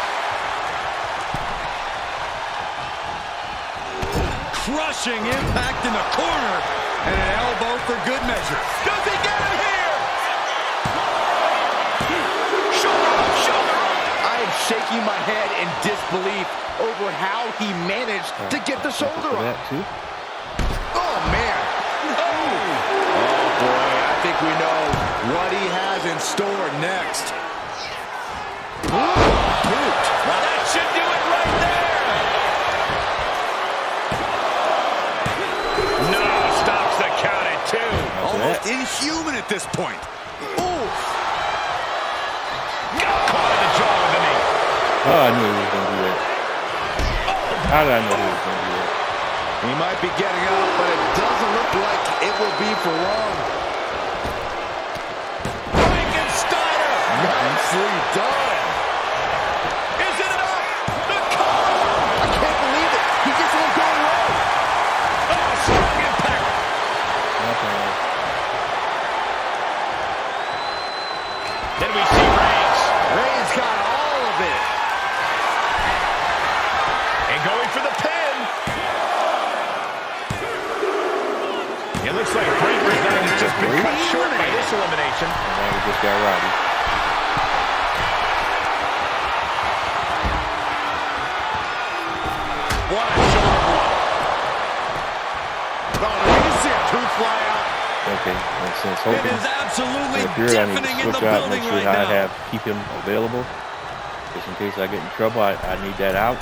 Crushing impact in the corner. And an elbow for good measure. Does he get it here? Shoulder up. I am shaking my head in disbelief over how he managed to get the shoulder For that up. too. Oh, man. Oh, boy, I think we know what he has in store next. Boot. Well, that should do it right there. No, stops the count at 2. Almost inhuman at this point. Ooh. Caught in the jaw with the knee. Oh, I knew he was going to do that. How did I know he was going to do that? He might be getting up, but it doesn't look like it will be for long. Frankensteiner! Nicely done. Is it enough? The cover! I can't believe it. He just won't go away. Oh, strong impact! Nothing. Then we see Reigns. Reigns got all of it. And going for the pin. It looks like Braver's night has just been cut short by this elimination. And now we just got Roddy. What a shoulder blow. Oh, we can see a tooth fly out. Okay, makes sense. It Hoping is absolutely if you're I need deafening to in the switch out, building make sure right I now. have keep him available. Just in case I get in trouble, I need that out.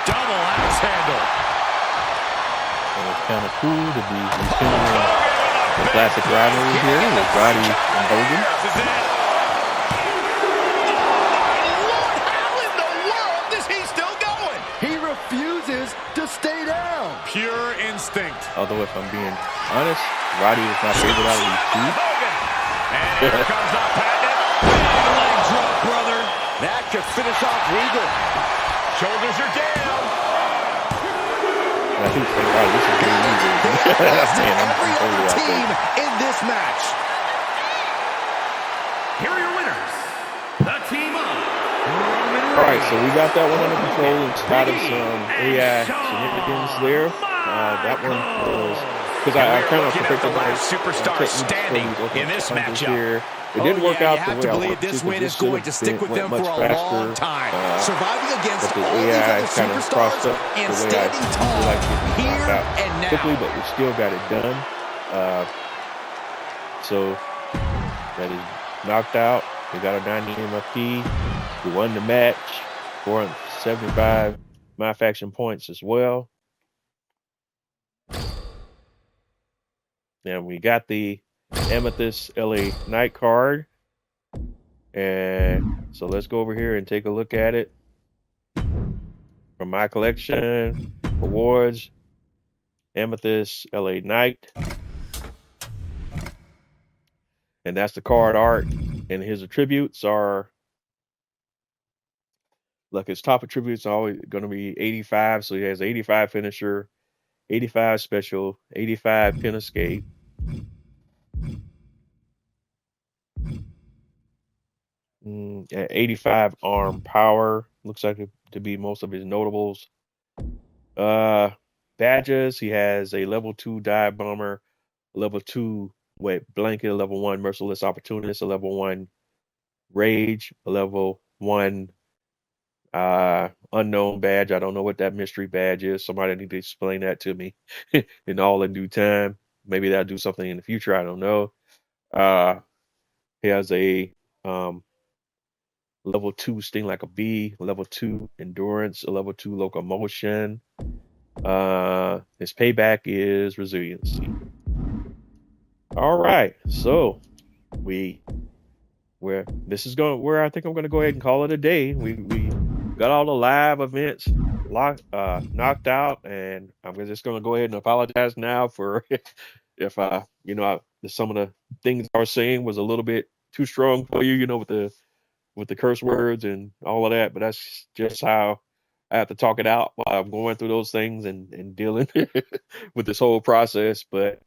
Double axe handle. And it's kind of cool to be continuing the classic rivalry here with Roddy and Hogan. This is it. Lord, how in the world is he still going? He refuses to stay down. Pure instinct. Although if I'm being honest, Roddy is my favorite out of these two. Hogan. And here comes the patent. Big leg drop, brother. That could finish off Regal. Shoulders are down. And I think, thank God, this is very easy. Man, I'm Every totally out team there. in this match. Here are your winners. The team of Roman Reigns. All right, so we got that one under control. It's got us some AI significance there. That one was because I kind of predicted the last superstar standing in this matchup. Here. It didn't work out you the have way to I believe wanted this to, win is going to stick with them for much a faster, long time. Surviving against but the all these AI other kind of crossed superstars up and the way I standing tall like to get here knocked out and now. quickly, but we still got it done. So that is knocked out. We got a 90 MFP. We won the match. 475 my faction points as well. Now we got the Amethyst LA Knight card. And so let's go over here and take a look at it. From my collection, awards, Amethyst LA Knight. And that's the card art. And his attributes are, like his top attributes are always going to be 85. So he has 85 finisher, 85 special, 85 pin escape. At 85 arm power. Looks like it to be most of his notables. Badges, he has a level 2 dive bomber, level 2 wet blanket, a level 1 merciless opportunist, a level 1 rage, a level 1 unknown badge. I don't know what that mystery badge is. Somebody need to explain that to me in all in due time. Maybe that'll do something in the future. I don't know. He has a level 2 sting like a bee, level 2 endurance, a level 2 locomotion. His payback is resiliency. All right, so where I think I'm gonna go ahead and call it a day. We got all the live events knocked out, and I'm just gonna go ahead and apologize now for if some of the things I was saying was a little bit too strong for you, with the curse words and all of that. But that's just how I have to talk it out while I'm going through those things and dealing with this whole process. But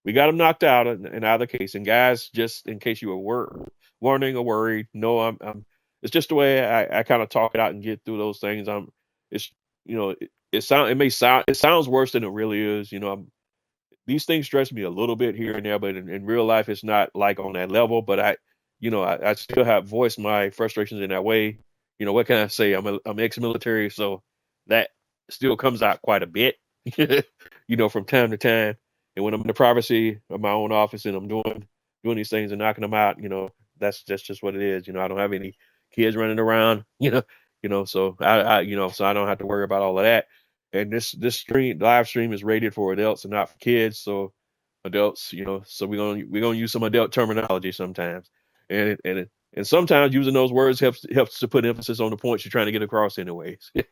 we got them knocked out in either case. And guys, just in case you were wondering or worried, no, I'm. It's just the way I kind of talk it out and get through those things. It's it sounds worse than it really is. These things stress me a little bit here and there, but in real life, it's not like on that level. But I still have voiced my frustrations in that way. What can I say? I'm ex-military, so that still comes out quite a bit, from time to time. And when I'm in the privacy of my own office and I'm doing these things and knocking them out, that's just what it is. I don't have any kids running around, so so I don't have to worry about all of that. And this live stream is rated for adults and not for kids. So adults, so we're gonna use some adult terminology sometimes, and sometimes using those words helps to put emphasis on the points you're trying to get across, anyways. But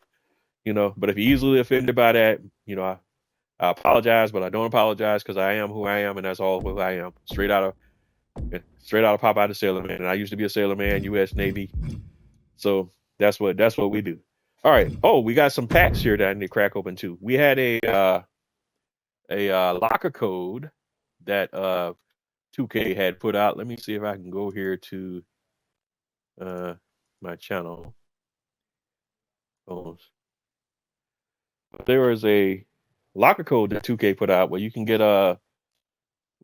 if you're easily offended by that, I apologize, but I don't apologize because I am who I am, and that's all who I am. Straight out of Popeye the Sailor Man, and I used to be a sailor man, U.S. Navy. So that's what we do. All right. Oh, we got some packs here that I need to crack open too. We had a locker code that 2K had put out. Let me see if I can go here to my channel. There was a locker code that 2K put out where you can get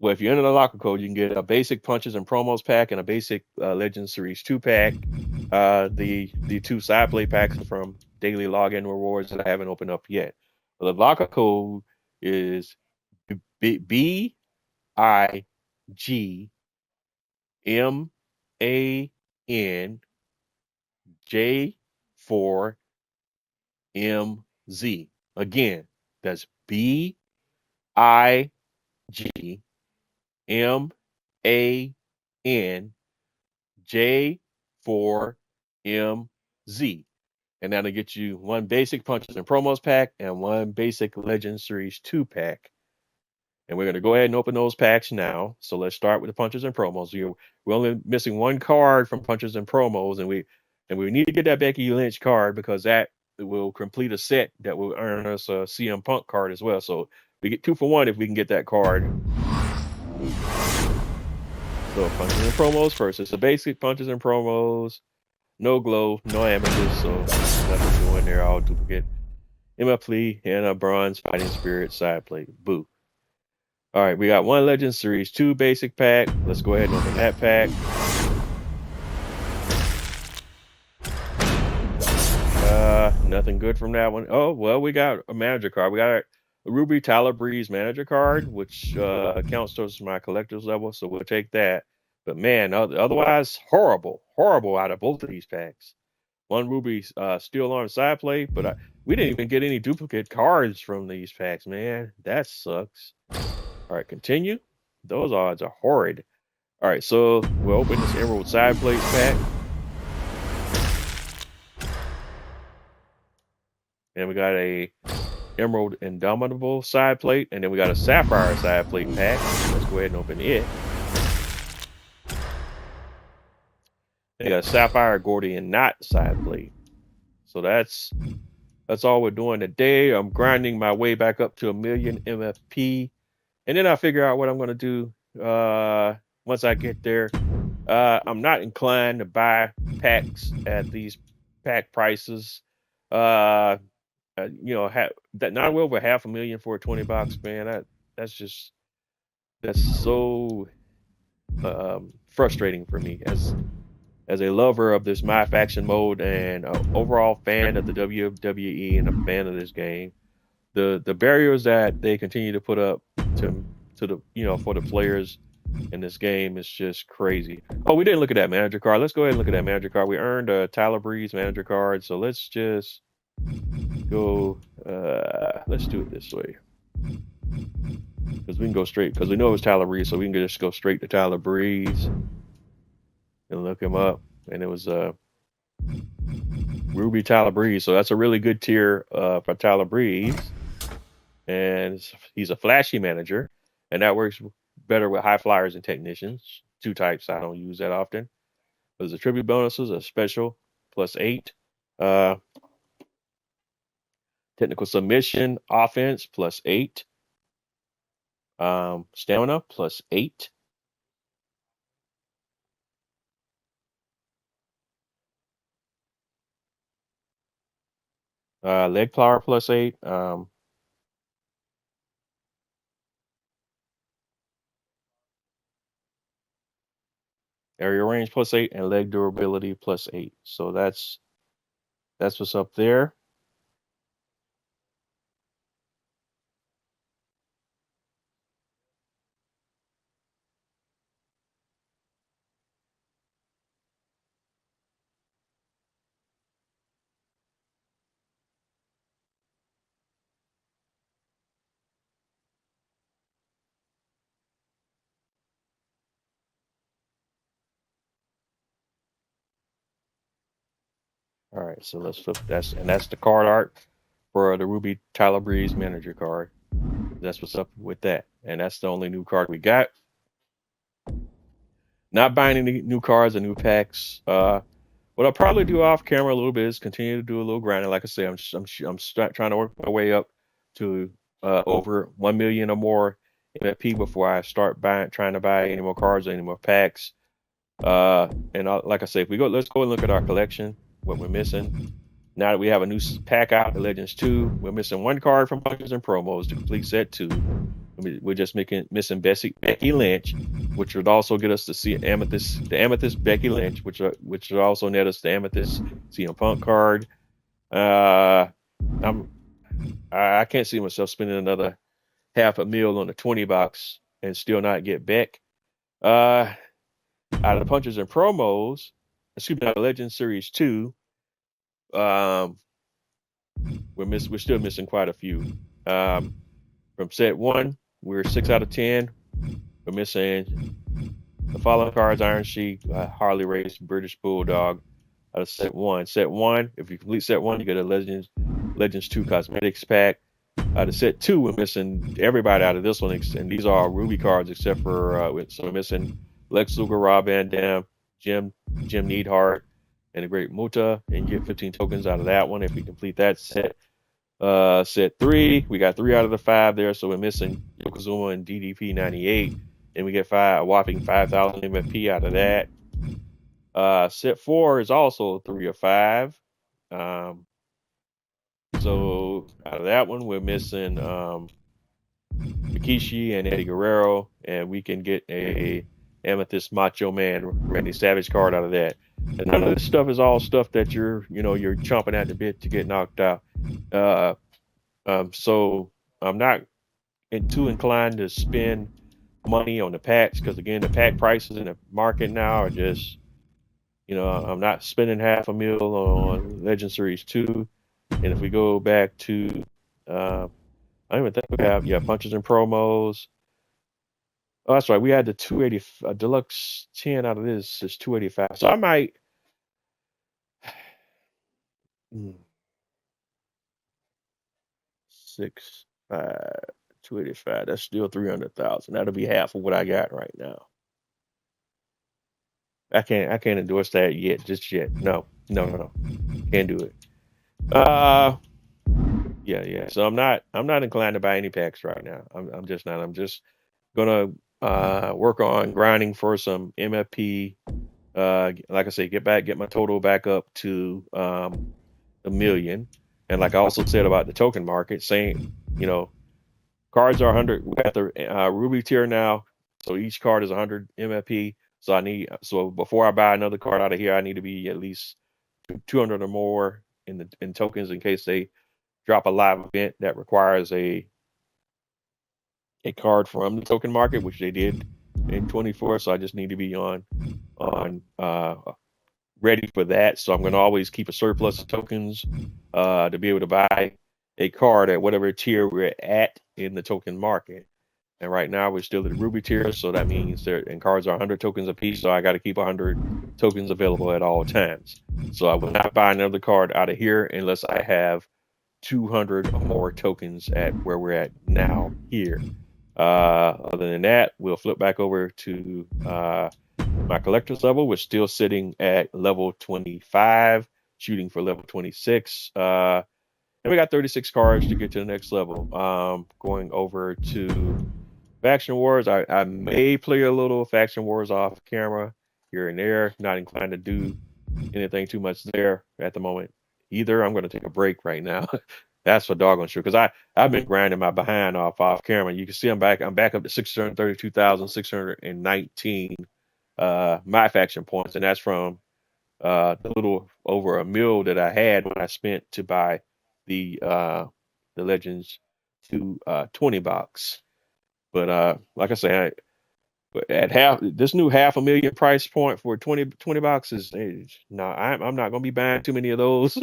if you enter the locker code, you can get a basic punches and promos pack and a basic Legend Series 2 pack. The 2 side play packs are from daily login rewards that I haven't opened up yet. But the locker code is BIGMANJ4M Again, that's BIGMANJ4M. And that'll get you 1 basic punches and promos pack and 1 basic Legend Series 2 pack. And we're going to go ahead and open those packs now. So let's start with the punches and promos. We're only missing 1 card from punches and promos, and we need to get that Becky Lynch card because that will complete a set that will earn us a CM Punk card as well. So we get 2 for 1 if we can get that card. So punches and promos first. It's the basic punches and promos. No glow, no amethyst, so nothing going there. All duplicate. MFP and a bronze fighting spirit side plate. Boo. All right, we got 1 Legend Series 2 basic pack. Let's go ahead and open that pack. Nothing good from that one. Oh, well, we got a manager card. We got a Ruby Tyler Breeze manager card, which counts towards my collector's level, so we'll take that. But man, otherwise, horrible out of both of these packs. 1 Ruby Steel Arm side plate, but we didn't even get any duplicate cards from these packs, man. That sucks. All right, continue. Those odds are horrid. All right, so we'll open this Emerald side plates pack. And we got a Emerald Indomitable side plate, and then we got a Sapphire side plate pack. Let's go ahead and open it. They got a Sapphire Gordian Knot side plate. So that's all we're doing today. I'm grinding my way back up to 1 million MFP. And then I'll figure out what I'm going to do once I get there. I'm not inclined to buy packs at these pack prices. That not over $500,000 for $20, man. That's so frustrating for me as a lover of this My Faction mode and overall fan of the WWE and a fan of this game. The barriers that they continue to put up to the for the players in this game is just crazy. Oh, we didn't look at that manager card. Let's go ahead and look at that manager card. We earned a Tyler Breeze manager card, so let's just go. Let's do it this way because we can go straight because we know it was Tyler Breeze, so we can just go straight to Tyler Breeze and look him up. And it was Ruby Tyler Breeze, so that's a really good tier for Tyler Breeze, and he's a flashy manager, and that works better with high flyers and technicians. Two types I don't use that often. There's a tribute bonuses, a special +8, technical submission offense +8, stamina +8. Leg power +8. Area range +8 and leg durability +8. So that's what's up there. All right, so let's flip that's the card art for the Ruby Tyler Breeze manager card. That's what's up with that, and that's the only new card we got. Not buying any new cards or new packs. What I'll probably do off camera a little bit is continue to do a little grinding. Like I say, I'm trying to work my way up to over 1 million or more MFP before I start trying to buy any more cards or any more packs. Like I say, if we go, let's go and look at our collection. What we're missing now that we have a new pack out, the Legends 2. We're missing one card from Punches and Promos to complete set 2. We're just missing Becky Lynch, which would also get us to see the Amethyst Becky Lynch, which would also net us the Amethyst CM Punk card. I can't see myself spending another $500,000 on the 20 box and still not get Beck. Out of the Punches and Promos, excuse me, out of Legends Series 2, we're still missing quite a few. From set 1, we're 6 out of 10. We're missing the following cards: Iron Sheik, Harley Race, British Bulldog. Out of set 1. Set 1, if you complete set 1, you get a Legends 2 Cosmetics pack. Out of set 2, we're missing everybody out of this one, and these are Ruby cards except for so we're missing Lex Luger, Rob Van Dam, Jim Neidhart, and the Great Muta, and you get 15 tokens out of that one if we complete that set. Set 3, we got 3 out of the 5 there, so we're missing Yokozuna and DDP 98, and we get a whopping 5,000 MFP out of that. Set 4 is also 3 of 5. So out of that one, we're missing Rikishi and Eddie Guerrero, and we can get a Amethyst Macho Man Randy Savage card out of that. And none of this stuff is all stuff that you're chomping at the bit to get knocked out. So I'm not too inclined to spend money on the packs because, again, the pack prices in the market now are just, I'm not spending $500,000 on Legend Series 2. And if we go back to, I don't even think we have, Punches and Promos. Oh, that's right. We had the 280 Deluxe 10 out of this is 285. So I might. 6, 5, 285. That's still 300,000. That'll be half of what I got right now. I can't endorse that just yet. No. Can't do it. Yeah. So I'm not inclined to buy any packs right now. I'm just not. I'm just gonna work on grinding for some MFP. Like I say, get my total back up to 1 million. And like I also said about the token market, saying, cards are 100. We got the Ruby tier now, so each card is 100 MFP. So before I buy another card out of here, I need to be at least 200 or more in tokens in case they drop a live event that requires a card from the token market, which they did in 24, so I just need to be on ready for that. So I'm going to always keep a surplus of tokens to be able to buy a card at whatever tier we're at in the token market. And right now we're still at the Ruby tier, so that means cards are 100 tokens a piece, so I got to keep 100 tokens available at all times. So I will not buy another card out of here unless I have 200 or more tokens at where we're at now here. Other than that, we'll flip back over to my collector's level. We're still sitting at level 25, shooting for level 26. And we got 36 cards to get to the next level. Going over to Faction Wars. I may play a little Faction Wars off camera here and there. Not inclined to do anything too much there at the moment either. I'm going to take a break right now. That's for doggone sure, because I've been grinding my behind off camera. You can see I'm back up to 632,619 my faction points, and that's from the little over a mil that I had when I spent to buy the Legends 20 box. But like I say, at this new $500,000 price point for 20 boxes, no, I'm not gonna be buying too many of those.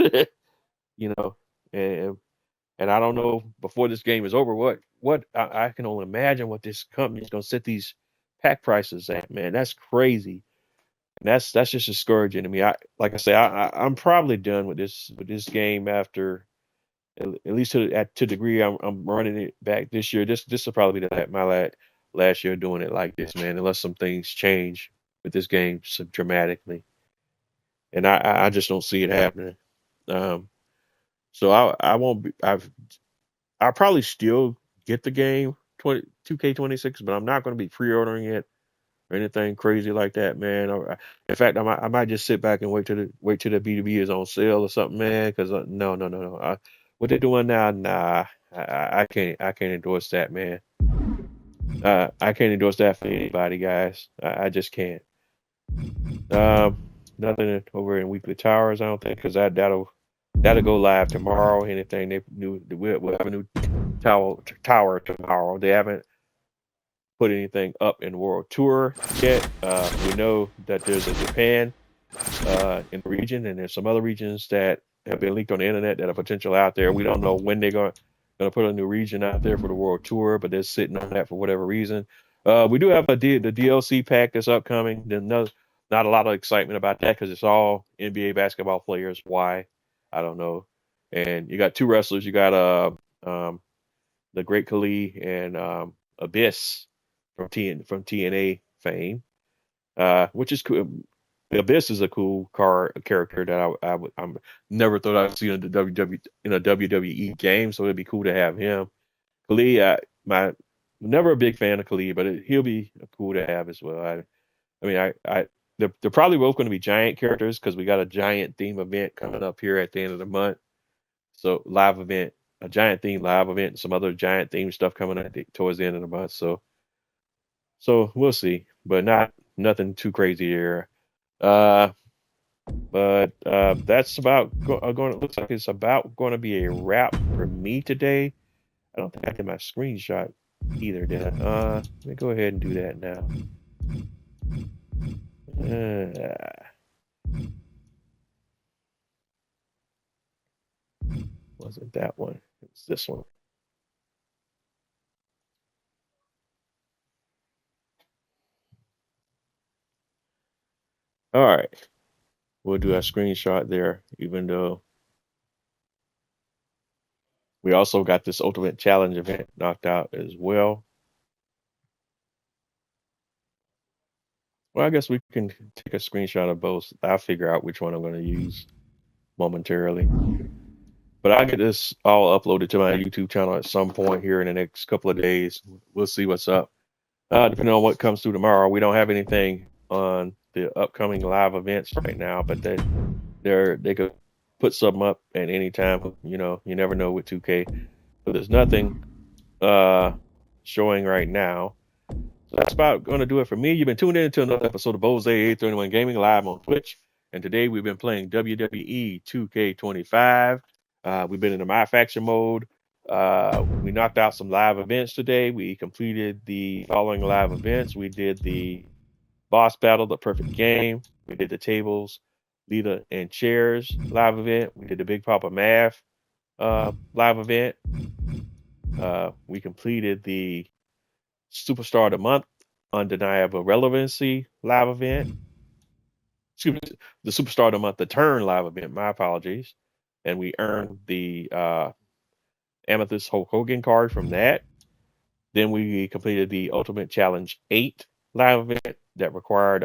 You know, and I don't know before this game is over what I can only imagine what this company is gonna set these pack prices at. Man, that's crazy. And that's just discouraging to me. Like I say, I'm probably done with this game after at least to the degree I'm running it back this year. This will probably be my last year doing it like this, man. Unless some things change with this game so dramatically, and I just don't see it happening. So I won't be. I'll probably still get the game 2K26, but I'm not going to be pre-ordering it or anything crazy like that, man. In fact, I might just sit back and wait till the B2B is on sale or something, man. Because no. What they're doing now, nah, I can't endorse that, man. I can't endorse that for anybody, guys. I just can't. Nothing over in Weekly Towers, I don't think, because that'll go live tomorrow. Anything they new, we'll have a new tower tomorrow. They haven't put anything up in World Tour yet. We know that there's a Japan in the region, and there's some other regions that have been leaked on the internet that are potential out there. We don't know when they're going to put a new region out there for the World Tour, but they're sitting on that for whatever reason. We do have the DLC pack that's upcoming. There's not a lot of excitement about that because it's all NBA basketball players. Why? I don't know. And you got two wrestlers. You got the Great Khali and Abyss from TNA fame, which is cool. Abyss is a cool character that I'm never thought I'd see in a WWE game, so it'd be cool to have him. Khali, never a big fan of Khali, but he'll be cool to have as well. They're probably both going to be giant characters because we got a giant theme event coming up here at the end of the month. So a giant theme live event, and some other giant theme stuff coming up towards the end of the month. So we'll see, but nothing too crazy here. But that's about going. It looks like it's about going to be a wrap for me today. I don't think I did my screenshot either, did I? Let me go ahead and do that now. Wasn't that one? It's this one. All right. We'll do a screenshot there, even though we also got this Ultimate Challenge event knocked out as well. Well, I guess we can take a screenshot of both. I'll figure out which one I'm going to use momentarily. But I'll get this all uploaded to my YouTube channel at some point here in the next couple of days. We'll see what's up. Depending on what comes through tomorrow, we don't have anything on the upcoming live events right now, but they could put something up at any time. You know, you never know with 2K. But there's nothing showing right now. So that's about going to do it for me. You've been tuned in to another episode of Bose 831 Gaming live on Twitch. And today we've been playing WWE 2K25. We've been in the My Faction mode. We knocked out some live events today. We completed the following live events. We did the boss battle, the perfect game. We did the tables, leader, and chairs live event. We did the Big Papa Math live event. We completed the Superstar of the Month, Undeniable Relevancy live event. Excuse me, the Superstar of the Month, the Turn live event. My apologies. And we earned the Amethyst Hulk Hogan card from that. Then we completed the Ultimate Challenge 8 live event that required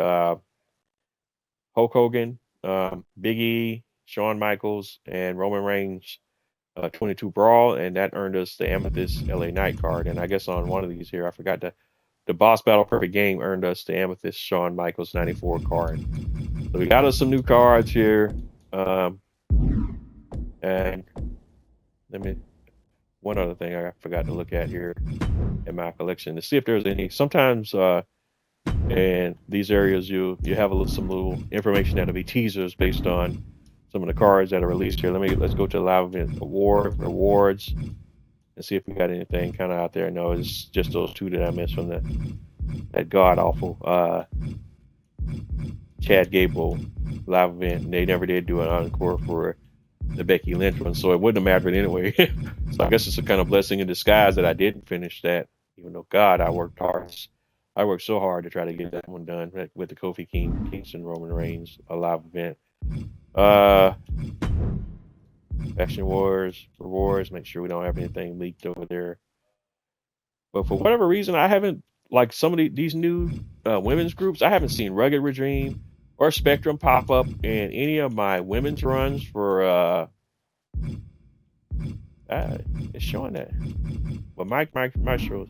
Hulk Hogan, Big E, Shawn Michaels, and Roman Reigns 22 Brawl, and that earned us the Amethyst LA Knight card. And I guess on one of these here, I forgot the Boss Battle Perfect Game earned us the Amethyst Shawn Michaels 94 card. So we got us some new cards here. And one other thing I forgot to look at here in my collection to see if there's any. Sometimes in these areas you have some little information that'll be teasers based on some of the cards that are released here. Let's go to the live event rewards and see if we got anything kind of out there. No, it's just those two that I missed from that god awful Chad Gable live event. And they never did do an encore for the Becky Lynch one, so it wouldn't have mattered anyway. So I guess it's a kind of blessing in disguise that I didn't finish that, even though God, I worked hard. I worked so hard to try to get that one done with the Kofi Kingston Roman Reigns live event. Faction Wars rewards. Make sure we don't have anything leaked over there. But for whatever reason, I haven't, like some of these new women's groups, I haven't seen Rugged Regime or Spectrum pop up in any of my women's runs for it's showing that. But my shows.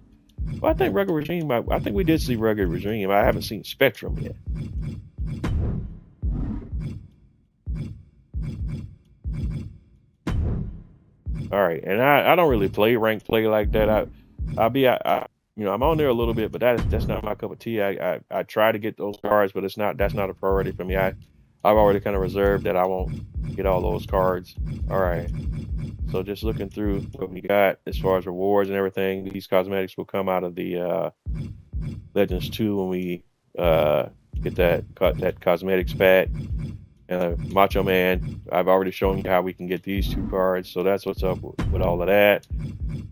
Well, I think Rugged Regime. I think we did see Rugged Regime. I haven't seen Spectrum yet. All right, and I don't really play rank play like that. I'm on there a little bit, but that's not my cup of tea. I try to get those cards, but that's not a priority for me. I've already kind of reserved that I won't get all those cards. All right. So just looking through what we got as far as rewards and everything, these cosmetics will come out of the Legends 2 when we get that cosmetics pack. Macho Man, I've already shown you how we can get these two cards, so that's what's up with all of that.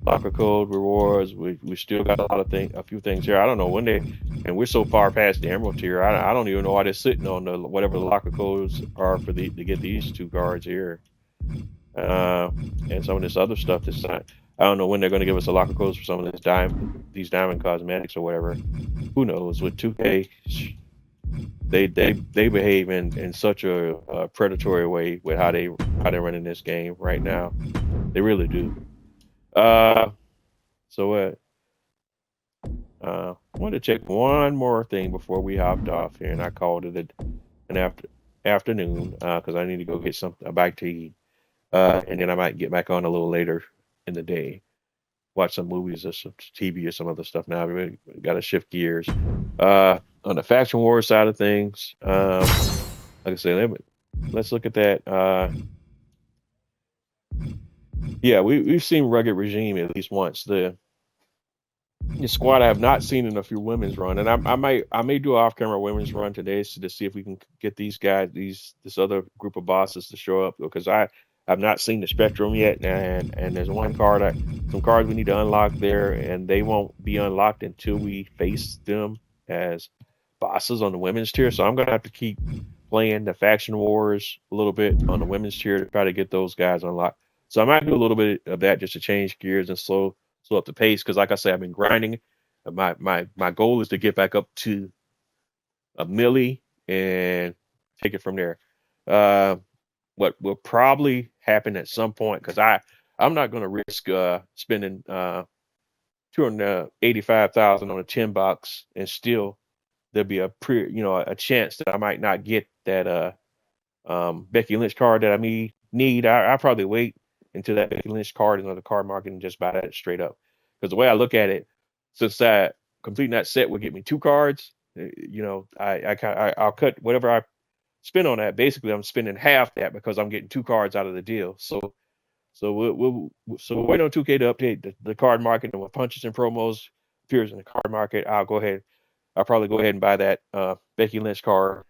Locker code rewards, we still got a few things here. I don't know when and we're so far past the Emerald tier. I don't even know why they're sitting on whatever the locker codes are to get these two cards here. And some of this other stuff this time. I don't know when they're going to give us a locker codes for some of these diamond cosmetics or whatever. Who knows? With 2K, they behave in such a predatory way with how they're running this game right now. They really do. So what? I want to check one more thing before we hopped off here, and I called it an afternoon because I need to go get a bite to eat. And then I might get back on a little later in the day, watch some movies or some TV or some other stuff. Now we got to shift gears. On the faction war side of things, like I said, let's look at that. Yeah, we've seen Rugged Regime at least once. The squad I have not seen in a few women's run, and I may do an off-camera women's run today to see if we can get these guys, this other group of bosses to show up, because I've not seen the Spectrum yet, and there's some cards we need to unlock there, and they won't be unlocked until we face them as bosses on the women's tier. So I'm gonna have to keep playing the faction wars a little bit on the women's tier to try to get those guys unlocked. So I might do a little bit of that just to change gears and slow up the pace, because like I said, I've been grinding. My goal is to get back up to a milli and take it from there. What will probably happen at some point, because I'm not going to risk spending $285,000 on a 10 box and still there'll be a chance that I might not get that Becky Lynch card that I need. I'll probably wait until that Becky Lynch card is on the card market and just buy that straight up. Because the way I look at it, since that completing that set would get me two cards, I'll cut whatever I spend on that. Basically, I'm spending half that because I'm getting two cards out of the deal. So So we're waiting on 2K to update the card market, and when punches and promos appears in the card market, I'll probably go ahead and buy that Becky Lynch card,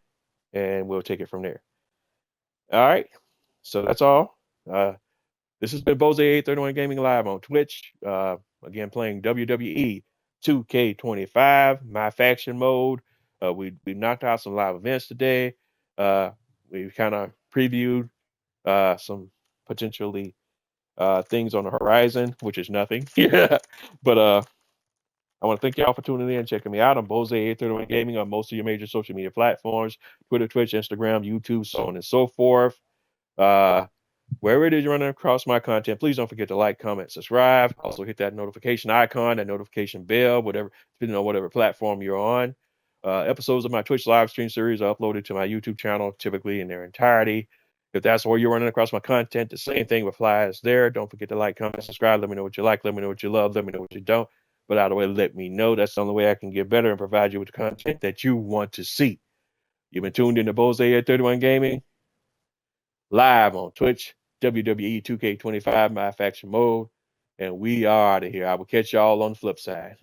and we'll take it from there. All right. So that's all. This has been Bose831 Gaming Live on Twitch. Again, playing WWE 2K25, my faction mode. We knocked out some live events today. We kind of previewed some potentially things on the horizon, which is nothing. Yeah. But I want to thank y'all for tuning in and checking me out on Bose831 Gaming on most of your major social media platforms: Twitter, Twitch, Instagram, YouTube, so on and so forth. Wherever it is you're running across my content, please don't forget to like, comment, subscribe. Also hit that notification icon, that notification bell, whatever, depending on whatever platform you're on. Episodes of my Twitch live stream series are uploaded to my YouTube channel, typically in their entirety. If that's where you're running across my content, the same thing applies there. Don't forget to like, comment, subscribe. Let me know what you like. Let me know what you love. Let me know what you don't. But either way, let me know. That's the only way I can get better and provide you with the content that you want to see. You've been tuned in to Bose831 Gaming live on Twitch, WWE2K25 My Faction Mode, and we are out of here. I will catch y'all on the flip side.